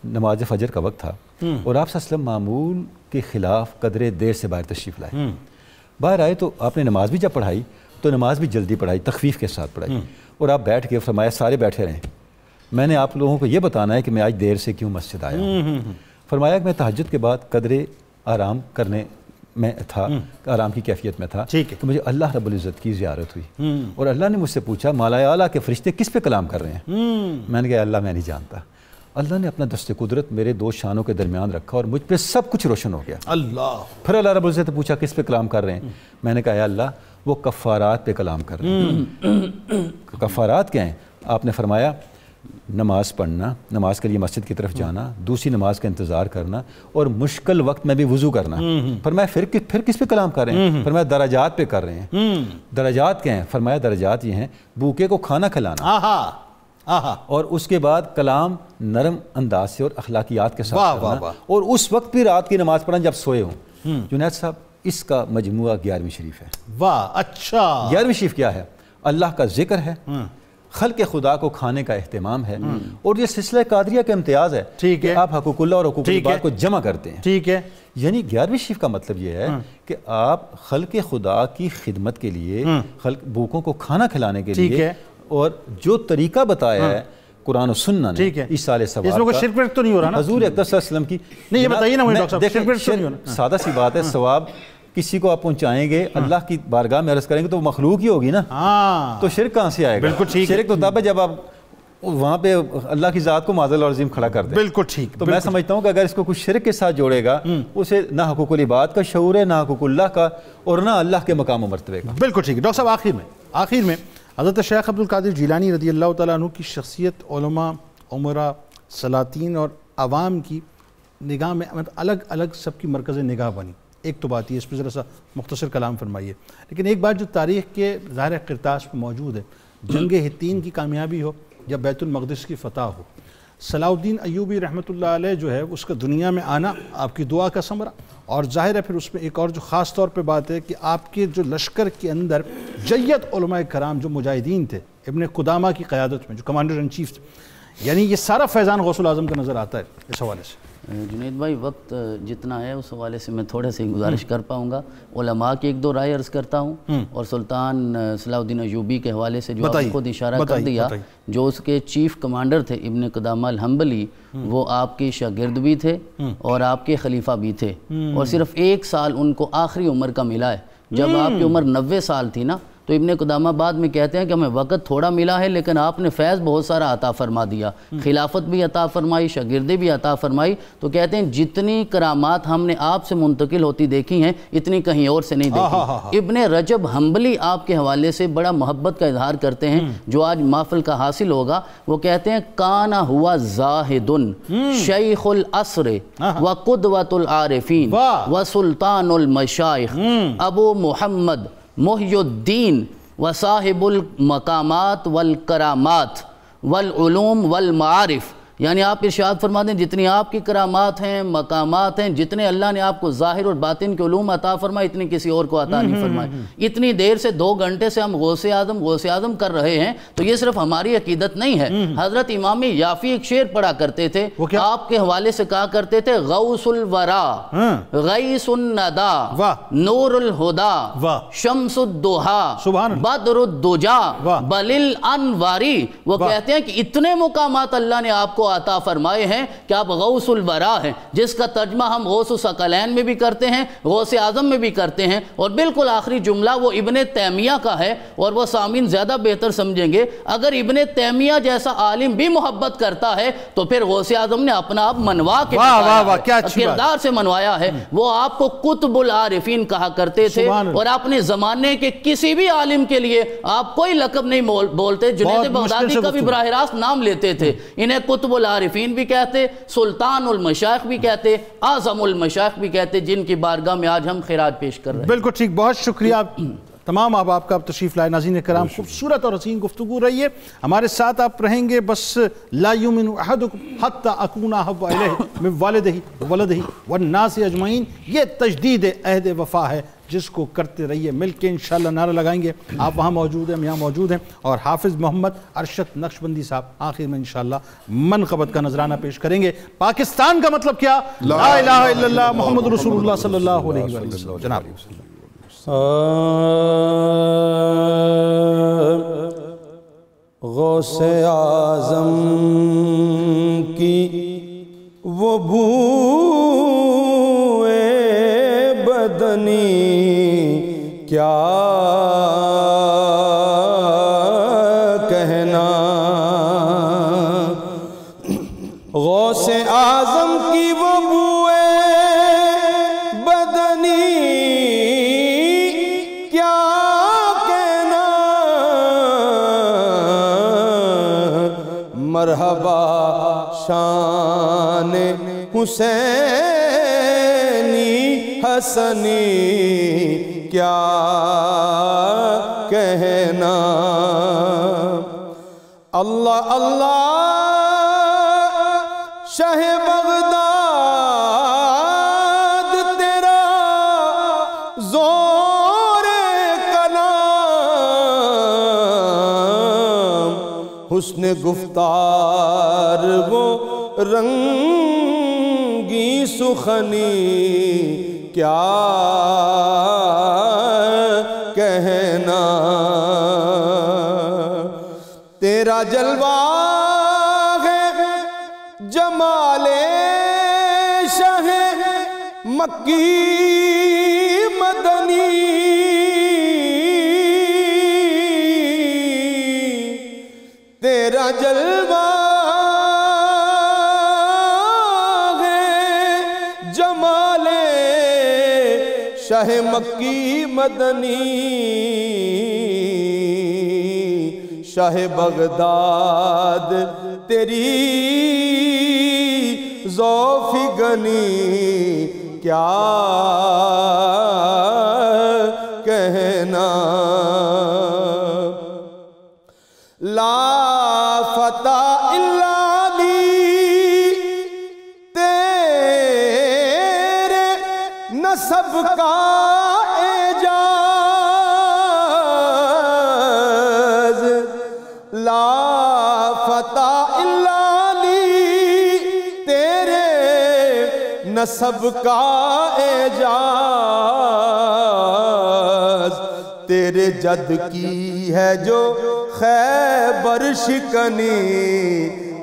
نماز فجر کا وقت تھا اور آپ صلی اللہ علیہ وسلم معمول کے خلاف قدرے دیر سے باہر تشریف لائے۔ باہر آئے تو آپ نے نماز بھی جب پڑھائی تو نماز بھی جلدی پڑھائی، تخفیف کے ساتھ پڑھائی، اور آپ بیٹھ کے فرمایا سارے بیٹھے رہیں، میں نے آپ لوگوں کو یہ بتانا ہے کہ میں آج دیر سے کیوں مسجد آیا ہوں۔ فرمایا کہ میں تہجد کے بعد قدرے آرام کرنے میں تھا، آرام کی کیفیت میں تھا کہ مجھے اللہ رب العزت کی زیارت ہوئی، اور اللہ نے مجھ سے پوچھا مالا اعلیٰ کے فرشتے کس پہ کلام کر رہے ہیں؟ میں نے کہا اللہ میں نہیں جانتا۔ اللہ نے اپنا دست قدرت میرے دو شانوں کے درمیان رکھا اور مجھ پہ سب کچھ روشن ہو گیا۔ اللہ پھر اللہ رب العزت نے پوچھا کس پہ کلام کر رہے ہیں؟ میں نے کہا یا اللہ وہ کفارات پہ کلام کر رہے ہیں۔ کفارات کیا ہیں؟ آپ نے فرمایا نماز پڑھنا، نماز کے لیے مسجد کی طرف جانا، دوسری نماز کا انتظار کرنا، اور مشکل وقت میں بھی وضو کرنا۔ فرمایا پھر کس پہ کلام کر رہے ہیں؟ فرمایا درجات پہ کر رہے ہیں۔ درجات کیا ہیں؟ فرمایا درجات یہ ہیں بھوکے کو کھانا کھلانا، اور اس کے بعد کلام نرم انداز سے اور اخلاقیات کے ساتھ کرنا، اور اس وقت بھی رات کی نماز پڑھنا جب سوئے ہوں۔ جنید صاحب اس کا مجموعہ 11ویں شریف ہے۔ واہ اچھا، 11ویں شریف کیا ہے؟ اللہ کا ذکر ہے، خلق خدا کو کھانے کا اہتمام ہے، اور یہ سلسلہ قادریہ کا امتیاز ہے کہ آپ حقوق اللہ اور حقوق العباد کو جمع کرتے ہیں۔ ٹھیک ہے، یعنی 11ویں شریف کا مطلب یہ ہے کہ آپ خلق خدا کی خدمت کے لیے، بھوکوں کو کھانا کھلانے کے لیے، اور جو طریقہ بتایا ہے قرآن و سنہ نے ایصال ثواب کا، اس میں کوئی شرک ورک تو نہیں ہو رہا نا؟ حضور اکرم صلی اللہ علیہ وسلم کی نہیں، یہ بتائیے نا مجھے ڈاکٹر صاحب، شرک ورک تو نہیں ہونا؟ سادہ سی بات ہے، ثواب کسی کو آپ پہنچائیں گے، اللہ کی بارگاہ میں عرض کریں گے تو وہ مخلوق ہی ہوگی نا، تو شرک کہاں سے آئے گا؟ بالکل ٹھیک، شرک تو تب ہے جب آپ وہاں پہ اللہ کی ذات کو معزز العظیم کھڑا کر دے. بالکل ٹھیک. تو میں سمجھتا ہوں کہ اگر اس کو کچھ شرک کے ساتھ جوڑے گا اسے نہ حقوق العباد کا شعور ہے، نہ حقوق اللہ کا، اور نہ اللہ کے مقام و مرتبے کا. بالکل ٹھیک ہے. ڈاکٹر صاحب آخر میں حضرت شیخ عبد القادر جیلانی رضی اللہ تعالیٰ عنہ کی شخصیت علماء، عمراء، سلاطین اور عوام کی نگاہ میں الگ الگ سب کی مرکز نگاہ بنی. ایک تو بات یہ، اس پہ ذرا سا مختصر کلام فرمائیے. لیکن ایک بات جو تاریخ کے ظاہر کرتاس پہ موجود ہے، جنگ حطین کی کامیابی ہو یا بیت المقدس کی فتح ہو، صلاح الدین ایوبی رحمۃ اللہ علیہ جو ہے اس کا دنیا میں آنا آپ کی دعا کا ثمرہ. اور ظاہر ہے پھر اس میں ایک اور جو خاص طور پہ بات ہے کہ آپ کے جو لشکر کے اندر جید علماء کرام جو مجاہدین تھے ابن قدامہ کی قیادت میں، جو کمانڈر ان چیف تھے، یعنی یہ سارا فیضان غوث الاعظم کا نظر آتا ہے اس حوالے سے. جنید بھائی وقت جتنا ہے اس حوالے سے میں تھوڑے سے گزارش کر پاؤں گا. علماء کی ایک دو رائے عرض کرتا ہوں، اور سلطان صلاح الدین ایوبی کے حوالے سے جو آپ نے خود اشارہ کر دیا، جو اس کے چیف کمانڈر تھے ابن قدامہ الحنبلی، وہ آپ کے شاگرد بھی تھے اور آپ کے خلیفہ بھی تھے، اور صرف 1 سال ان کو آخری عمر کا ملا ہے. جب آپ کی عمر 90 سال تھی نا، تو ابن قدامہ بعد میں کہتے ہیں کہ ہمیں وقت تھوڑا ملا ہے لیکن آپ نے فیض بہت سارا عطا فرما دیا، خلافت بھی عطا فرمائی، شاگردی بھی عطا فرمائی. تو کہتے ہیں جتنی کرامات ہم نے آپ سے منتقل ہوتی دیکھی ہیں اتنی کہیں اور سے نہیں دیکھی. ابن رجب حنبلی آپ کے حوالے سے بڑا محبت کا اظہار کرتے ہیں، جو آج محفل کا حاصل ہوگا. وہ کہتے ہیں کانا ہوا زاہدن شیخ العصر و قدوۃ العارفین و سلطان المشائخ ابو محمد محی الدین و صاحب المقامات والکرامات والعلوم والمعارف. یعنی آپ ارشاد فرما دیں جتنی آپ کی کرامات ہیں، مقامات ہیں، جتنے اللہ نے آپ کو ظاہر اور باطن کے علوم عطا فرمائے، اتنی کسی اور کو عطا نہیں فرمائے. اتنی دیر سے 2 گھنٹے سے ہم غوث اعظم کر رہے ہیں، تو یہ صرف ہماری عقیدت نہیں ہے. حضرت امام یافی ایک شعر پڑھا کرتے تھے، آپ کے حوالے سے کہا کرتے تھے غوث الورا غیث الندا نور الہدا شمس الدہا بدر الدجا بل الانواری. وہ کہتے ہیں کہ اتنے مقامات اللہ نے آپ کو عطا فرمائے ہیں کہ آپ غوث الورا ہیں، جس کا ترجمہ ہم غوث الثقلین میں بھی کرتے ہیں، غوث اعظم میں بھی کرتے ہیں. اور بالکل آخری جملہ وہ ابن تیمیہ کا ہے، اور وہ سامعین زیادہ بہتر سمجھیں گے. اگر ابن تیمیہ جیسا عالم بھی محبت کرتا ہے تو پھر غوث اعظم نے اپنا آپ منوا کے کردار سے منوایا ہے. وہ آپ کو قطب العارفین کہا کرتے تھے، اور اپنے زمانے کے کسی بھی عالم کے لیے آپ کوئی لقب نہیں بولتے. جنید بغدادی کا بھی براہ راست نام لیتے تھے. انہیں قطب العارفین بھی کہتے، سلطان المشائخ بھی کہتے، اعظم المشائخ بھی کہتے، جن کی بارگاہ میں آج ہم خراج پیش کر رہے ہیں. بالکل ٹھیک. بہت شکریہ تمام آپ کا تشریف لائے. ناظرین کرام، خوبصورت اور حسین گفتگو رہی ہے. ہمارے ساتھ آپ رہیں گے. بس لا یؤمن احدکم حتی اکون احب الیہ من والدہ وولدہ والناس اجمعین. یہ تجدید عہد وفا ہے جس کو کرتے رہیے. مل کے انشاءاللہ نعرہ لگائیں گے. آپ وہاں موجود ہیں، ہم یہاں موجود ہیں. اور حافظ محمد ارشد نقشبندی صاحب آخر میں انشاءاللہ منقبت کا نذرانہ پیش کریں گے. پاکستان کا مطلب کیا؟ لا الہ الا اللہ محمد رسول اللہ صلی اللہ علیہ وسلم. جناب غوث اعظم کی وہ بوئے بدنی کیا کہنا، غوث اعظم کی وہ بوئے بدنی کیا کہنا، مرحبا شان حسینی حسنی کیا کہنا. اللہ اللہ شاہ بغداد تیرا زور کلام، حسن گفتار وہ رنگی سخنی کیا کہنا. تیرا جلوہ ہے جمال شاہ مکی مدنی، تیرا جلوہ شاہ مکی مدنی شاہ بغداد تیری ذوفی گنی کیا کہنا لا فتح الا لی تیرے نسب کا اعجاز لا فتح الا لی تیرے نسب کا اعجاز تیرے جد کی ہے جو خیبر شکنی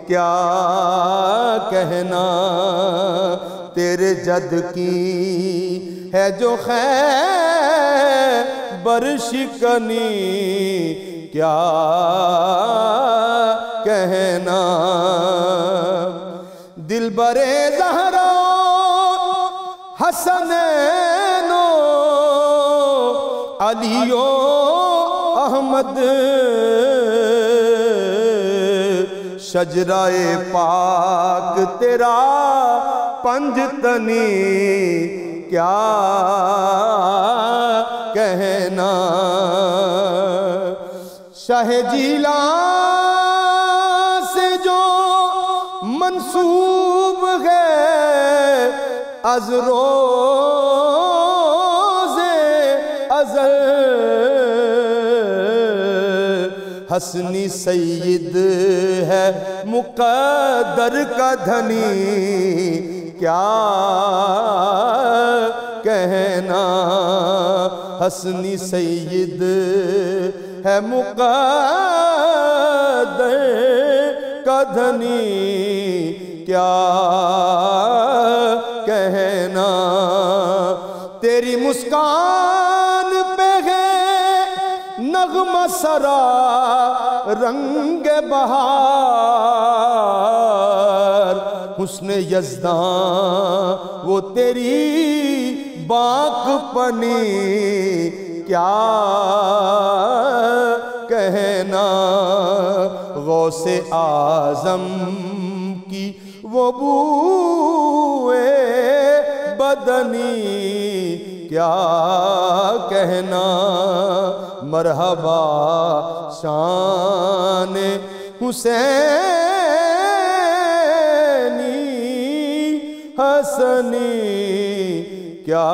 کیا کہنا تیرے جد کی ہے جو خیبر شکنی کیا کہنا دلبر زہرا حسنین و علی و احمد شجرہ پاک تیرا پنجتنی کیا کہنا شاہ جیلان سے جو منسوب ہے از روز ازل حسنی سید ہے مقدر کا دھنی کیا کہنا حسنی سید ہے مقدر کا دھنی کیا کہنا تیری مسکان پہ ہے نغمہ سرا رنگ بہار حسن یزداں وہ تیری باک پنی کیا کہنا غوث اعظم کی وہ بوئے بدنی کیا کہنا مرحبا شان حسینی حسنی کیا